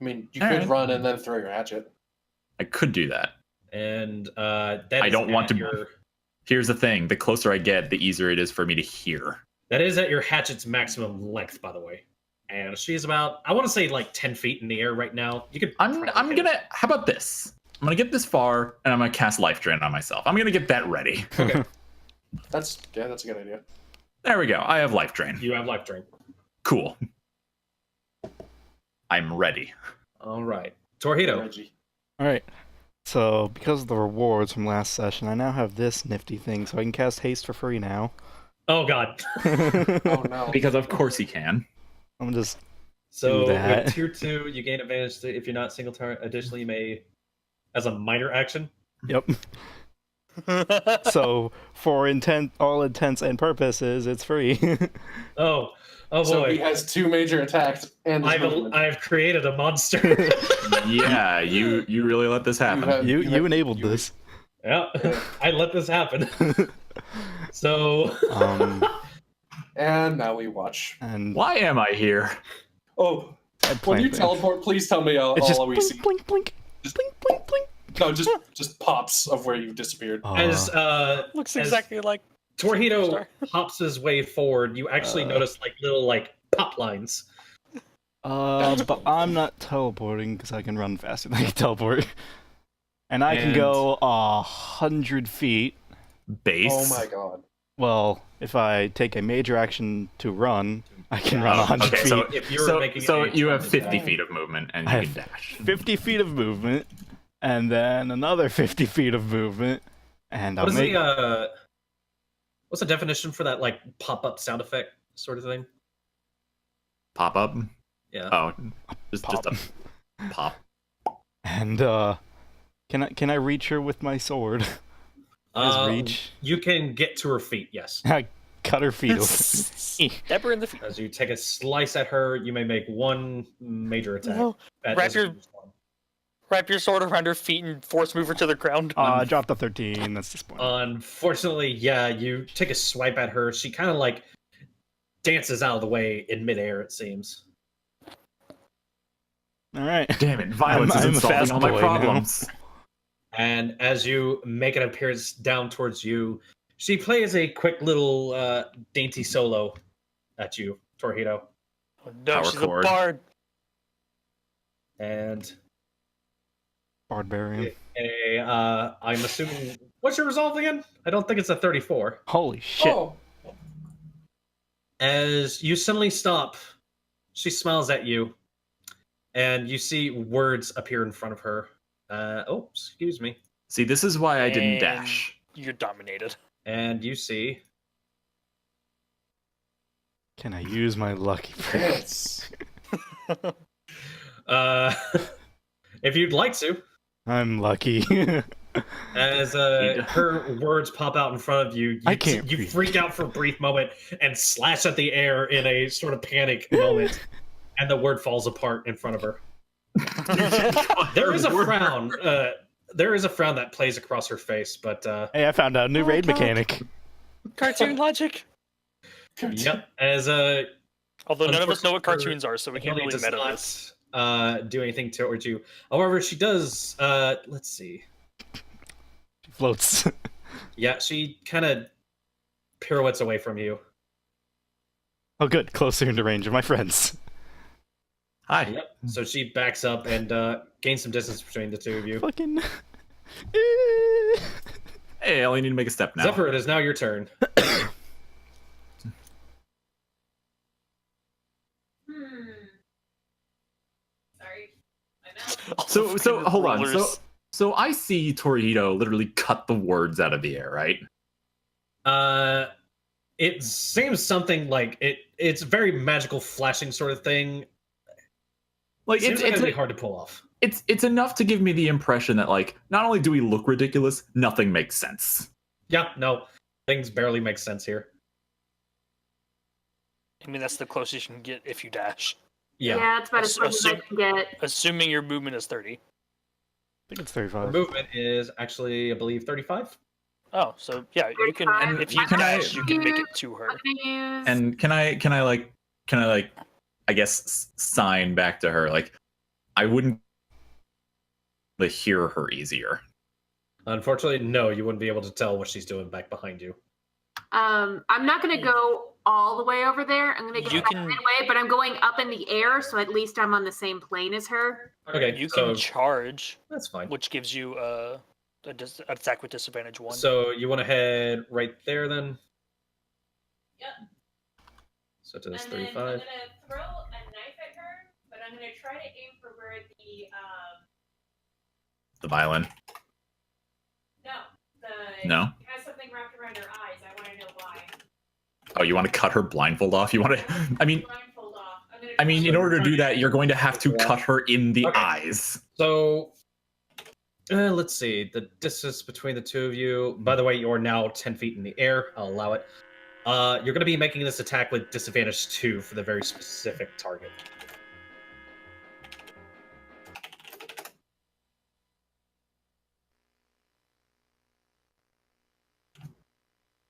I mean, you All could right. run and then throw your hatchet. I could do that. and that I is don't want at to- Your, Here's the thing: the closer I get, the easier it is for me to hear. that is at your hatchet's maximum length, by the way. And she's about, I want to say, like 10 feet in the air right now. You could. I'm probably hit gonna. How about this? I'm gonna get this far, and I'm gonna cast Life Drain on myself. I'm gonna get that ready. That's a good idea. There we go. I have Life Drain. it. You have life drain. Cool. I'm ready. All right, Torihito. Reggie. All right. So, because of the rewards from last session, I now have this nifty thing, so I can cast haste for free now. Oh God. Oh no. Because of course he can. I'm just So Do that. with tier 2, you gain advantage if you're not single target. Additionally, you may, as a minor action. yep. So, for all intents and purposes, it's free. Oh So he boy. has 2 major attacks and his movement. I've created a monster. Yeah, you really let this happen. have- you have- enabled you- this. Yeah, I let this happen. So, And now we watch. And Why am I here? Oh, I'd when plan you things. teleport, please tell me all It's just we blink, see. blink, blink, blink, blink, blink. No, just pops of where you've disappeared. as Looks As- exactly like Torihito Star. hops his way forward, you actually notice like little like pop lines. But I'm not teleporting because I can run faster than I can teleport. And I can And- go 100 feet. Base. Oh my god. Well, if I take a major action to run, I can run 100 okay, feet. so If you're so, making so a you have charge 50 attack. feet of movement and I you have can dash. 50 feet of movement, and then another 50 feet of movement, and I'll What is make... what's the definition for that like pop up sound effect sort of thing? Pop up. Yeah. Oh, just Pop. a pop. And, can I reach her with my sword? Reach? You can get to her feet, yes. I cut her feet open. Stab her in the feet. As you take a slice at her, you may make one major attack. No. That Wrap doesn't your- use one. Wrap your sword around her feet and force move her to the ground. I dropped a 13, that's disappointing. Unfortunately, yeah, you take a swipe at her. She kind of like dances out of the way in midair, it seems. Alright. Damn it! Violence I'm is a solving fast all my boy now. problems. And as you make an appearance down towards you, she plays a quick little dainty solo at you, Torihito. Oh, no, Power she's chord. a bard. And Barbarian. I'm assuming, what's your resolve again? I don't think it's a 34. Holy shit. Oh, As you suddenly stop, she smiles at you and you see words appear in front of her. Oh, excuse me. See, this is why I didn't And dash. You're dominated. And you see. Can I use my lucky Yes. If you'd like to. I'm lucky. As her words pop out in front of you, I can't you breathe. freak out for a brief moment and slash at the air in a sort of panic moment, and the word falls apart in front of her. There is a frown. There is a frown that plays across her face, but Hey, I found out a new raid mechanic. Cartoon logic. yep. As Although none of us know what Unfortunately, cartoons are, so we can't Kelly really does meta not this. do anything towards you. However, she does. Let's see. She floats. Yeah, she kind of pirouettes away from you. Oh, good. Closer into range of my friends. Hi. Yep. So she backs up and gains some distance between the two of you. Fucking. Hey, I only need to make a step now. Zephyr, it is now your turn. Sorry. I know. All So the so fucking hold on. rulers. So I see Torihito literally cut the words out of the air, right? It seems something like it's a very magical flashing sort of thing. Like Seems like it's it'd be hard to pull off. it's enough to give me the impression that like not only do we look ridiculous, nothing makes sense. Yeah, no. Things barely make sense here. I mean, that's the closest you can get if you dash. Yeah. It's about as close as I can get. Assuming your movement is 30. I think it's Her 35. movement is actually, I believe, 35. Oh, so yeah, you can. And If you can I- dash, you can make it to her. I'm gonna use. And can I I guess sign back to her like I wouldn't to hear her easier. Unfortunately, no, you wouldn't be able to tell what she's doing back behind you. I'm not gonna go all the way over there. I'm gonna go You back can- midway, but I'm going up in the air, so at least I'm on the same plane as her. Okay, You so can charge, that's fine. which gives you an attack with disadvantage 1. So you want to head right there then? Yep. So to this And then I'm 35. gonna throw a knife at her, but I'm gonna try to aim for where The violin. the No? it has something wrapped around her eyes. I want to know why. Oh, you want to cut her blindfold off? You want to I mean Blindfold off. in order to do that, you're going to have to cut her in the Okay. eyes. So let's see. The distance between the two of you. By the way, you're now 10 feet in the air. I'll allow it. You're going to be making this attack with disadvantage 2 for the very specific target.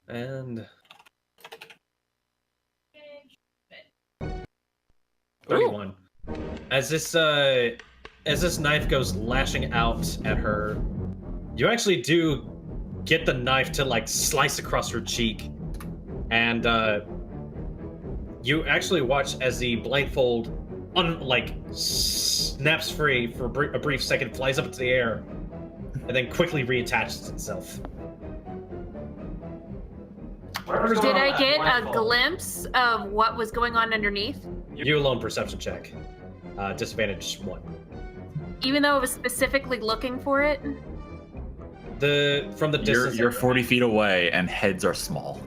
And 31. As this knife goes lashing out at her, you actually do get the knife to like slice across her cheek, and you actually watch as the blindfold snaps free for a brief second, flies up into the air, and then quickly reattaches itself. Did I get a glimpse of what was going on underneath? You alone perception check. Disadvantage 1. Even though I was specifically looking for it? From the distance. You're 40 feet away and heads are small.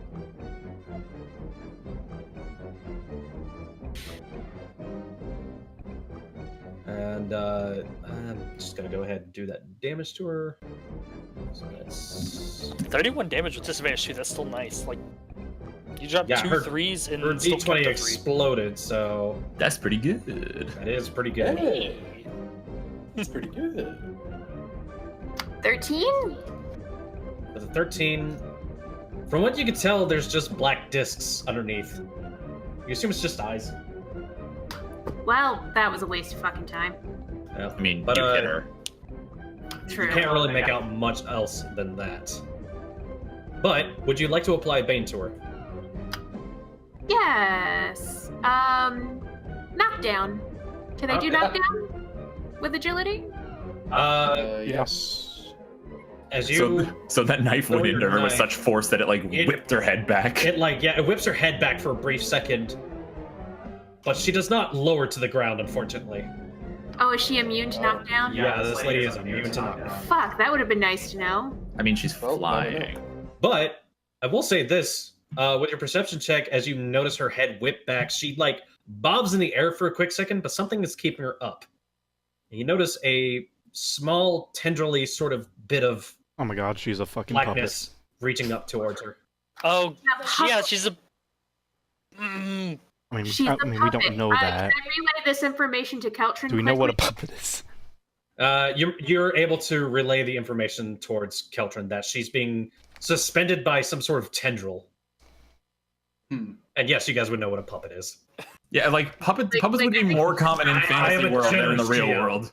And I'm just gonna go ahead and do that damage to her. So that's 31 damage with disadvantage 2. That's still nice. Like, you dropped Yeah, two her- threes and her still kept D20 a 3. exploded, so That's pretty good. that is pretty good. Hey, that's pretty good. 13? With a 13, from what you can tell, there's just black discs underneath. You assume it's just eyes. Well, that was a waste of fucking time. Yeah. I mean, But, you hit her. True. You can't really make out much else than that. But would you like to apply Bane to her? Yes. Knockdown. Can I do Okay. knockdown? With agility? Yes. As you, So that knife went throw your into her with knife. such force that it It- whipped her head back. it whips her head back for a brief second, but she does not lower to the ground, unfortunately. Oh, is she immune to knockdown? Yeah, this lady is immune to knockdown. Fuck, that would have been nice to know. I mean, she's Well, flying. But I will say this: with your perception check, as you notice her head whip back, she like bobs in the air for a quick second, but something is keeping her up. And you notice a small, tendrily sort of bit of Oh my god, she's a fucking blackness reaching up towards her. Oh, puppet. yeah, she's a. puppet. I mean, She's I a mean we puppet. don't know Can that. I relay this information to Keltrin? Do we know what a quickly? puppet is? You're able to relay the information towards Keltrin that she's being suspended by some sort of tendril. And yes, you guys would know what a puppet is. Yeah, like puppets Like- would be more common in I fantasy have a world than in the generous real GM. world.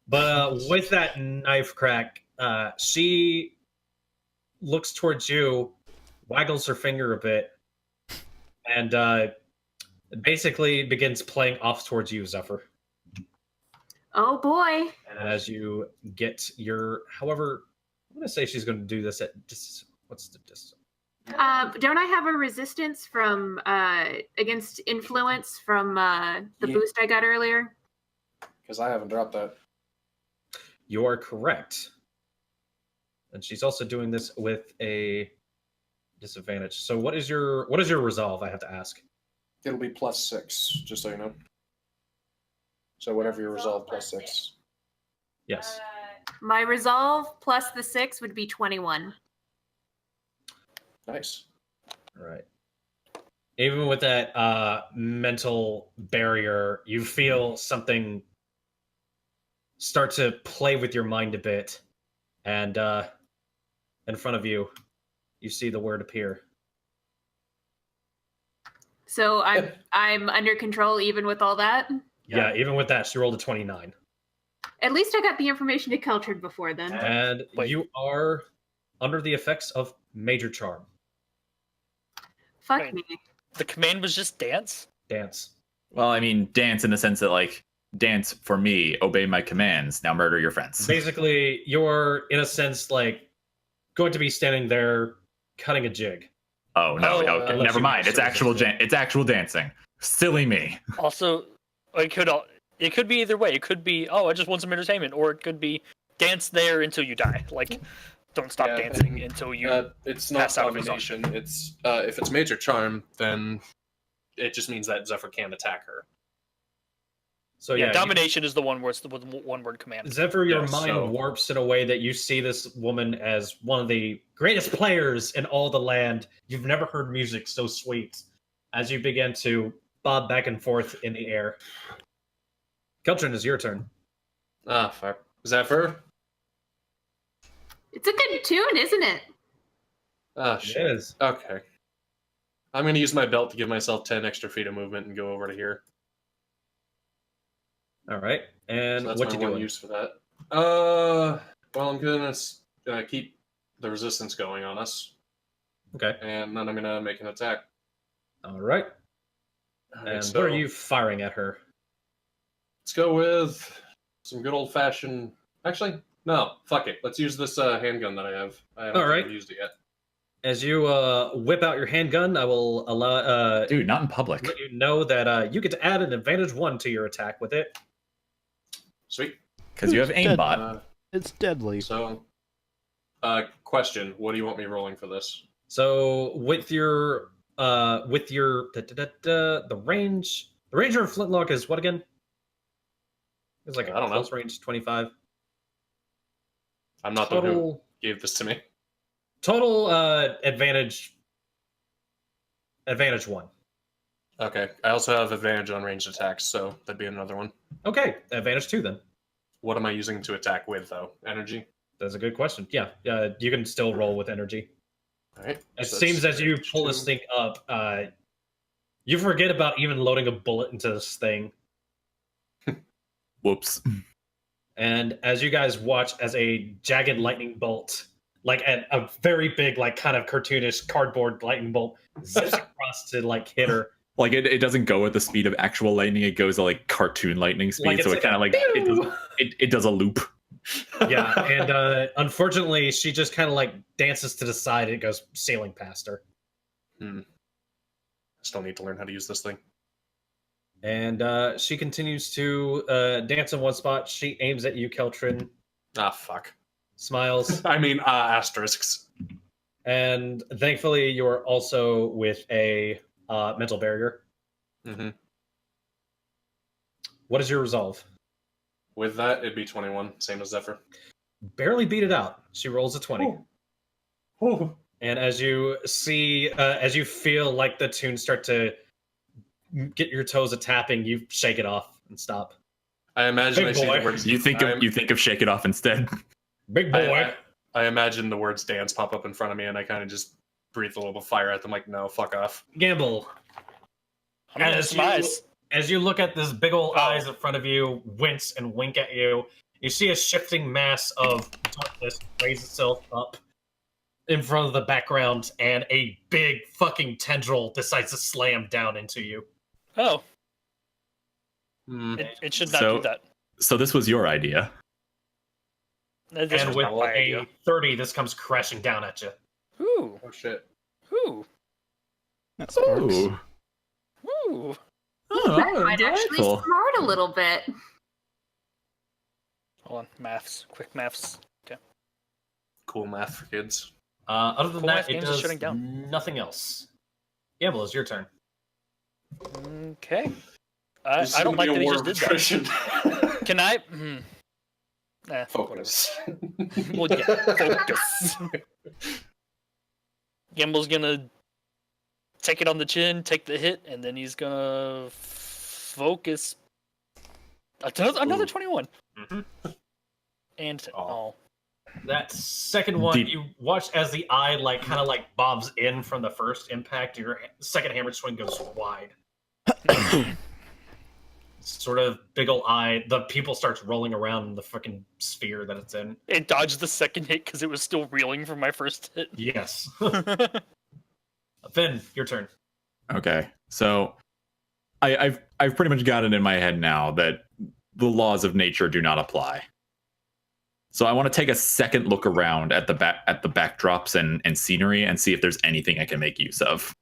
But with that knife crack, she looks towards you, waggles her finger a bit, and basically begins playing off towards you, Zephyr. Oh boy. And as you get your, however, I'm going to say she's going to do this at what's the distance? Don't I have a resistance from against influence from the Yeah. boost I got earlier? Because I haven't dropped that. You are correct. And she's also doing this with a disadvantage. So what is your resolve, I have to ask? It'll be +6, just so you know. So whatever your resolve +6. Yes. My resolve plus the 6 would be 21. Nice. All right. Even with that mental barrier, you feel something start to play with your mind a bit, and in front of you, you see the word appear. So I'm under control even with all that. Yeah, even with that, she rolled a 29. At least I got the information to Keltrin before then. And Wait. you are under the effects of Major Charm. Fuck Wait. me. The command was just dance? Dance. Well, I mean, dance in the sense that, like, dance for me, obey my commands, now murder your friends. Basically, you're, in a sense, like, going to be standing there cutting a jig. Oh no, Oh, okay, unless never you mind. It's actually actual, dance. it's actual dancing. Silly me. Also, it could be either way. It could be, oh, I just want some entertainment, or it could be dance there until you die. Like, don't stop Yeah, dancing until you. It's not pass out of domination. It's if it's major charm, then it just means that Zephyr can't attack her. So yeah, yeah, domination is the one word, the one word command. Zephyr, your Yes, mind so- warps in a way that you see this woman as one of the greatest players in all the land. You've never heard music so sweet. As you begin to bob back and forth in the air. Keltrin, is your turn. Ah, fuck. Zephyr? It's a good tune, isn't it? Ah, It shit. is. Okay. I'm going to use my belt to give myself 10 extra feet of movement and go over to here. All right. And So that's what my you one doing? use for that. Well, I'm going to keep the resistance going on us, Okay. and then I'm going to make an attack. All right. Alright, And so what are you firing at her? let's go with some good old-fashioned... Actually, no, fuck it. Let's use this handgun that I have. I haven't Alright. used it yet. As you whip out your handgun, I will allow Dude, not in public. let you know that you get to add an advantage 1 to your attack with it. Sweet. Because you have aimbot. Uh, It's deadly. so, question. What do you want me rolling for this? So with your the range, the range of flintlock is what again? It's like a I don't know. close range 25. I'm not the one who Total gave this to me. total advantage 1. Okay. I also have advantage on ranged attacks, so that'd be another one. Okay, advantage 2 then. What am I using to attack with, though? Energy? That's a good question. Yeah, you can still roll with energy. All right. It so seems that's as you range pull this 2. thing up, you forget about even loading a bullet into this thing. Whoops. And as you guys watch as a jagged lightning bolt, like a very big, like kind of cartoonish cardboard lightning bolt, zips across to like hit her. Like it doesn't go at the speed of actual lightning. It goes at like cartoon lightning speed. Like, so it's it kind of like it does a loop. Yeah, and unfortunately, she just kind of like dances to the side and it goes sailing past her. Still need to learn how to use this thing. And she continues to dance in one spot. She aims at you, Keltrin, Ah, fuck. smiles, I mean, asterisks. and thankfully you are also with a mental barrier. Mm-hmm. What is your resolve? With that, it'd be 21, same as Zephyr. Barely beat it out. She rolls a 20. Oh. And as you see, as you feel like the tunes start to get your toes a tapping, you shake it off and stop. I imagine Big I see boy. the words. You think of Shake It Off instead. Big boy. I imagine the words dance pop up in front of me, and I kind of just breathe a little fire at them, like, no, fuck off. Gambul. I'm gonna smize. As you look at this big old eyes in front of you, wince and wink at you, you see a shifting mass of darkness raise itself up in front of the background, and a big fucking tendril decides to slam down into you. Oh, Hmm. it should not So- do that. So this was your idea. This And was with not my a idea. 30, this comes crashing down at you. Ooh, Oh, shit. ooh, That sparks. Ooh. ooh. That might actually delightful. smart a little bit. Hold on, maths. Quick maths. Cool math for kids. Other than Cool Math that, it Games is does shutting down. nothing else. Gambul, it's your turn. Okay. This is I don't gonna like be that a he war just of did that. attrition. Can I? Focus. Well, yeah, focus. Gamble's gonna take it on the chin, take the hit, and then he's gonna focus. Another Ooh. 21. Mhm. And Oh. That second one, Deep. you watch as the eye kind of bobs in from the first impact. Your second hammer swing goes wide. Sort of big ol' eye. The pupil starts rolling around in the fucking sphere that it's in. it dodged the second hit because it was still reeling from my first hit. Yes. Finn, your turn. Okay, so I've pretty much got it in my head now that the laws of nature do not apply. So I want to take a second look around at the backdrops and scenery and see if there's anything I can make use of.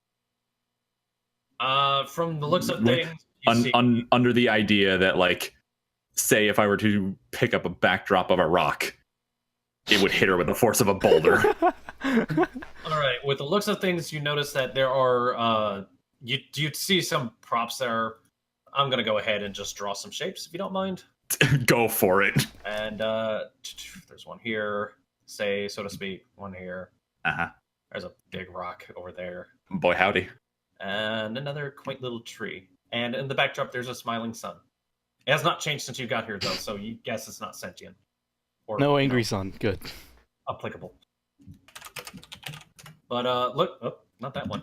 From the looks of things, you see, Under the idea that, like, say if I were to pick up a backdrop of a rock, it would hit her with the force of a boulder. all right. With the looks of things, you notice that there are you see some props there. I'm gonna go ahead and just draw some shapes if you don't mind. Go for it. And there's one here, say so to speak, one here. Uh-huh. There's a big rock over there, Boy, howdy. and another quaint little tree. And in the backdrop, there's a smiling sun. It has not changed since you got here, though, so you guess it's not sentient or No angry sun. Good. applicable. But look, oh, not that one.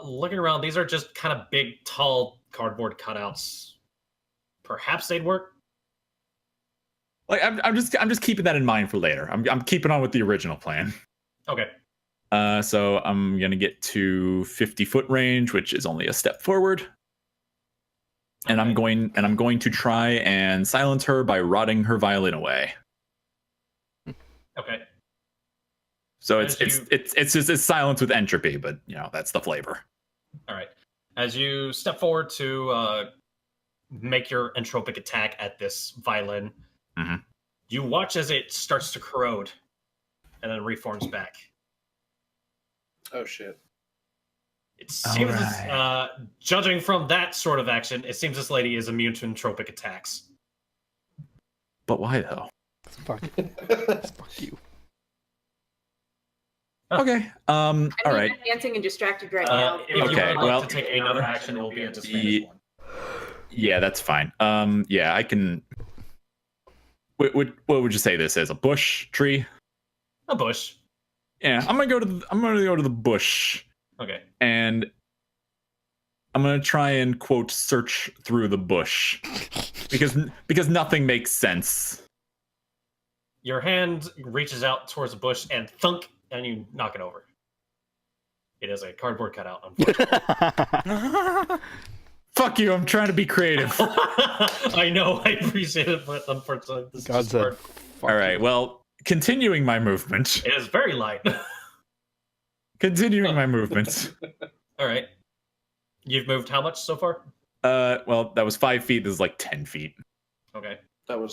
Looking around, these are just kind of big, tall cardboard cutouts. Perhaps they'd work. Like I'm just keeping that in mind for later. I'm keeping on with the original plan. Okay. So I'm gonna get to 50-foot range, which is only a step forward. And I'm going to try and silence her by rotting her violin away. Okay. So As it's silence with entropy, but you know that's the flavor. All right. As you step forward to make your entropic attack at this violin, Mhm. you watch as it starts to corrode and then reforms back. Oh, shit. It seems, Alright. judging from that sort of action, it seems this lady is immune to entropic attacks. But why though? Fuck. Fuck you. Okay. All I'm right. dancing and distracted right now. If you Okay, would like well- to take another action, it will be a disadvantage Ye- one. Yeah, that's fine. Yeah, I can. What would you say this is? A bush tree? A bush. Yeah, I'm gonna go to the bush, Okay. and I'm gonna try and quote search through the bush because nothing makes sense. Your hand reaches out towards the bush and thunk, and you knock it over. It is a cardboard cutout, unfortunately. Fuck you! I'm trying to be creative. I know, I appreciate it, but unfortunately, this God is just said, hard. fuck All right. you. Well, continuing my movement. It is very light. Continuing my movement. All right. You've moved how much so far? Well, that was 5 feet. This is like 10 feet. Okay. That was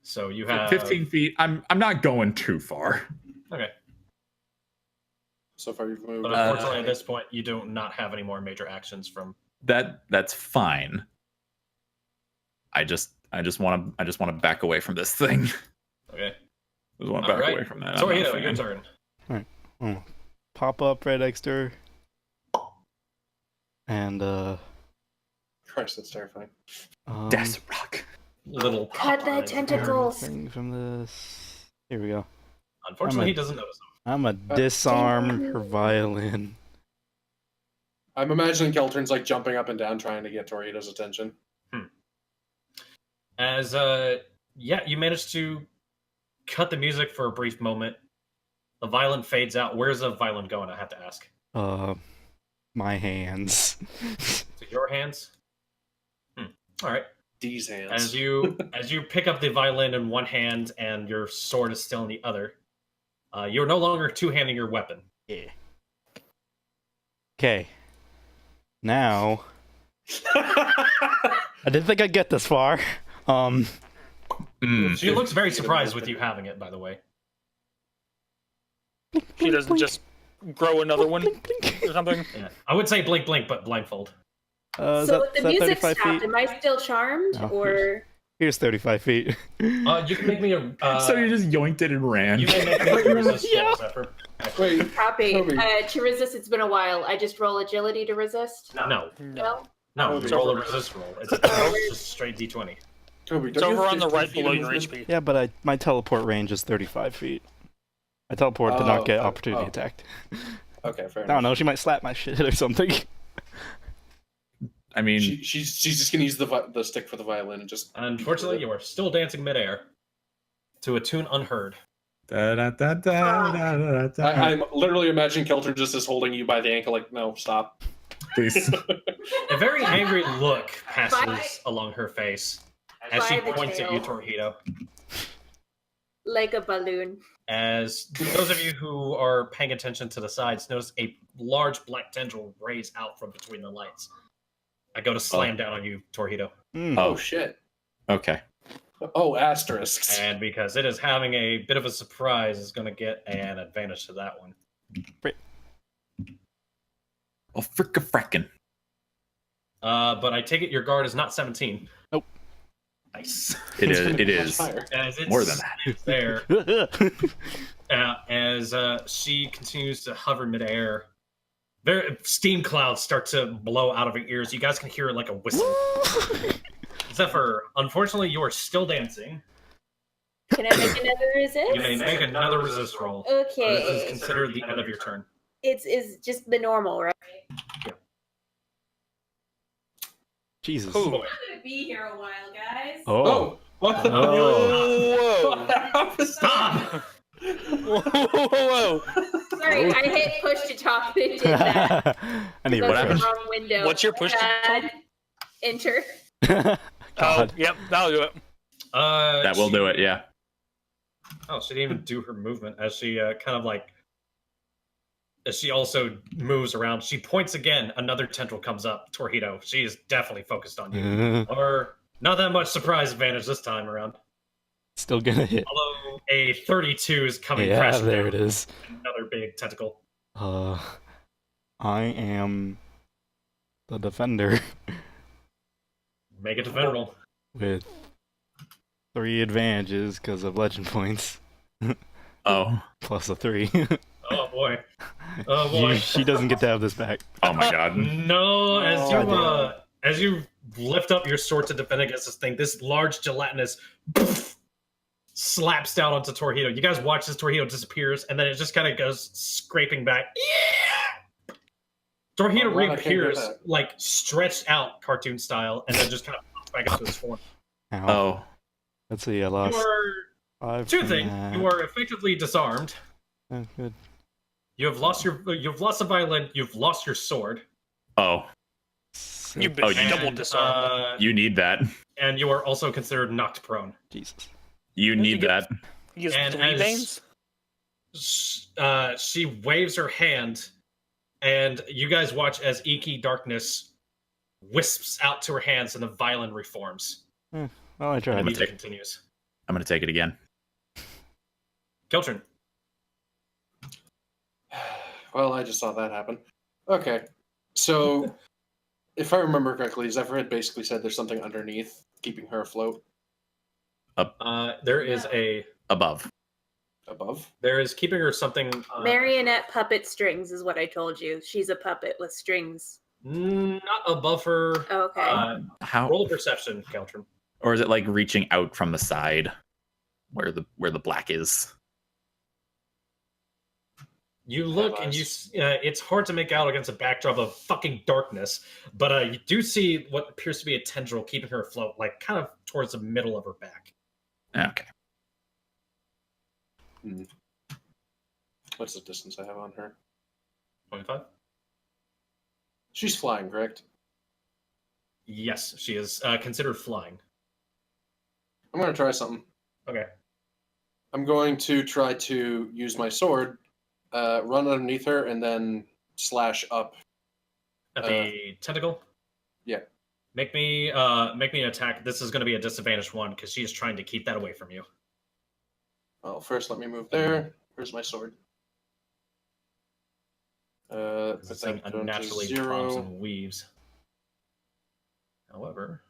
So you have 15 feet. I'm not going too far. Okay. so far you've moved. But unfortunately, at this point, you do not have any more major actions from. That's fine. I just want to back away from this thing. Okay. I just want to back Alright. away from that. Sorry, I'm not a your fan. turn. Pop up right next to her. And Christ, that's terrifying. Death rock. Little Cut the pop-on. tentacles. Thing from this. Here we go. Unfortunately, he doesn't notice them. I'm gonna disarm her violin. I'm imagining Keltern's like jumping up and down trying to get Torihito's attention. As you managed to cut the music for a brief moment. The violin fades out. Where's the violin going? I have to ask. My hands. To your hands. All right. D's hands. As you pick up the violin in one hand and your sword is still in the other, you're no longer two-handing your weapon. Yeah. Okay. Now, I didn't think I'd get this far. She looks very surprised with you having it, by the way. She doesn't just grow another one or something. Yeah. I would say blink, blink, but blindfold. Is So that the music 35 stopped. feet? Am I still charmed, No. or Here's 35 feet. You can make me a. So you just yoinked it and ran. You may make me a resist roll, Zephyr. Wait, copy? Kobe. To resist, it's been a while. I just roll agility to resist. No, No. no, you roll a resist roll. It's just straight d20. Kobe, It's don't you over have on the 15 right feet below of your movement? HP. Yeah, but my teleport range is 35 feet. I teleport to not get opportunity oh. attacked. Okay, fair I don't enough. know, she might slap my shit or something. I mean, She's just gonna use the stick for the violin and just. Unfortunately, you are still dancing midair to a tune unheard. I'm literally imagining Keltern just as holding you by the ankle, like, no, stop. please. A very angry look passes along her face as she By the points at you, tail. Torihito. Like a balloon. As those of you who are paying attention to the sides notice a large black tendril raise out from between the lights. I go to slam down on you, Torihito. Oh shit. Okay. Oh, asterisks. And because it is having a bit of a surprise, it's going to get an advantage to that one. Oh, frickin'. But I take it your guard is not 17. Nope. Nice. It It's is. gonna It be much is. higher. As it's, More than that. it's there. As she continues to hover midair, steam clouds start to blow out of her ears. You guys can hear it like a whistle. Zephyr, unfortunately, you are still dancing. Can I make another resist? You may make another resist roll. Okay. This is considered the end of your turn. It's just the normal, right? Jesus. Ooh. I'm gonna be here a while, guys. Oh, what the Whoa! Stop! Whoa! Sorry, I hit push to talk. It did that. I need That's What happened? the wrong window. What's your push to talk? Enter. Oh, God. yep, that'll do it. That will do it. Yeah. Oh, she didn't even do her movement as she kind of like. As she also moves around, she points again. Another tendril comes up. Torihito. She is definitely focused on you. Or not that much surprise advantage this time around. Still gonna hit. Although a 32 is coming Yeah, crashing there down. it is. Another big tentacle. I am the defender Make a defend roll. with 3 advantages because of legend points, Oh. plus a 3. Oh boy. Oh boy. She doesn't get to have this back. Oh my God. No, Oh, as you lift up your sword to defend against this thing, this large gelatinous slaps down onto Torihito. You guys watch as Torihito disappears, and then it just kind of goes scraping back. Yeah! Torihito Oh, wow, I can't do reappears, that. like stretched out cartoon style, and then just kind of pops back into its form. Ow. Oh. Let's see, I You lost are 5 two from things. that. You are effectively disarmed. Oh, good. You've lost the violin. You've lost your sword. Oh. You've been Oh, you- double disarmed. You need that. And you are also considered knocked prone. Jesus. You need that. He has and 3 as- veins? She waves her hand, and you guys watch as inky darkness wisps out to her hands and the violin reforms. Oh, I And tried. the gonna music take- continues. I'm gonna take it again. Keltrin. Well, I just saw that happen. Okay. So, if I remember correctly, Zephyr had basically said there's something underneath keeping her afloat There is a Above. above. there is keeping her something. Marionette puppet strings is what I told you. She's a puppet with strings. Not above her. Okay. How? Roll a perception, Keltrin. Or is it like reaching out from the side, where the black is? You look Have and you. eyes. It's hard to make out against a backdrop of fucking darkness, but you do see what appears to be a tendril keeping her afloat, like kind of towards the middle of her back. Okay. What's the distance I have on her? 25. She's flying, correct? Yes, she is considered flying. I'm going to try something. Okay. I'm going to try to use my sword, run underneath her, and then slash up. At the tentacle. Yeah. Make me an attack. This is going to be a disadvantaged one because she is trying to keep that away from you. Well, first let me move there. Where's my sword? Put This thing that down to unnaturally drops 0. and weaves. However,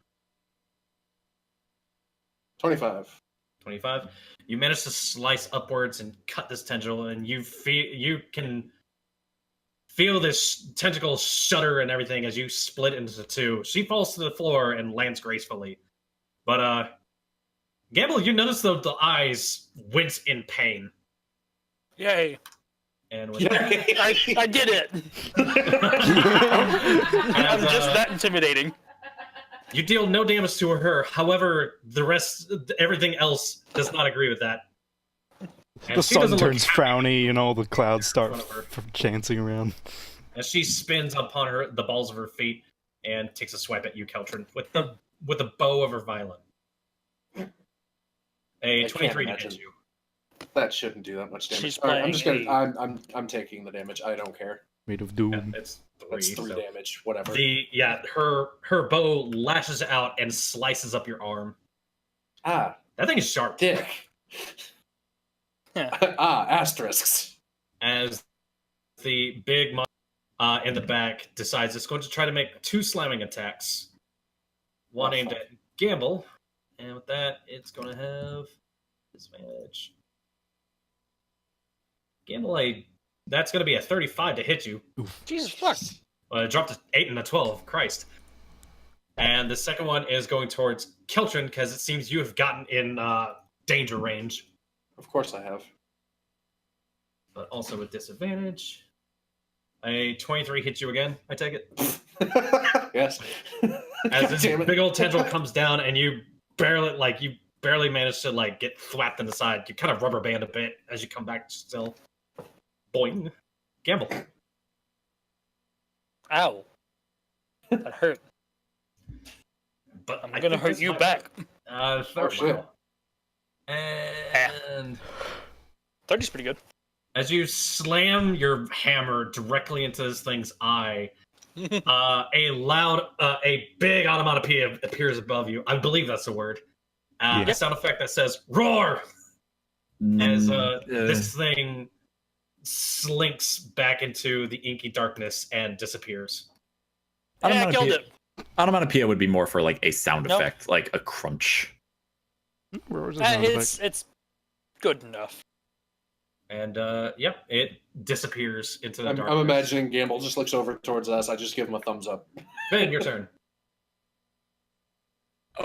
25. 25. You manage to slice upwards and cut this tendril, and you can feel this tentacle shudder and everything as you split into two. She falls to the floor and lands gracefully. But Gambul, you notice though the eyes wince in pain. Yay! And with I did it. I'm As, just that intimidating. you deal no damage to her. However, the rest, everything else, does not agree with that. And The she sun doesn't look turns happy frowny, and all the clouds start front of her. chancing around. as she spins upon the balls of her feet and takes a swipe at you, Keltrin, with the bow of her violin. A I 23 can't to imagine. hit you. That shouldn't do that much damage. She's All right, I'm playing just gonna. I'm taking the damage. I don't care. Made of Yeah, doom. it's 3. That's 3 so- damage. Whatever. Her bow lashes out and slices up your arm. Ah, That thing is sharp. dick. Yeah. Asterisks. As the big monster in the back decides it's going to try to make 2 slamming attacks. One Oh, aimed fuck. at Gambul, and with that, it's going to have disadvantage. Gambul, that's going to be a 35 to hit you. Jesus fuck. It dropped to 8 and a 12. Christ. And the second one is going towards Keltrin because it seems you have gotten in danger range, Of course I have. but also with disadvantage. A 23 hits you again, I take it. Yes. As this Damn it. big old tendril comes down and you barely manage to get thwapped in the side. You kind of rubber band a bit as you come back still. Boing. Gamble. Ow. That hurt. But I'm I gonna think hurt this you might- back. Third shit. roll. And 30's pretty good. as you slam your hammer directly into this thing's eye, a big onomatopoeia appears above you. I believe that's the word. A sound effect that says "roar" as this thing slinks back into the inky darkness and disappears. Yeah, I killed it. Onomatopoeia would be more for like a sound Nope. effect, like a crunch. Where was the sound effect? It's good enough. And it disappears into the I'm darkness. imagining Gamble just looks over towards us. I just give him a thumbs up. Ben, your turn.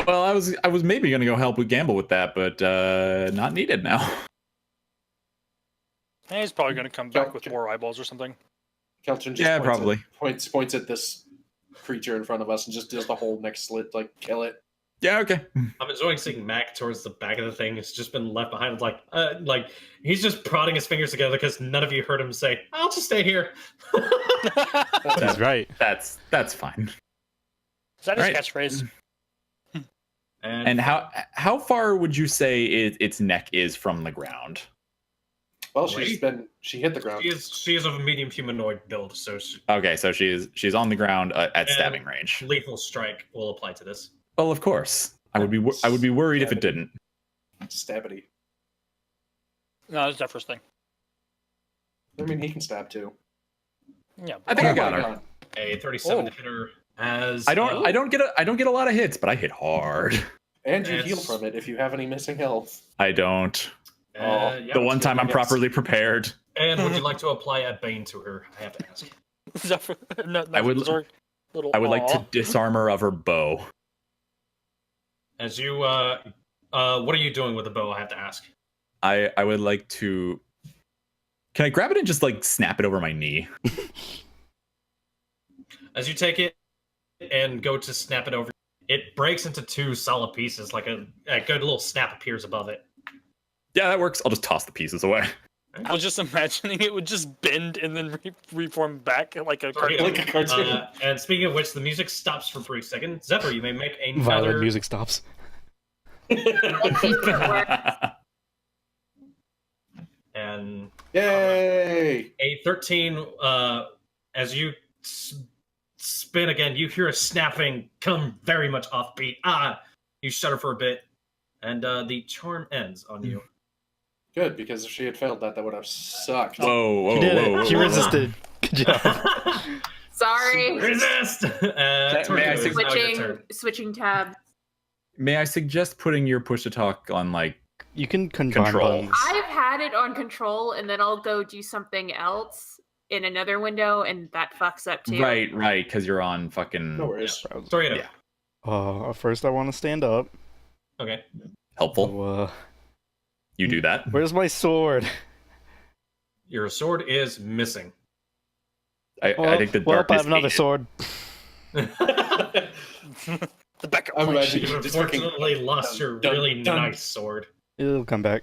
Well, I was maybe gonna go help with Gamble with that, but not needed now. And he's probably gonna come back with more eyeballs or something. Keltrin just Yeah, points probably. points at this creature in front of us and just does the whole neck slit, like kill it. Yeah, okay. I'm enjoying seeing Mac towards the back of the thing. It's just been left behind. Like he's just prodding his fingers together because none of you heard him say, "I'll just stay here." He's right. That's fine. Is that his Right. catchphrase? And how far would you say its neck is from the ground? Well, she hit the ground. She is of a medium humanoid build, so Okay, so she's on the ground at stabbing range. lethal strike will apply to this. Well, of course. I would be worried if it didn't. Stabbity. No, it's Zephyr's thing. I mean, he can stab too. Yeah. I think I got my her. God. A 37 to hit her as I don't get a lot of hits, but I hit hard. And you It's- heal from it if you have any missing health. I don't. yeah, The one time I'm yes. properly prepared. And would you like to apply a bane to her? I have to ask. Zephyr. No, I would- Zork, little I would like to aw. disarm her of her bow. As you, what are you doing with the bow? I have to ask. I would like to. Can I grab it and just like snap it over my knee? As you take it and go to snap it over, it breaks into two solid pieces. Like a good little snap appears above it. Yeah, that works. I'll just toss the pieces away. I was just imagining it would just bend and then reform back like a Sorry, cartoon. Like a cartoon. And speaking of which, the music stops for a brief second. Zephyr, you may make another. Violent music stops. And Yay! a 13. As you spin again, you hear a snapping come very much offbeat. You shudder for a bit, and the charm ends on you. Good, because if she had failed that would have sucked. Whoa! She did it. Whoa, She whoa. resisted. Good job. Sorry. Resist. May I say- Switching tab. May I suggest putting your push to talk on like? You can combine Control. buttons. I've had it on control, and then I'll go do something else in another window, and that fucks up too. Right, because you're on fucking No worries. Torihito. Yeah. First I want to stand up. Okay. helpful. So, You do that. where's my sword? Your sword is missing. I think the well, I darkness. have another ate it. sword. The backup I'm plan. imagining You just fucking unfortunately lost your dun, really dun. nice sword, It'll come back.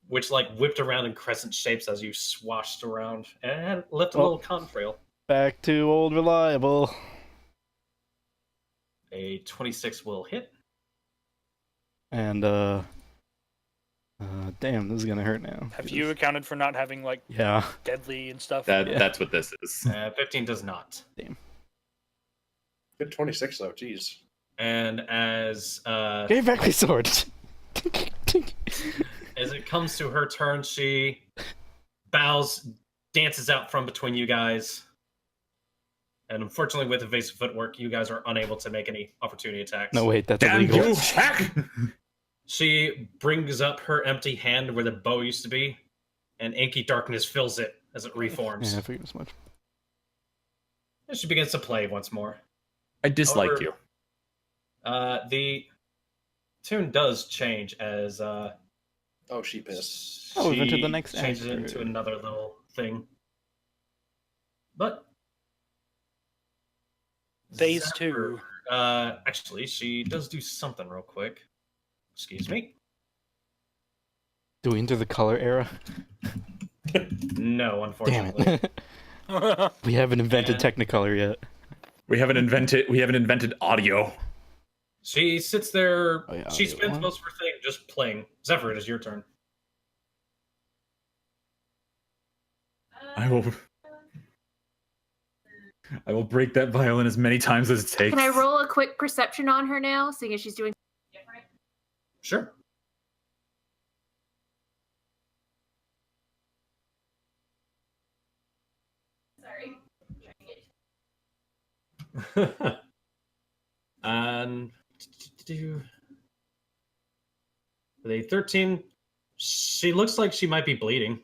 which like whipped around in crescent shapes as you swashed around and left a Oh. little contrail. Back to old reliable. A 26 will hit. And damn, this is gonna hurt now. Have you accounted for not having like Yeah. deadly and stuff? Yeah. That's what this is. 15 does not. Good 26 though, jeez. And as Give back my sword. as it comes to her turn, she bows, dances out from between you guys. And unfortunately, with evasive footwork, you guys are unable to make any opportunity attacks. No, wait, that's Damn illegal. you, Shaq! She brings up her empty hand where the bow used to be, and inky darkness fills it as it reforms. Yeah, I figured as much. And she begins to play once more. I dislike Over- you. The tune does change as Oh, she pissed. Oh, we've entered she the next changes it act. into another little thing. But Phase Zephyr, 2. Actually, she does do something real quick. Excuse me. Do we enter the color era? No, Damn unfortunately. it. We haven't invented And- Technicolor yet. We haven't invented audio. She sits there. Oh, yeah, she audio spends one. most of her thing just playing. Zephyr, it is your turn. I will break that violin as many times as it takes. Can I roll a quick perception on her now, seeing as she's doing different? Sure. Sorry. And with a 13, she looks like she might be bleeding.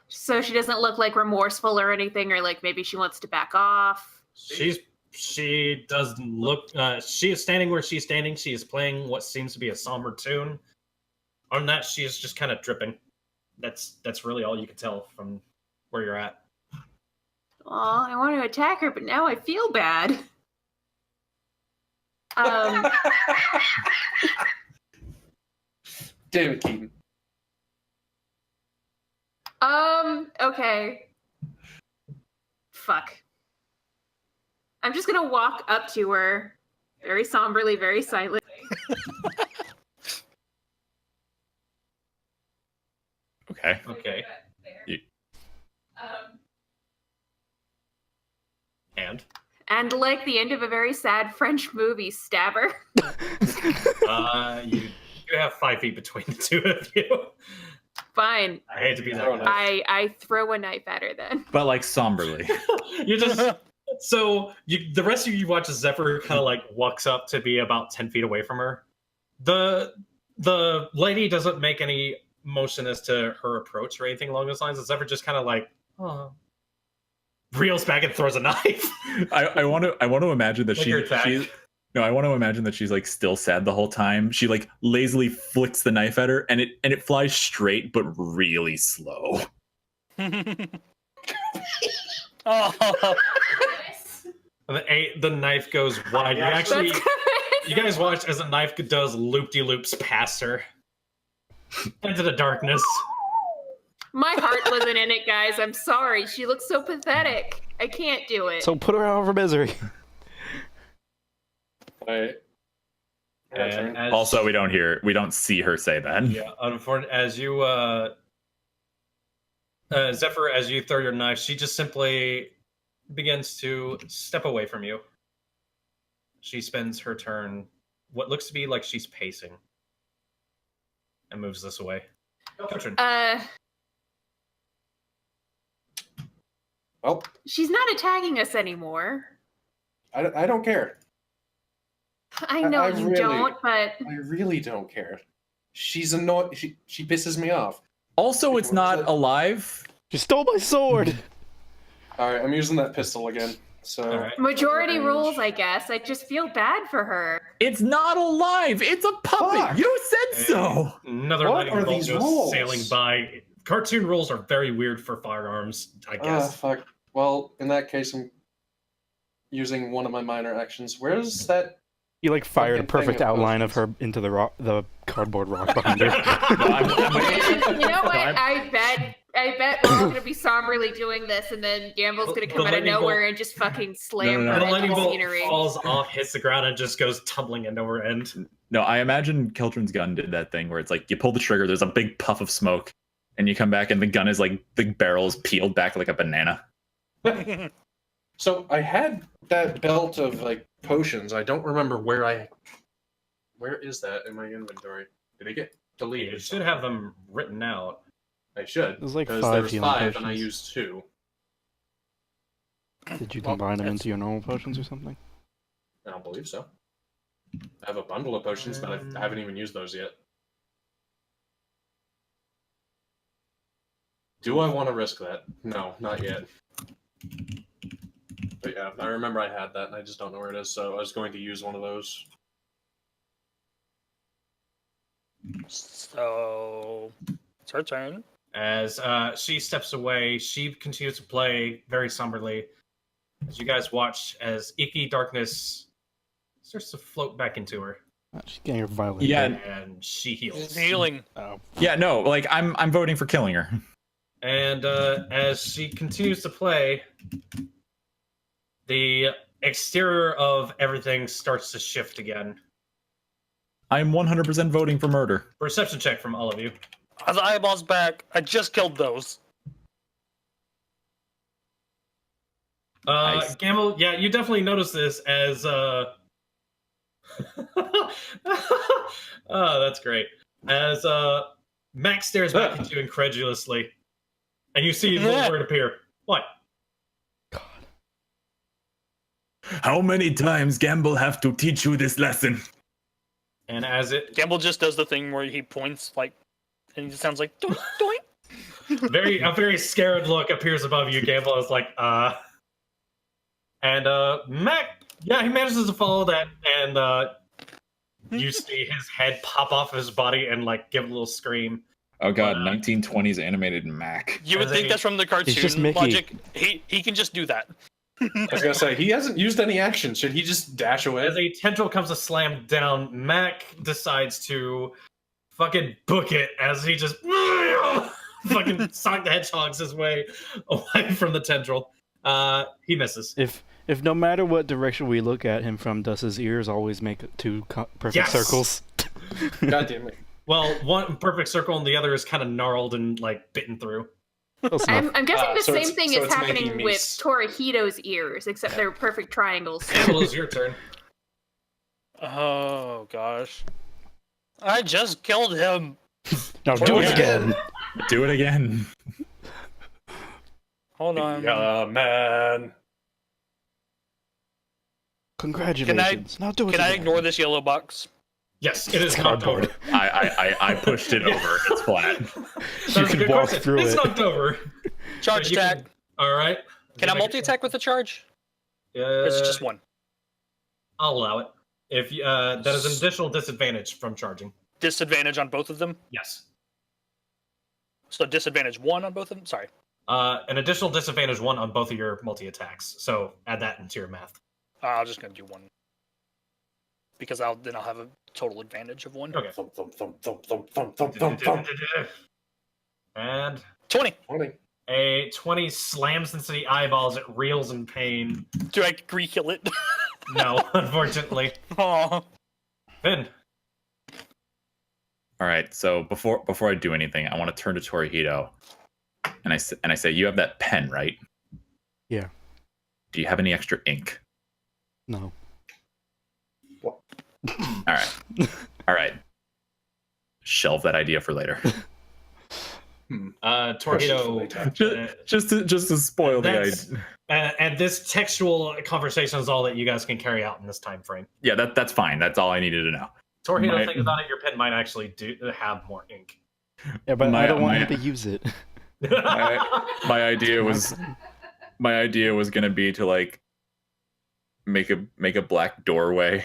So she doesn't look like remorseful or anything, or like maybe she wants to back off. She does look. She is standing where she's standing. She is playing what seems to be a somber tune. On that, she is just kind of dripping. That's really all you can tell from where you're at. Aw, I want to attack her, but now I feel bad. Damn it, Keaton. Okay. Fuck. I'm just gonna walk up to her, very somberly, very silently. Okay. Okay. You- And like the end of a very sad French movie, stabber. you have 5 feet between the two of you. Fine. I hate to be that Throw a guy. knife. I throw a knife at her then. But like somberly. You just so the rest of you watch as Zephyr kind of like walks up to be about 10 feet away from her. The lady doesn't make any motion as to her approach or anything along those lines. Zephyr just kind of like reels back and throws a knife. I want to imagine that Like your attack. I want to imagine that she's like still sad the whole time. She like lazily flicks the knife at her, and it flies straight but really slow. Oh, The knife goes wide. You guys watch as a knife does loop-de-loops past her into the darkness. My heart wasn't in it, guys. I'm sorry. She looks so pathetic. I can't do it. So put her out of her misery. Right. And as, Also, we don't see her say that. yeah, unfortunately, as you Zephyr, as you throw your knife, she just simply begins to step away from you. She spends her turn, what looks to be like she's pacing, and moves this away. Gotcha. Well, She's not attacking us anymore. I don't care. I know I you really- don't, but I really don't care. She's annoying. She pisses me off. Also, it's not alive. She stole my sword. All right, I'm using that pistol again. So All right. majority range. rules, I guess. I just feel bad for her. It's not alive. It's a puppet. Fuck. You said so. Another What lightning are bolt these goes rules? sailing by. Cartoon rules are very weird for firearms, I guess. fuck. Well, in that case, I'm using one of my minor actions. Where's that? You like fired a Fucking perfect thing of outline of her potions. into the cardboard rock behind her. You know what? I bet we're all gonna be somberly doing this, and then Gambul's gonna come The out of lightning bolt- nowhere and just fucking slam No, her The into lightning the bolt scenery. falls off, hits the ground, and just goes tumbling into her end. No, I imagine Keltron's gun did that thing where it's like you pull the trigger, there's a big puff of smoke, and you come back and the gun is like the barrel is peeled back like a banana. So I had that belt of like potions. I don't remember where is that in my inventory? Did it get deleted? You should have them written out. I should. There's like because 5 there was healing 5 and I potions. used 2. Did you Well, combine them that's- into your normal potions or something? I don't believe so. I have a bundle of potions, but I haven't even used those yet. Do I want to risk that? No, not yet. But yeah, I remember I had that, and I just don't know where it is, so I was going to use one of those. So it's her turn. As she steps away, she continues to play very somberly. As you guys watch as icky darkness starts to float back into her, She's getting her violin. Yeah. and she heals. She's healing. Oh. Yeah, no, like I'm voting for killing her. And as she continues to play, the exterior of everything starts to shift again. I'm 100% voting for murder. Perception check from all of you. Are the eyeballs back? I just killed those. Nice. Gambul, yeah, you definitely notice this as oh, that's great. As Max stares back at you incredulously, and you see the little word appear. What? How many times Gambul have to teach you this lesson? And as it Gambul just does the thing where he points like, and it just sounds like doink doink. a very scared look appears above you, Gambul is like, and Mac, yeah, he manages to follow that, and you see his head pop off his body and like give a little scream. Oh god, 1920s animated Mac. You would As think a- that's from the cartoon just Mickey. logic. He can just do that. I was gonna say, he hasn't used any action. Should he just dash away? As a tendril comes to slam down, Mac decides to fucking book it as he just fucking Sonic the Hedgehog's his way away from the tendril. He misses. If no matter what direction we look at him from, does his ears always make 2 perfect Yes! circles? God damn it. Well, one perfect circle and the other is kind of gnarled and like bitten through. I'm guessing the so same it's- thing so is it's happening making me with s- Torihito's ears, except they're perfect triangles. Gambul, is your turn. Oh gosh. I just killed him. Now do it again. Do it again. Hold on. Yeah, man. Congratulations. Now do it Can I again. ignore this yellow box? Yes, it is It's knocked over. cardboard. I pushed it over. It's flat. That's You a can good walk question. through it's it. knocked over. Charge So you attack. All right. Can I multi-attack with the charge? Or is it just one? I'll allow it. If that is an additional disadvantage from charging. Disadvantage on both of them? Yes. So disadvantage 1 on both of them? Sorry. An additional disadvantage 1 on both of your multi-attacks. So add that into your math. I'm just going to do 1. Because then I'll have a total advantage of 1. Okay. Thump, thump, thump, thump, thump, thump, thump, thump, thump. And 20. 20. a 20 slams into the eyeballs. It reels in pain. Do I re-kill it? No, unfortunately. Aw. Finn. All right. So before I do anything, I want to turn to Torihito, and I say, you have that pen, right? Yeah. Do you have any extra ink? No. All right. All right. Shelve that idea for later. Torihito. just to spoil the That's- idea. And this textual conversation is all that you guys can carry out in this time frame. Yeah, that's fine. That's all I needed to know. Torihito, My- think about it. Your pen might actually have more ink. Yeah, but I don't want my- him to use it. My idea was gonna be to like make a black doorway,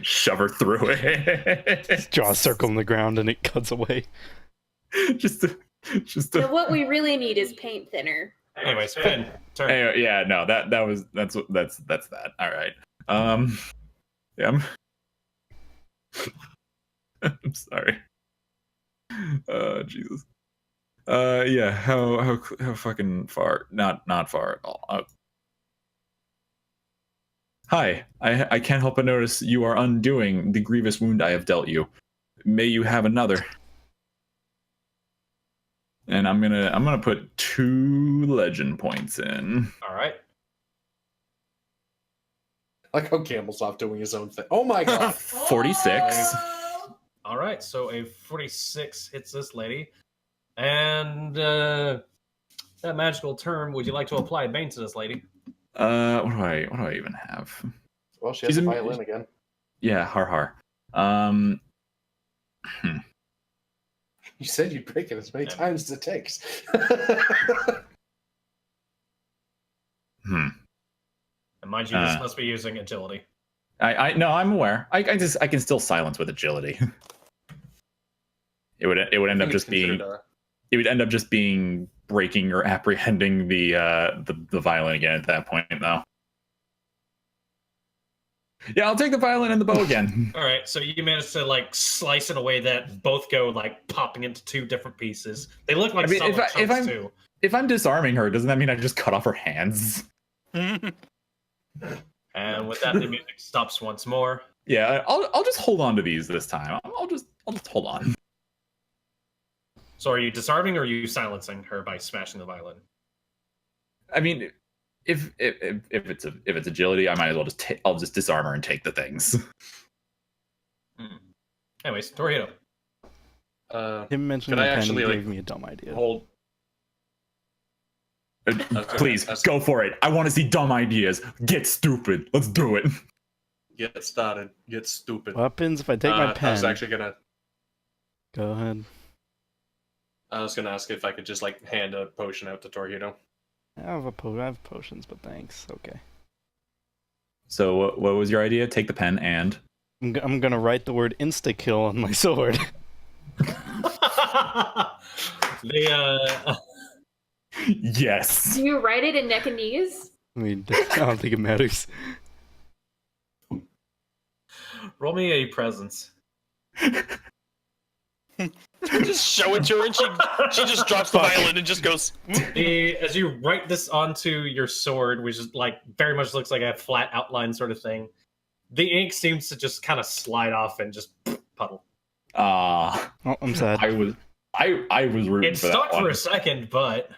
shove her through it, Draw a circle in the ground and it cuts away. just to. So what we really need is paint thinner. Anyways, Finn, turn. Anyway, yeah, no, that's that. All right. Yeah, I'm sorry. Jesus. Yeah. How fucking far? Not far at all. Hi. I can't help but notice you are undoing the grievous wound I have dealt you. May you have another. And I'm gonna put 2 legend points in. All right. I like how Gambul's off doing his own thing. Oh my god. 46. All right. So a 46 hits this lady, and that magical term. Would you like to apply Bane to this lady? What do I even have? Well, she has She's a a- violin again. Yeah, har. You said you'd break it as many Yeah. times as it takes. Hmm. And mind you, this must be using agility. I no, I'm aware. I can still silence with agility. It would end up just being breaking or apprehending the violin again at that point though. Yeah, I'll take the violin and the bow again. All right. So you managed to like slice in a way that both go like popping into 2 different pieces. They look like I mean, solid if chunks I'm- too. If I'm disarming her, doesn't that mean I just cut off her hands? And with that, the music stops once more. Yeah, I'll just hold on to these this time. I'll just hold on. So are you disarming or are you silencing her by smashing the violin? I mean, if it's agility, I might as well I'll just disarm her and take the things. Anyways, Torihito. Him mentioning Could the I pen actually, like, gave me a dumb idea. Hold. Please go for it. I want to see dumb ideas. Get stupid. Let's do it. Get started. Get stupid. What happens if I take my I pen? was actually gonna. Go ahead. I was gonna ask if I could just like hand a potion out to Torihito. I have potions, but thanks. Okay. So what was your idea? Take the pen and I'm gonna write the word insta-kill on my sword. yes. Do you write it in neck and knees? I mean, I don't think it matters. Roll me a presence. Just show it to her and she just drops the violin and just goes. As you write this onto your sword, which is like very much looks like a flat outline sort of thing, the ink seems to just kind of slide off and just puddle. Oh, I'm sad. I was rooting It for that stuck one. for a second, but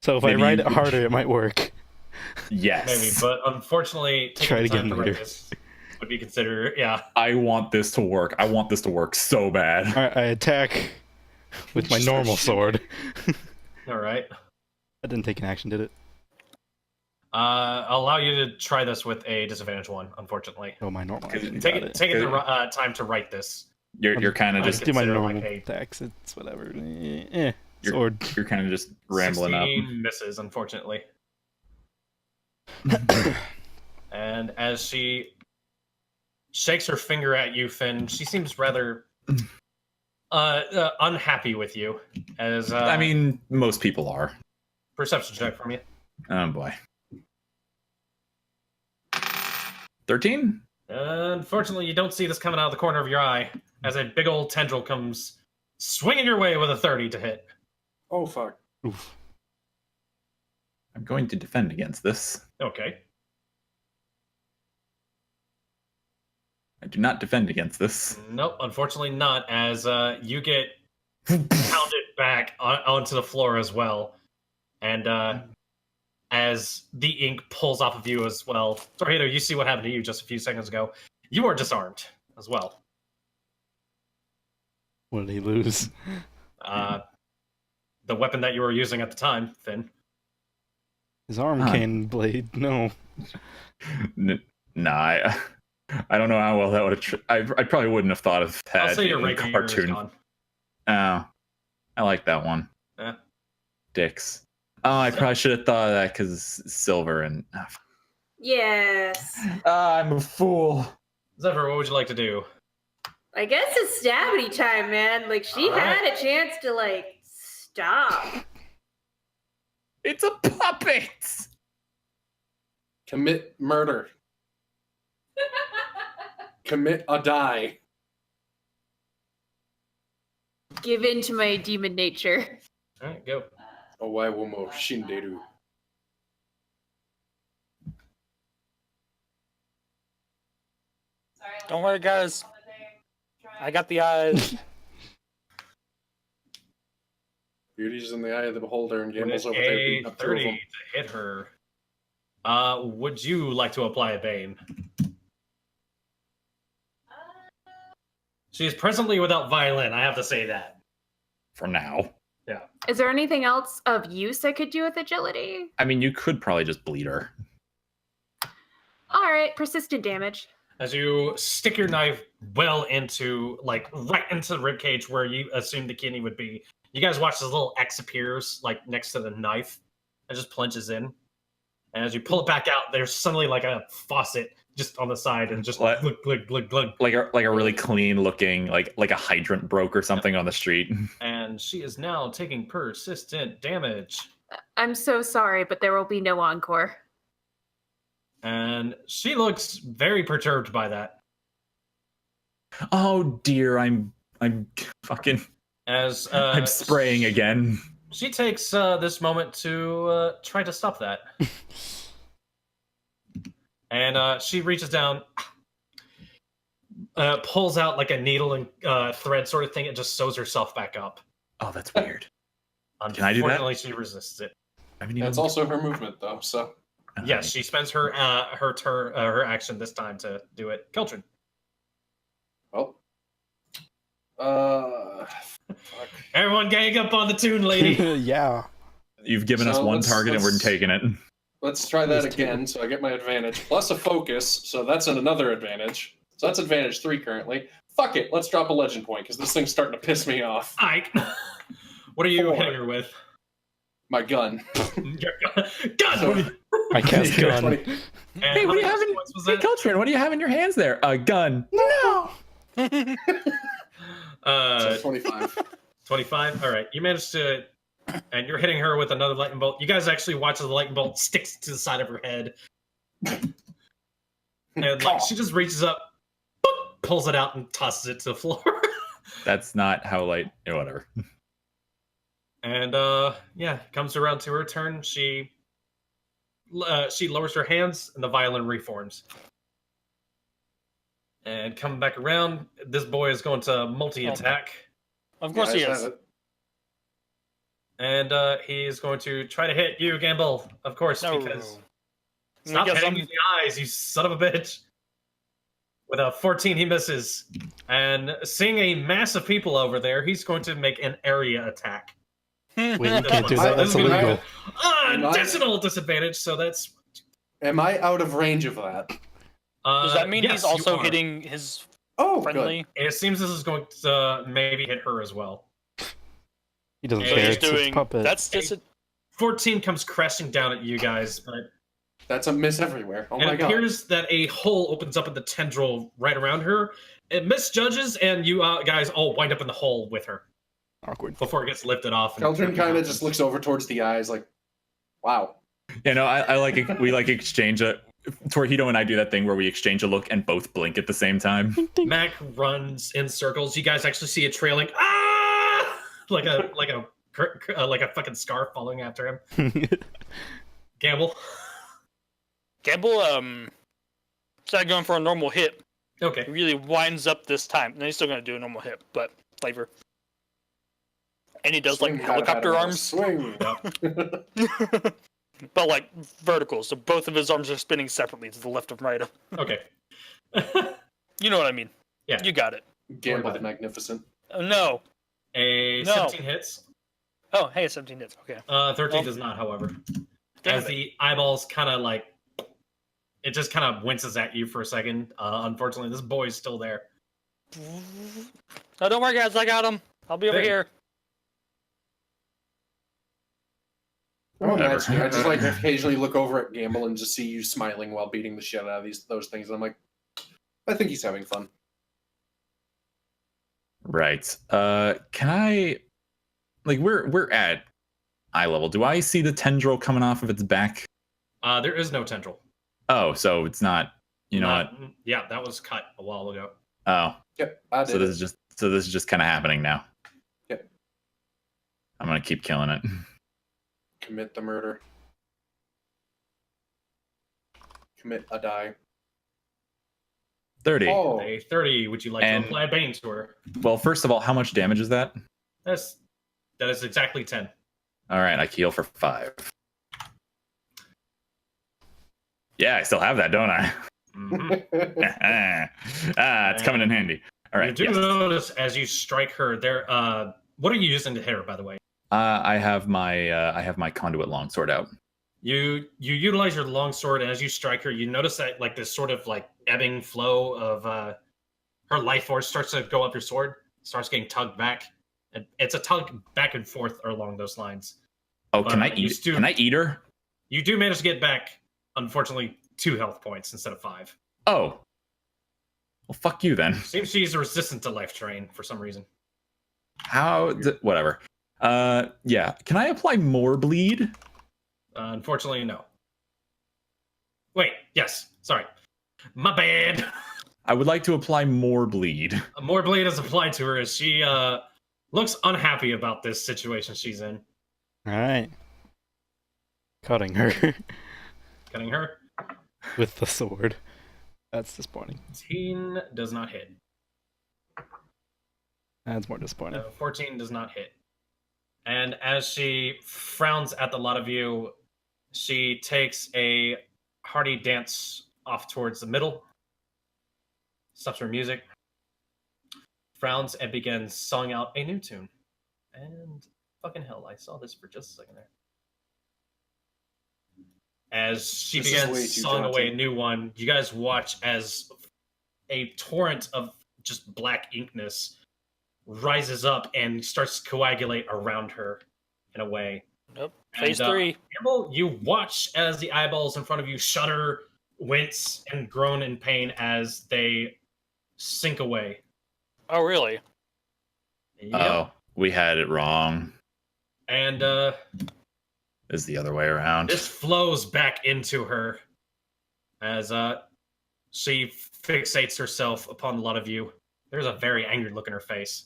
So if Maybe I write you- it harder, it might work. Yes. maybe. But unfortunately, Try taking it the time again to write later. this would be considered. Yeah. I want this to work. I want this to work so bad. I attack with my Just normal start sword. All right. That didn't take an action, did it? I'll allow you to try this with a disadvantage one. Unfortunately, Oh, my normal action. take got it. it. Take the time to write this. You're kind of I just Just do my consider, normal like, a- attacks. It's whatever. You're- Sword. you're kind of just rambling 16 misses, unfortunately. And as she shakes her finger at you, Finn, she seems rather unhappy with you. As up. I mean, most people are. perception check from you. Oh boy. 13? Unfortunately, you don't see this coming out of the corner of your eye as a big old tendril comes swinging your way with a 30 to hit. Oh fuck. Oof. I'm going to defend against this. Okay. I do not defend against this. Nope, unfortunately not, as you get pounded back onto the floor as well. And as the ink pulls off of you as well. Torihito, you see what happened to you just a few seconds ago. You are disarmed as well. What did he lose? The weapon that you were using at the time, Finn. His arm Huh. cane blade. No. Nah, I don't know how well that would have. I probably wouldn't have thought of that I'll say your in rapier is cartoon. gone. Oh, I like that one. Yeah. Dicks. Oh, I probably should have thought of that because silver and. Yes. I'm a fool. Zephyr, what would you like to do? I guess it's stabby time, man. Like, she All right. had a chance to, like, stop. It's a puppet. Commit murder. Commit a die. Give in to my demon nature. All right, go. Owai womo shinderu. Don't worry, guys. I got the eyes. Beauty's in the eye of the beholder, and With Gambul's over there a beating up two of 30 them. to hit her. Would you like to apply a bane? She is presently without violin, I have to say that. For now. Is there anything else of use I could do with agility? I mean, you could probably just bleed her. All right, persistent damage. As you stick your knife well into, like, right into the ribcage where you assume the kidney would be, you guys watch this little X appears, like, next to the knife. It just plunges in. And as you pull it back out, there's suddenly, like, a faucet just on the side and just What? glug, glug, glug, glug. Like a really clean looking, like a hydrant broke or something on the street. And she is now taking persistent damage. I'm so sorry, but there will be no encore. And she looks very perturbed by that. Oh dear, I'm fucking As I'm spraying again. She takes this moment to try to stop that. And she reaches down, pulls out like a needle and thread sort of thing, and just sews herself back up. Oh, that's weird. Can I do that? Unfortunately, she resists it. I mean, That's also her movement, though. So Yes, she spends her her action this time to do it. Keltrin. well. Fuck. Everyone gang up on the tune, lady. Yeah. You've given us So one let's- target and we're let's- taking it. Let's try that Those two. again, so I get my advantage. Plus a focus, so that's another advantage. So that's advantage 3 currently. Fuck it, let's drop a legend point, because this thing's starting to piss me off. Ike. What are you 4. hitting her with? My gun. Your gun. I cast gun. 20. And Hey, how what do you many have in? points was Hey, that? Keltrin, what do you have in your hands there? A gun. No. So 25. 25. All right, you managed to, and you're hitting her with another lightning bolt. You guys actually watch as the lightning bolt sticks to the side of her head, and like she just reaches up, boop, pulls it out, and tosses it to the floor. That's not how light. Whatever. And yeah, comes around to her turn. She lowers her hands, and the violin reforms. And coming back around, this boy is going to multi-attack. Of course he is. And he's going to try to hit you, Gambul. Of course, No. because... Stop hitting me in the eyes, you son of a bitch. With a 14, he misses. And seeing a mass of people over there, he's going to make an area attack. Wait, you can't do that. That's illegal. Additional disadvantage, so that's... Am I out of range of that? Does that mean yes, he's also you are. hitting his Good. friendly? It seems this is going to maybe hit her as well. He doesn't So care. He's It's his doing. puppet. That's just. 14 comes crashing down at you guys, but That's a miss everywhere. Oh my it god. appears that a hole opens up in the tendril right around her. It misjudges, and you guys all wind up in the hole with her Awkward. before it gets lifted off. and- Keldrin kind of just looks over towards the eyes like, wow. You know, I like it. We like exchange a. Torihito and I do that thing where we exchange a look and both blink at the same time. Mac runs in circles. You guys actually see a trailing like a fucking scarf following after him. Gamble. Gambul started going for a normal hit. Okay. He really winds up this time. And he's still going to do a normal hit, but flavor. And he does Swing, like helicopter arms, Swing. but like vertical. So both of his arms are spinning separately to the left and right. Okay. You know what I mean? Yeah. You got it. Gamble the Magnificent. No. A No. 17 hits. Oh, hey, 17 hits. Okay. 13 Well, does not, however. Damn As it. the eyeballs kind of like... It just kind of winces at you for a second. Unfortunately, this boy's still there. No, don't worry, guys. I got him. I'll be over Hey. here. Oh, Whatever. naturally, I just like occasionally look over at Gamble and just see you smiling while beating the shit out of those things. And I'm like, I think he's having fun. Right. Can I? Like, we're at eye level. Do I see the tendril coming off of its back? There is no tendril. Oh, so it's not. You know what? Yeah, that was cut a while ago. Oh, Yep, I did. so this is just kind of happening now. Yep. I'm gonna keep killing it. Commit the murder. Commit a die. 30. Oh, A 30, would you like And- to apply Bane to her? Well, first of all, how much damage is that? That is exactly 10. All right, I heal for 5. Yeah, I still have that, don't I? Mhm. It's coming in handy. All right. You do Yes. notice as you strike her, there. What are you using to hit her, by the way? I have my conduit longsword out. You utilize your longsword, and as you strike her, you notice that like this sort of like ebbing flow of her life force starts to go up your sword, starts getting tugged back, and it's a tug back and forth along those lines. Oh, can I you eat? still- Can I eat her? You do manage to get back, unfortunately, 2 health points instead of 5. Oh. Well, fuck you then. Seems she's resistant to life drain for some reason. Whatever. Yeah. Can I apply more bleed? Unfortunately, no. Wait, yes. Sorry. My bad. I would like to apply more bleed. More bleed is applied to her as she looks unhappy about this situation she's in. Alright. Cutting her Cutting her. with the sword. That's disappointing. 18 does not hit. That's more disappointing. 14 does not hit. And as she frowns at the lot of you, she takes a hearty dance off towards the middle, stops her music, frowns, and begins sawing out a new tune. And fucking hell, I saw this for just a second there. As she This is way begins too sawing away a daunting. new one, you guys watch as a torrent of just black inkness rises up and starts to coagulate around her in a way. Nope. And, Phase 3. Campbell, you watch as the eyeballs in front of you shudder, wince, and groan in pain as they sink away. Oh, really? Yep. Oh, we had it wrong. And Is the other way around. this flows back into her as she fixates herself upon a lot of you. There's a very angry look in her face.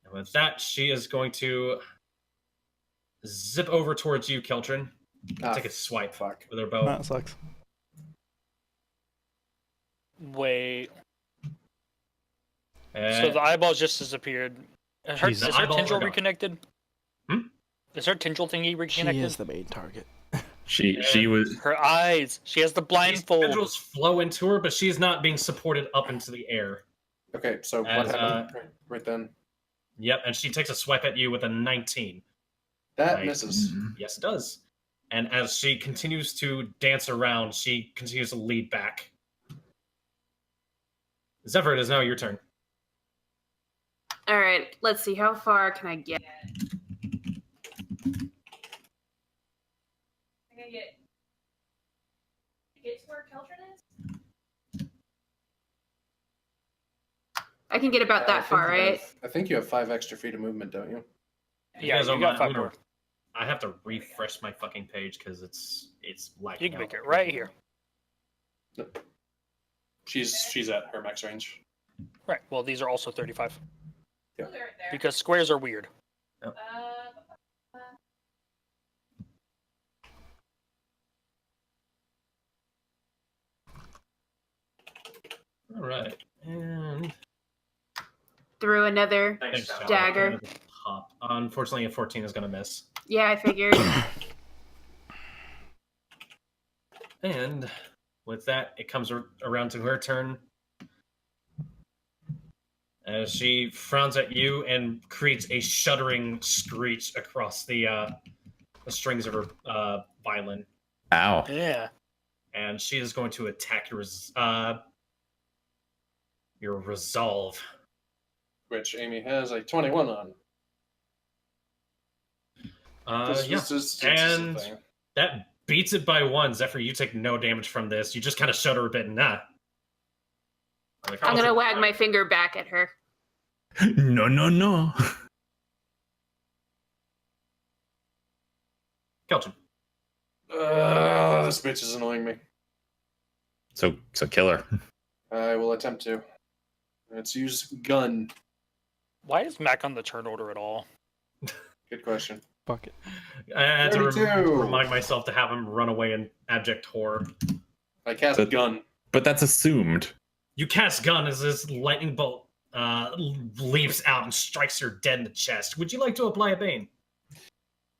And with that, she is going to zip over towards you, Keltrin. Ah, Take a swipe fuck. with her bow. That sucks. Wait. And So the eyeballs just disappeared. Is her, She's the is her eyeball tendril or no? reconnected? Hmm? Is her tendril thingy She reconnected? is the main target. She was. Her eyes. She has the these blindfold. tendrils flow into her, but she's not being supported up into the air. Okay, so what As, happened right then? Yep, and she takes a swipe at you with a 19. That Right. misses. Yes, it does. And as she continues to dance around, she continues to lead back. Zephyr, it is now your turn. All right, let's see. How far can I get? Get to where Keltrin is? I can get about that far, right? I think you have 5 extra feet of movement, don't you? Yeah, guys you don't got mind, 5 I'm gonna- more. I have to refresh my fucking page because it's lagging. You can out. make it right here. She's at her max range. Right. Well, these are also 35 Yeah. because squares are weird. All right. And Through another thanks, dagger. Pop. Unfortunately, a 14 is going to miss. Yeah, I figured. And with that, it comes around to her turn. As she frowns at you and creates a shuddering screech across the strings of her violin. Ow. Yeah. And she is going to attack your resolve. Which Amy has a 21 on. Yeah. And that beats it by 1. Zephyr, you take no damage from this. You just kind of shudder a bit and nah. I'm gonna wag my finger back at her. No, no, no. Kelton. This bitch is annoying me. So kill her. I will attempt to. Let's use gun. Why is Mac on the turn order at all? Good question. Fuck it. I had to 32. remind myself to have him run away in abject horror. I cast But- gun. But that's assumed. You cast gun as this lightning bolt leaps out and strikes her dead in the chest. Would you like to apply a bane?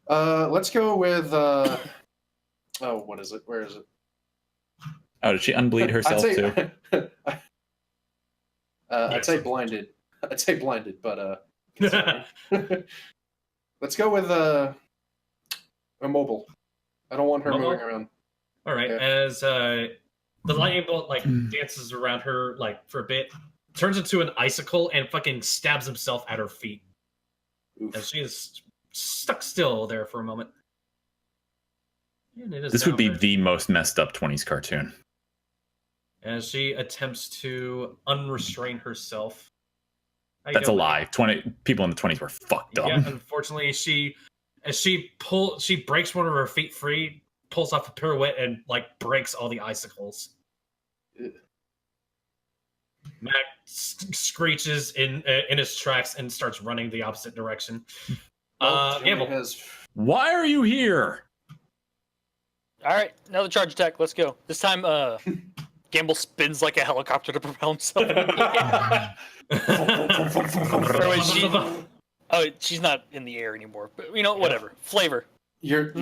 Let's go with oh, what is it? Where is it? Oh, did she unbleed herself too? I'd say blinded. I'd say blinded, but let's go with immobile. I don't want her Mobile? moving around. All right. Yeah. As the lightning bolt dances around her for a bit, turns into an icicle and fucking stabs himself at her feet. Oof. And she is stuck still there for a moment. And it is This now would be her- the most messed up 20s cartoon. as she attempts to unrestrain herself. How you That's a doing? lie. 20 people in the 20s were fucked up. Yeah, unfortunately, she breaks one of her feet free, pulls off a pirouette, and breaks all the icicles. Ugh. Mac screeches in his tracks and starts running the opposite direction. Jimmy Gambul. has Why are you here? All right, another charge attack. Let's go. This time, Gambul spins like a helicopter to propel himself. Oh, she's not in the air anymore. But whatever. Flavor. You're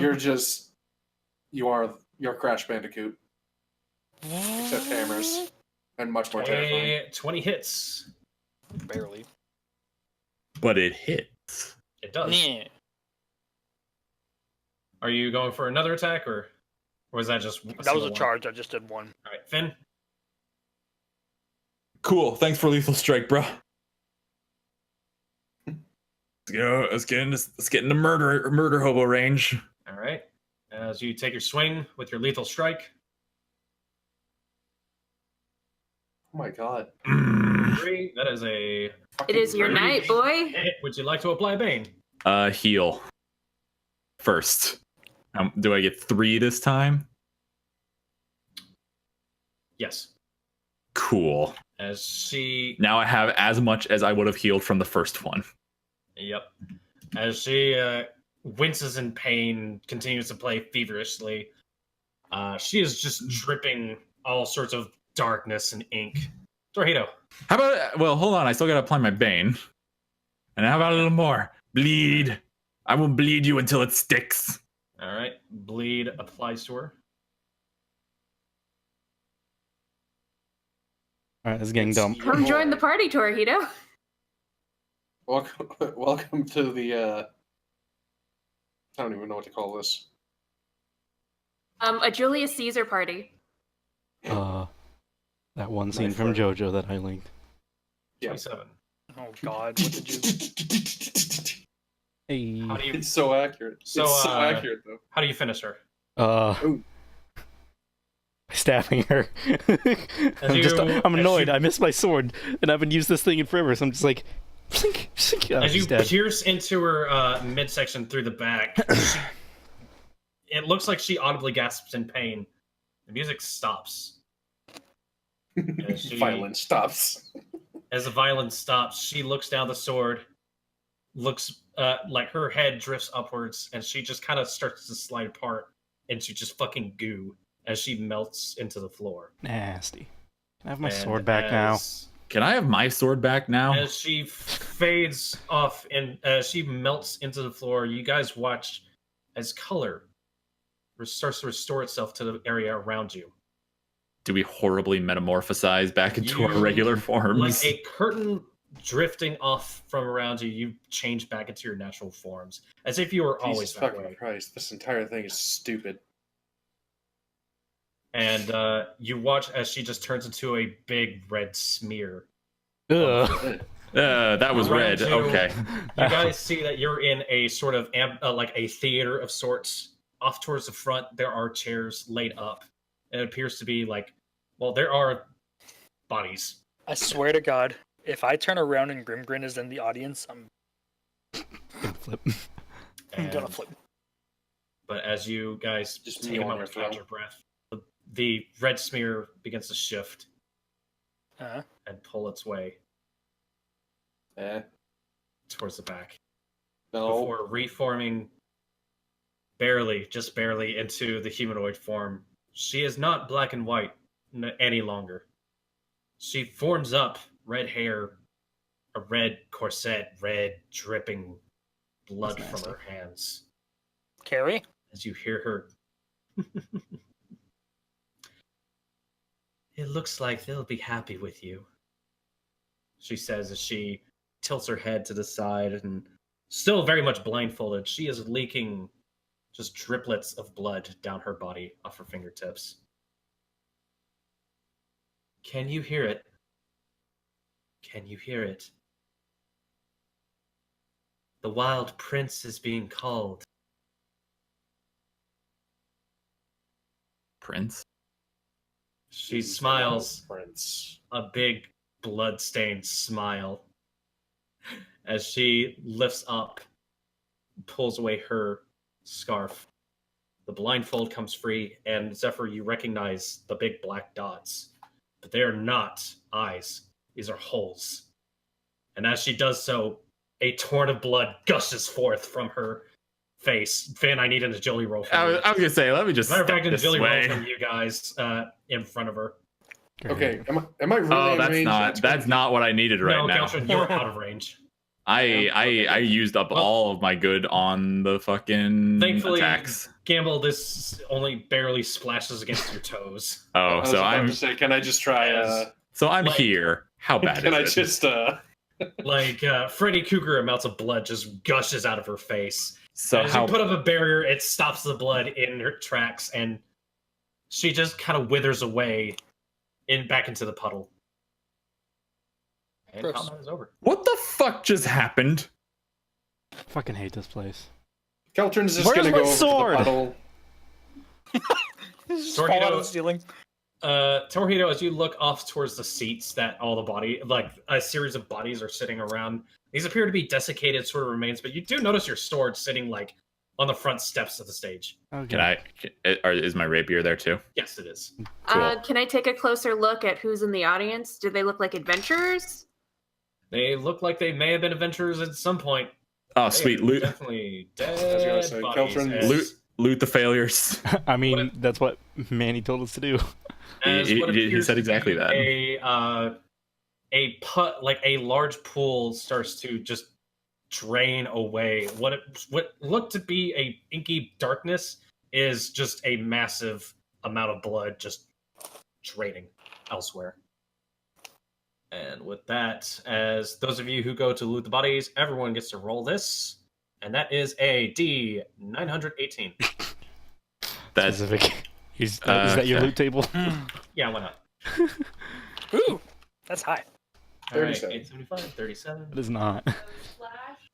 Crash Bandicoot, except hammers and much more terrifying. 20 hits. Barely. But it hits. It does. Yeah. Are you going for another attack, or was that just That was single a one? charge. I just did one. All right, Finn. Cool. Thanks for lethal strike, bro. Let's get into murder hobo range. All right. As you take your swing with your lethal strike. Oh my god. 3. That is a It is your night, boy. hit. Would you like to apply Bane? Heal. First. Do I get 3 this time? Yes. Cool. As she. Now I have as much as I would have healed from the first one. Yep. As she winces in pain, continues to play feverishly. She is just dripping all sorts of darkness and ink. Torihito. How about? Well, hold on. I still gotta apply my bane. And how about a little more? Bleed. I will bleed you until it sticks. All right, bleed applies to her. All right, this is getting dumb. Come join the party, Torihito. Welcome to the. I don't even know what to call this. A Julius Caesar party. That one scene from JoJo that I linked. Yeah. 27. Oh God, what did you? Hey. How do you? It's so accurate. So, it's so accurate, though. How do you finish her? Stabbing her. I'm annoyed. I missed my sword, and I haven't used this thing in forever. So I'm just like, as you pierce into her midsection through the back, it looks like she audibly gasps in pain. The music stops. Violence stops. As the violence stops, she looks down the sword, looks like her head drifts upwards, and she just kind of starts to slide apart into just fucking goo as she melts into the floor. Nasty. Can I have my sword back now? Can I have my sword back now? As she fades off and she melts into the floor, you guys watch as color starts to restore itself to the area around you. Do we horribly metamorphosize back into our regular forms? Like a curtain drifting off from around you, you change back into your natural forms, as if you were always Jesus that fucking way. Christ, this entire thing is stupid. And you watch as she just turns into a big red smear. Ugh. That was red. Around you, Okay. You guys see that you're in a sort of like a theater of sorts. Off towards the front, there are chairs laid up. It appears to be like, well, there are bodies. I swear to God, if I turn around and Grimgrin is in the audience, I'm Flip. gonna flip. But as you guys Just take a kneel on moment to your catch your breath, the red smear begins to shift and pull its way towards the back. No. Before reforming barely, just barely, into the humanoid form. She is not black and white any longer. She forms up, red hair, a red corset, red dripping blood That's from nasty. her hands. Carrie? As you hear her. It looks like they'll be happy with you, she says as she tilts her head to the side and still very much blindfolded. She is leaking just driplets of blood down her body off her fingertips. Can you hear it? Can you hear it? The wild prince is being called. Prince? She smiles, Prince. a big blood-stained smile, as she lifts up, pulls away her scarf. The blindfold comes free, and Zephyr, you recognize the big black dots, but they are not eyes. These are holes. And as she does so, a torrent of blood gushes forth from her face. Finn, I need an agility roll from you. I was gonna say, let me just Matter of fact, step an this agility roll way. from you guys in front of her. Okay, am I really Oh, in range? that's not what I needed right no, now. Caltrin, you're out of range. I used up all of my good on the fucking Thankfully, attacks. Gamble, this only barely splashes against your toes. Oh, I was so about I'm to say, can I just try? I'm like- here. How bad Can I is it? just? Like Freddy Cougar amounts of blood just gushes out of her face. So As how? you put up a barrier, it stops the blood in her tracks, and she just kind of withers away back into the puddle. And Gross. combat is over. What the fuck just happened? Fucking hate this place. Keltron's just Where's gonna my go over sword? to the puddle. Just fall out of the Torihito, ceiling. Torihito, as you look off towards the seats that all the body, like a series of bodies are sitting around, these appear to be desiccated sort of remains, but you do notice your sword sitting like on the front steps of the stage. Okay. Is my rapier there too? Yes, it is. Cool. Can I take a closer look at who's in the audience? Do they look like adventurers? They look like they may have been adventurers at some point. Oh, They sweet. are Loot, definitely was gonna dead say, bodies. Keltron- as- loot the failures. I mean, that's what Manny told us to do. As He what appears said to exactly be that. a like a large pool starts to just drain away. What looked to be a inky darkness is just a massive amount of blood just draining elsewhere. And with that, as those of you who go to loot the bodies, everyone gets to roll this, and that is a D918. That's Specific. Is that your okay. loot table? Yeah, why not? Ooh, that's high. All right, 37. 875, 37. It is not.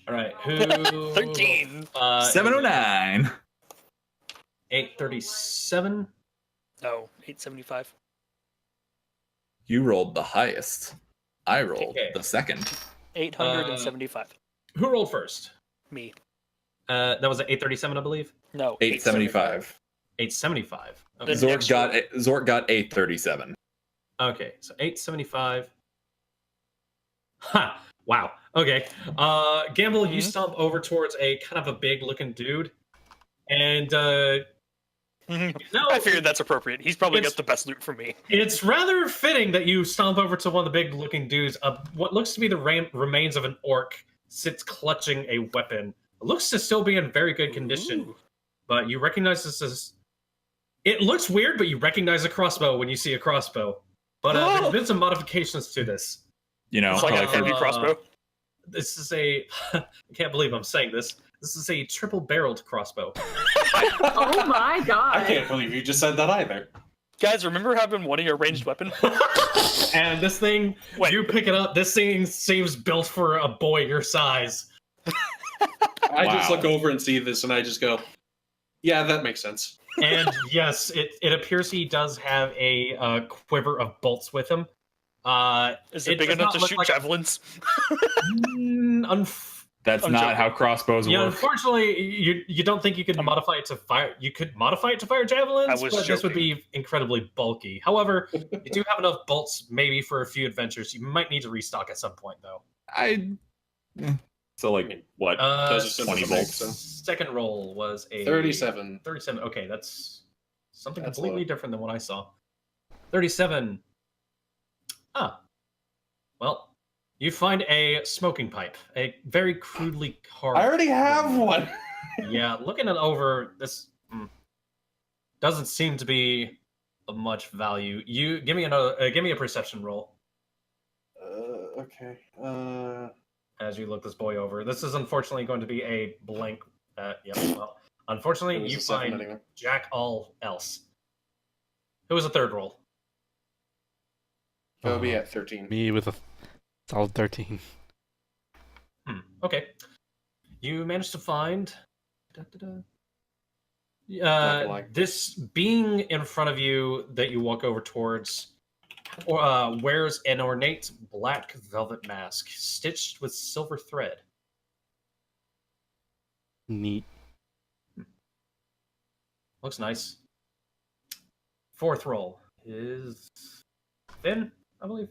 All right, who? 13. 709. 837. No, 875. You rolled the highest. I rolled Okay. the second. 875. Who rolled first? Me. That was at 837, I believe. No. 875. 875. Okay. The next Zort got 837. Okay, so 875. Ha! Wow. Okay. Gambul, you stomp over towards a kind of a big looking dude. And I figured that's appropriate. He's probably It's- got the best loot for me. it's rather fitting that you stomp over to one of the big looking dudes. What looks to be the remains of an orc sits clutching a weapon. It looks to still be in very good condition, Ooh. but you recognize this as. It looks weird, but you recognize a crossbow when you see a crossbow. But there's been some modifications to this. You know, It's like a like heavy crossbow. This is a. I can't believe I'm saying this. This is a triple-barreled crossbow. Oh my god. I can't believe you just said that either. Guys, remember having wanting a ranged weapon? And this thing, Wait. you pick it up. This thing seems built for a boy your size. I just Wow. look over and see this, and I just go, "Yeah, that makes sense." And yes, it appears he does have a quiver of bolts with him. Is it big does enough not to look shoot like- javelins? that's I'm not joking. how crossbows Yeah, work. unfortunately, you don't think you could modify it to fire. You could modify it to fire javelins, I was but this would joking. be incredibly bulky. However, you do have enough bolts, maybe for a few adventures. You might need to restock at some point, though. So like what? Those are 20 simple volts. things, so. Second roll was a 37. 37. Okay, that's something That's completely low. different than what I saw. 37. Ah. Well, you find a smoking pipe, a very crudely carved. I already have one. Yeah, looking it over, this doesn't seem to be of much value. You give me a perception roll Okay. as you look this boy over. This is unfortunately going to be a blank. Yep. Well, unfortunately, It was you a 7 find anyway. jack all else. Who was a third roll? Kobe at 13. Me with a solid 13. Okay. You managed to find. gonna lie. This being in front of you that you walk over towards wears an ornate black velvet mask stitched with silver thread. Neat. Looks nice. Fourth roll is Finn, I believe.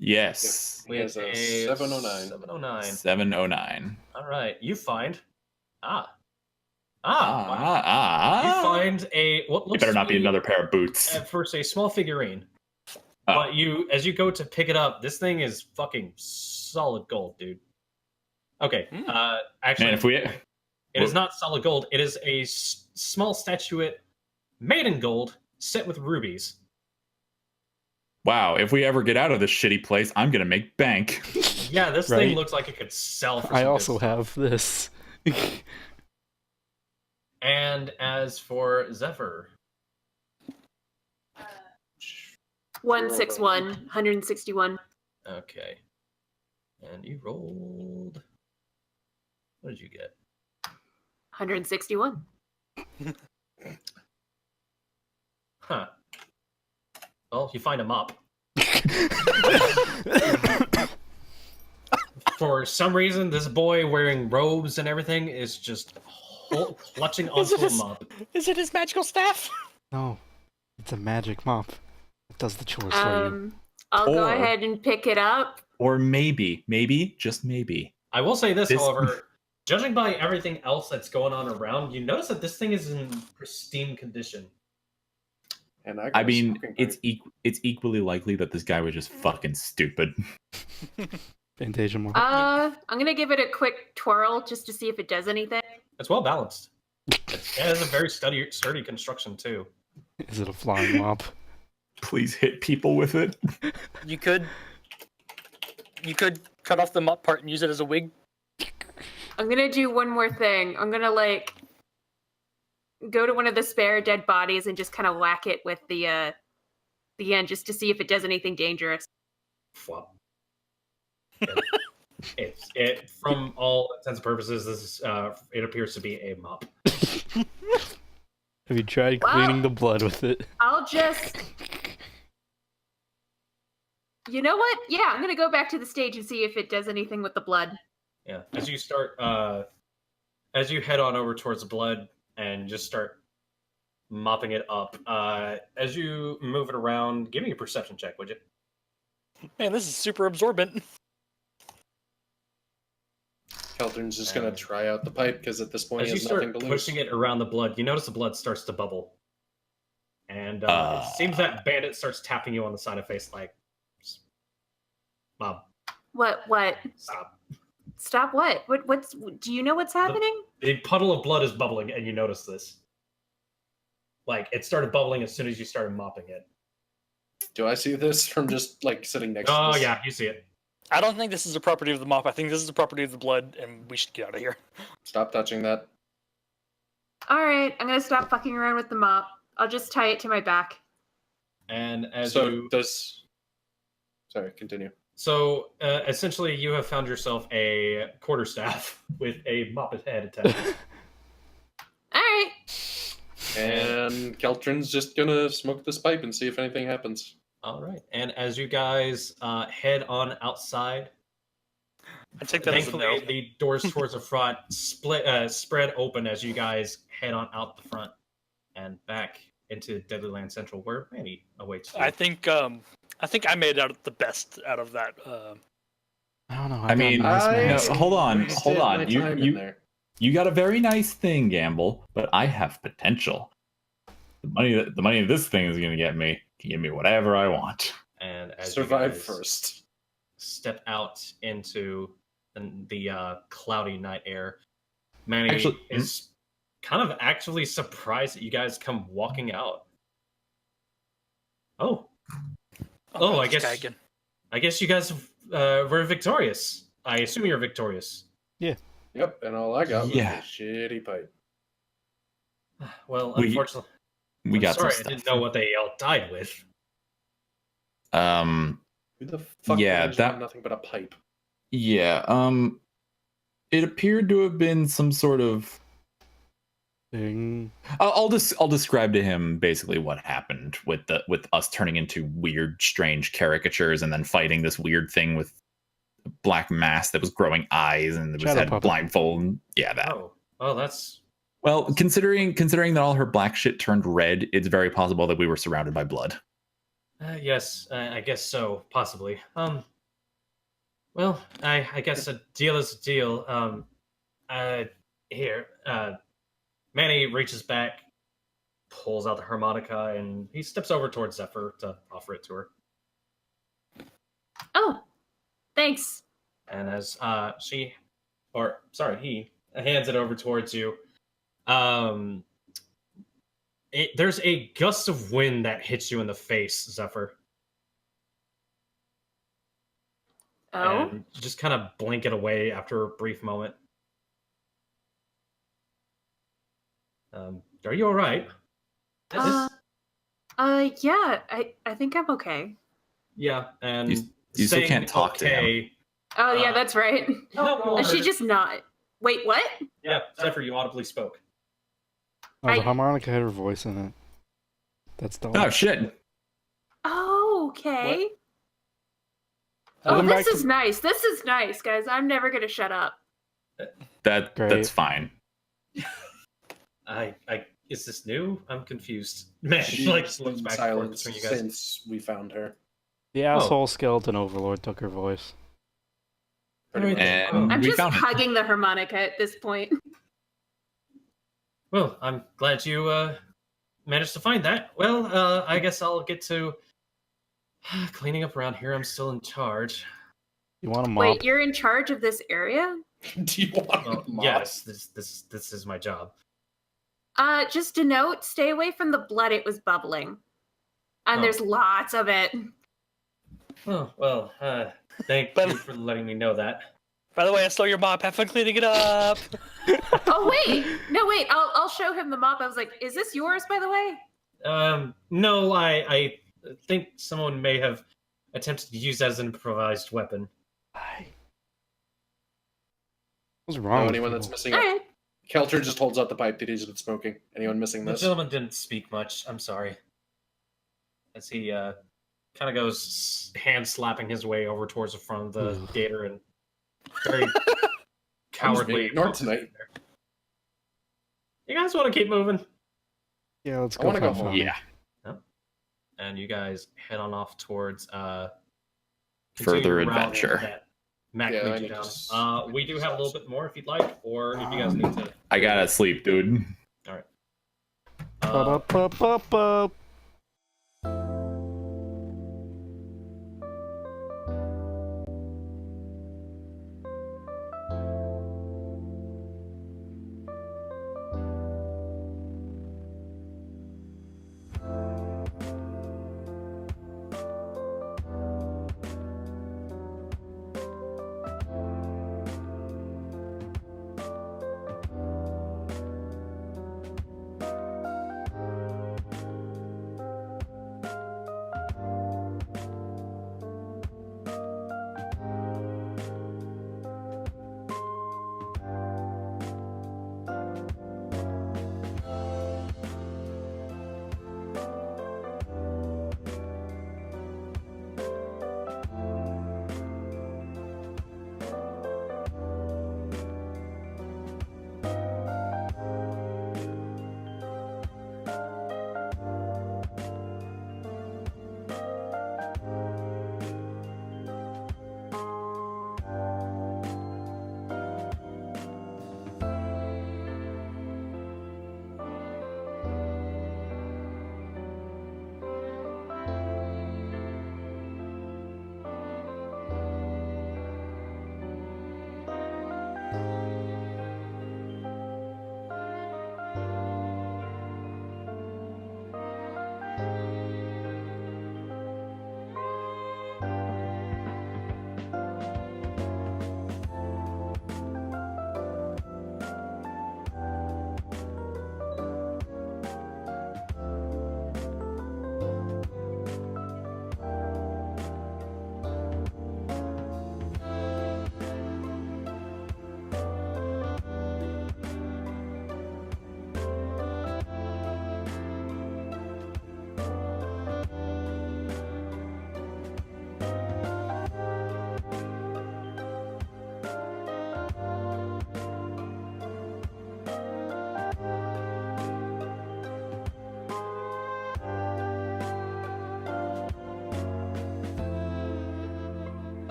Yes. He has a 709. 709. 709. All right. You find. Wow. You find a what It looks better to not be another pair of boots. at first a small figurine. Oh. But as you go to pick it up, this thing is fucking solid gold, dude. Okay. Actually, Man, if we it is not solid gold. It is a small statuette made in gold, set with rubies. wow, if we ever get out of this shitty place, I'm gonna make bank. Yeah, this Right. thing looks like it could sell for I some also good stuff. have this. And as for Zephyr, 161, 161. okay. And you rolled. What did you get? 161. Huh. Well, you find a mop. For some reason, this boy wearing robes and everything is just clutching onto a mop. Is it his magical staff? No, it's a magic mop. It does the chores for you. I'll go Or- ahead and pick it up. Or maybe, just maybe. I will say this, This- however, judging by everything else that's going on around, you notice that this thing is in pristine condition. And I, got I a mean, smoking it's equally likely that this guy was just fucking stupid. Bandage him up. I'm gonna give it a quick twirl just to see if it does anything. It's well balanced. It has a very sturdy construction too. Is it a flying mop? Please hit people with it. You could cut off the mop part and use it as a wig. I'm gonna do one more thing. I'm gonna like go to one of the spare dead bodies and just kind of whack it with the end just to see if it does anything dangerous. Flop. It from all intents and purposes, this is, it appears to be a mop. Have you tried cleaning the blood with it? I'll just. You know what? Yeah, I'm gonna go back to the stage and see if it does anything with the blood. Yeah. As you start, as you head on over towards the blood and just start mopping it up, as you move it around, give me a perception check, would you? Man, this is super absorbent. Keltern's just gonna try out the pipe because at this point As he you has nothing start to lose. pushing it around the blood, you notice the blood starts to bubble, and it seems that Bandit starts tapping you on the side of the face, like, "Mom, What? stop." Stop what? What's do you know what's happening? A puddle of blood is bubbling, and you notice this. Like, it started bubbling as soon as you started mopping it. Do I see this from just like sitting next to Oh this? yeah, you see it. I don't think this is a property of the mop. I think this is a property of the blood, and we should get out of here. Stop touching that. Alright, I'm gonna stop fucking around with the mop. I'll just tie it to my back. And as So you does. Sorry, continue. So, essentially, you have found yourself a quarterstaff with a moppet head attached. Alright. And Keltron's just gonna smoke this pipe and see if anything happens. All right. And as you guys head on outside, I take that as a thankfully no. the doors towards the front spread open as you guys head on out the front and back into Deadly Land Central, where Manny awaits you. I think I made out the best out of that. I don't know. I mean, no, hold on. wasted my time in there. You got a very nice thing, Gambul, but I have potential. The money this thing is going to get me can give me whatever I want. And as Survive you guys first. step out into the cloudy night air, Manny Actually- is kind of actually surprised that you guys come walking out. Oh, I this guess guy again. I guess you guys were victorious. I assume you're victorious. Yep, and all I got was Yeah. a shitty pipe. Well, We- unfortunately, We I'm got sorry, some I didn't stuff. know what they all died with. Who the fuck Yeah, managed that- nothing but a pipe? Yeah, it appeared to have been some sort of. Thing. I'll describe to him basically what happened with us turning into weird, strange caricatures and then fighting this weird thing with a black mask that was growing eyes and it was Shadow had puppet. blindfold. Yeah, that. Oh, that's Well, considering that all her black shit turned red, it's very possible that we were surrounded by blood. yes, I guess so, possibly. Well, I guess a deal is a deal. Here, Manny reaches back, pulls out the harmonica, and he steps over towards Zephyr to offer it to her. Oh, thanks. And as he hands it over towards you, there's a gust of wind that hits you in the face, Zephyr. Oh, And you just kind of blink it away after a brief moment. Are you all right? yeah. I think I'm okay. Yeah, and You still saying can't talk to him. Oh yeah, that's right. No, Is she just not? Wait, what? Yeah, Zephyr, you audibly spoke. Oh, the I- harmonica had her voice in it. That's the Oh shit! Oh, okay. Oh, Welcome this back is nice. This is nice, guys. I'm never gonna shut up. That's Great. fine. Is this new? I'm confused. Man, She's like been looks back and forth silent between you guys. since we found her. The asshole skeleton overlord took her voice. Pretty much. And I'm we just found it. hugging the harmonica at this point. Well, I'm glad you managed to find that. Well, I guess I'll get to cleaning up around here. I'm still in charge. You want a mop? Wait, you're in charge of this area? Do you want Well, a mop? yes, this is my job. Just a note, stay away from the blood. It was bubbling. And Oh. there's lots of it. Oh, well, thank But- you for letting me know that. By the way, I stole your mop. Have fun cleaning it up. Oh wait, no wait. I'll show him the mop. I was like, "Is this yours, by the way?" No, I think someone may have attempted to use that as an improvised weapon. What's wrong with Anyone people? that's missing All it? right. Kelter just holds out the pipe that he's been smoking. Anyone missing The this? gentleman didn't speak much. I'm sorry. As he kind of goes hand slapping his way over towards the front of the gator and very I'm just being cowardly. ignored tonight. You guys want to keep moving? Yeah, let's I go. wanna go find home. Tommy. Yeah. And you guys head on off towards Further continue the route adventure. that Mac Yeah, I leads you need down. to s- We do have a little bit more if you'd like, or if you guys need to. I gotta sleep, dude. All right. Ba-da-ba-ba-ba.